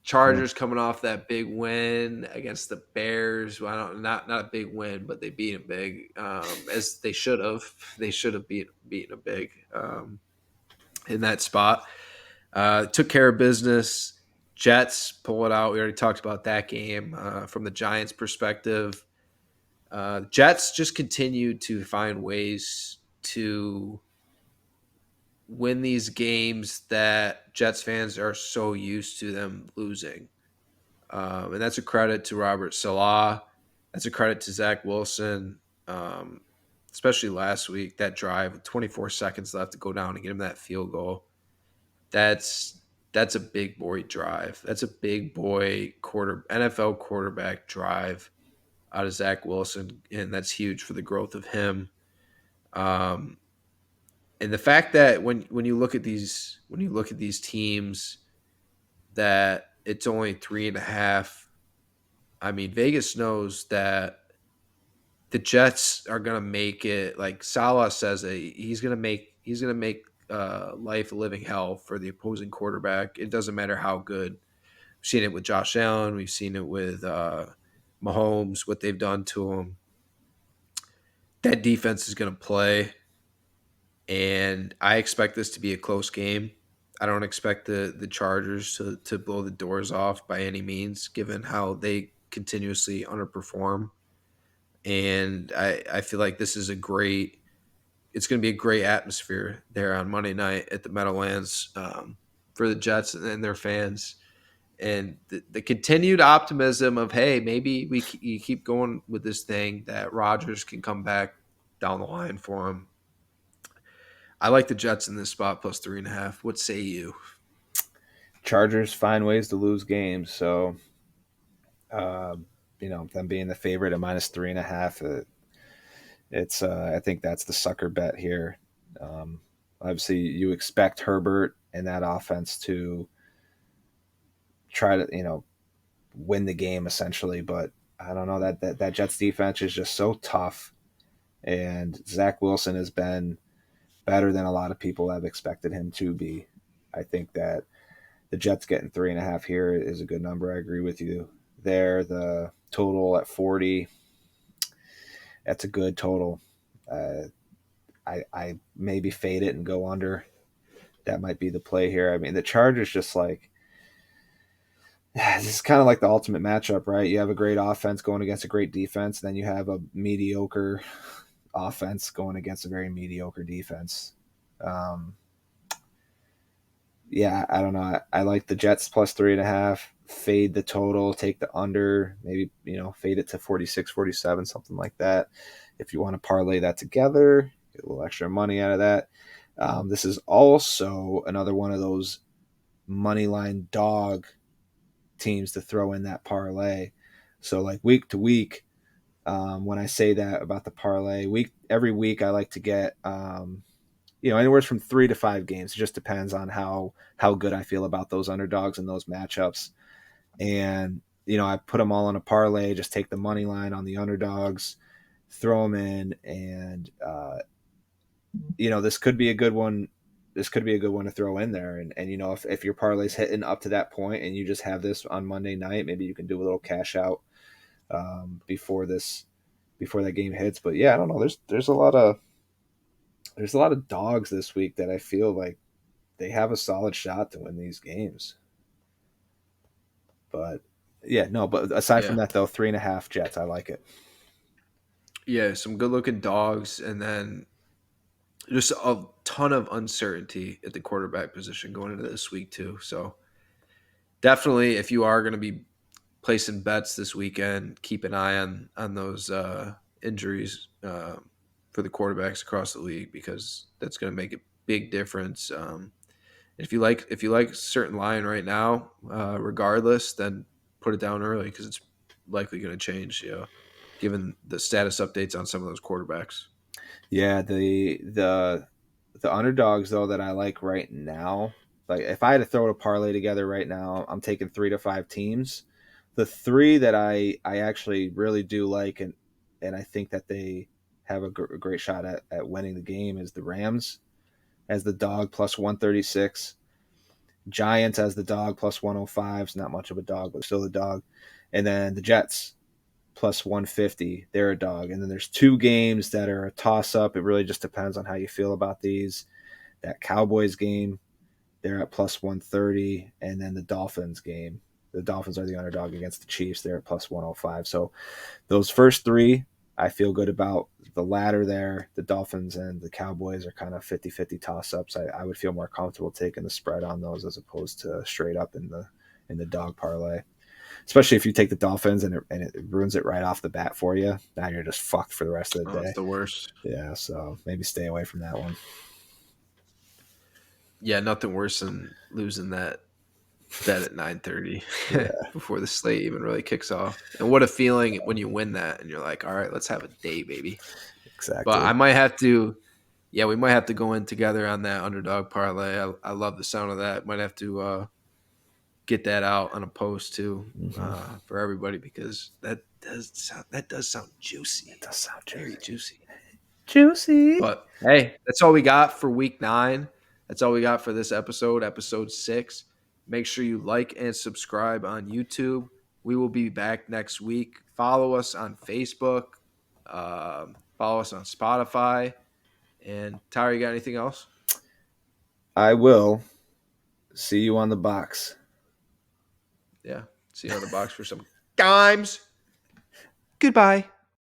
Chargers coming off that big win against the Bears. Well, I don't, not a big win, but they beat them big, as they should have. They should have beaten them big in that spot. Took care of business. Jets pull it out. We already talked about that game from the Giants' perspective. Jets just continue to find ways to win these games that Jets fans are so used to them losing. And that's a credit to Robert Salah. That's a credit to Zach Wilson, um, especially last week. That drive with 24 seconds left to go down and get him that field goal. That's that's a big boy drive. That's a big boy NFL quarterback drive. out of Zach Wilson, and that's huge for the growth of him. Um, and the fact that when you look at these teams that it's only 3.5. I mean, Vegas knows that the Jets are gonna make it. Like Salah says, he's gonna make life a living hell for the opposing quarterback. It doesn't matter how good. We've seen it with Josh Allen. We've seen it with Mahomes. What they've done to him. That defense is gonna play, and I expect this to be a close game. I don't expect the Chargers to blow the doors off by any means, given how they continuously underperform. And I feel like this is a great. It's going to be a great atmosphere there on Monday night at the Meadowlands for the Jets and their fans. And the continued optimism of, hey, maybe you keep going with this thing that Rodgers can come back down the line for him. I like the Jets in this spot plus 3.5. What say you? Chargers find ways to lose games, so uh, them being the favorite at -3.5, it's I think that's the sucker bet here. Um, Obviously, you expect Herbert and that offense to try to win the game essentially, but I don't know that Jets defense is just so tough, and Zach Wilson has been better than a lot of people have expected him to be. I think that the Jets getting 3.5 here is a good number. I agree with you there. The total at 40, that's a good total. Uh, I maybe fade it and go under. That might be the play here. I mean, the Chargers just like this is kind of like the ultimate matchup, right? You have a great offense going against a great defense, then you have a mediocre offense going against a very mediocre defense. Um, yeah, I don't know. I like the Jets plus 3.5. Fade the total, take the under, maybe, fade it to 46, 47, something like that. If you want to parlay that together, get a little extra money out of that. This is also another one of those money line dog teams to throw in that parlay. So, like week to week, when I say that about the parlay, every week I like to get anywhere from 3 to 5 games. It just depends on how good I feel about those underdogs and those matchups. And I put them all on a parlay. Just take the money line on the underdogs, throw them in, and this could be a good one. This could be a good one to throw in there. And if your parlay's hitting up to that point and you just have this on Monday night, maybe you can do a little cash out before that game hits. But yeah, I don't know. There's a lot of dogs this week that I feel like they have a solid shot to win these games. But yeah, no. But aside from Yeah. that, though, 3.5 Jets, I like it. Yeah, some good looking dogs, and then just a ton of uncertainty at the quarterback position going into this week, too. So definitely, if you are going to be placing bets this weekend, keep an eye on those injuries for the quarterbacks across the league, because that's going to make a big difference. If you like a certain line right now, regardless, then put it down early because it's likely going to change. Given the status updates on some of those quarterbacks. Yeah, the underdogs though that I like right now, like if I had to throw a parlay together right now, I'm taking 3 to 5 teams. The three that I actually really do like, and I think that they have a great shot at winning the game is the Rams as the dog plus 136, Giants as the dog plus 105. It's not much of a dog, but still a dog, and then the Jets plus 150. They're a dog. And then there's two games that are a toss up. It really just depends on how you feel about these. That Cowboys game, they're at plus 130. And then the Dolphins game, the Dolphins are the underdog against the Chiefs. They're at plus 105. So those first three, I feel good about. The latter there, the Dolphins and the Cowboys are kind of 50-50 toss ups. I would feel more comfortable taking the spread on those as opposed to straight up in the dog parlay, especially if you take the Dolphins and it ruins it right off the bat for you. Now you're just fucked for the rest of the Oh, day. it's the worst. Yeah, so maybe stay away from that one. Yeah, nothing worse than losing that bed at 9:30 Yeah, before the slate even really kicks off. And what a feeling when you win that and you're like, all right, let's have a day, baby. But I exactly. might have to, yeah, we might have to go in together on that underdog parlay. I love the sound of that. Might have to get that out on a post too Hmm. for everybody because that does sound It juicy, does sound very juicy. juicy. Juicy. But hey, that's all we got for week 9. That's all we got for this episode 6. Make sure you like and subscribe on YouTube. We will be back next week. Follow us on Facebook. Follow us on Spotify. And Tyra, you got anything else? I will see you on the box. Yeah. See you on the box for some games. Goodbye.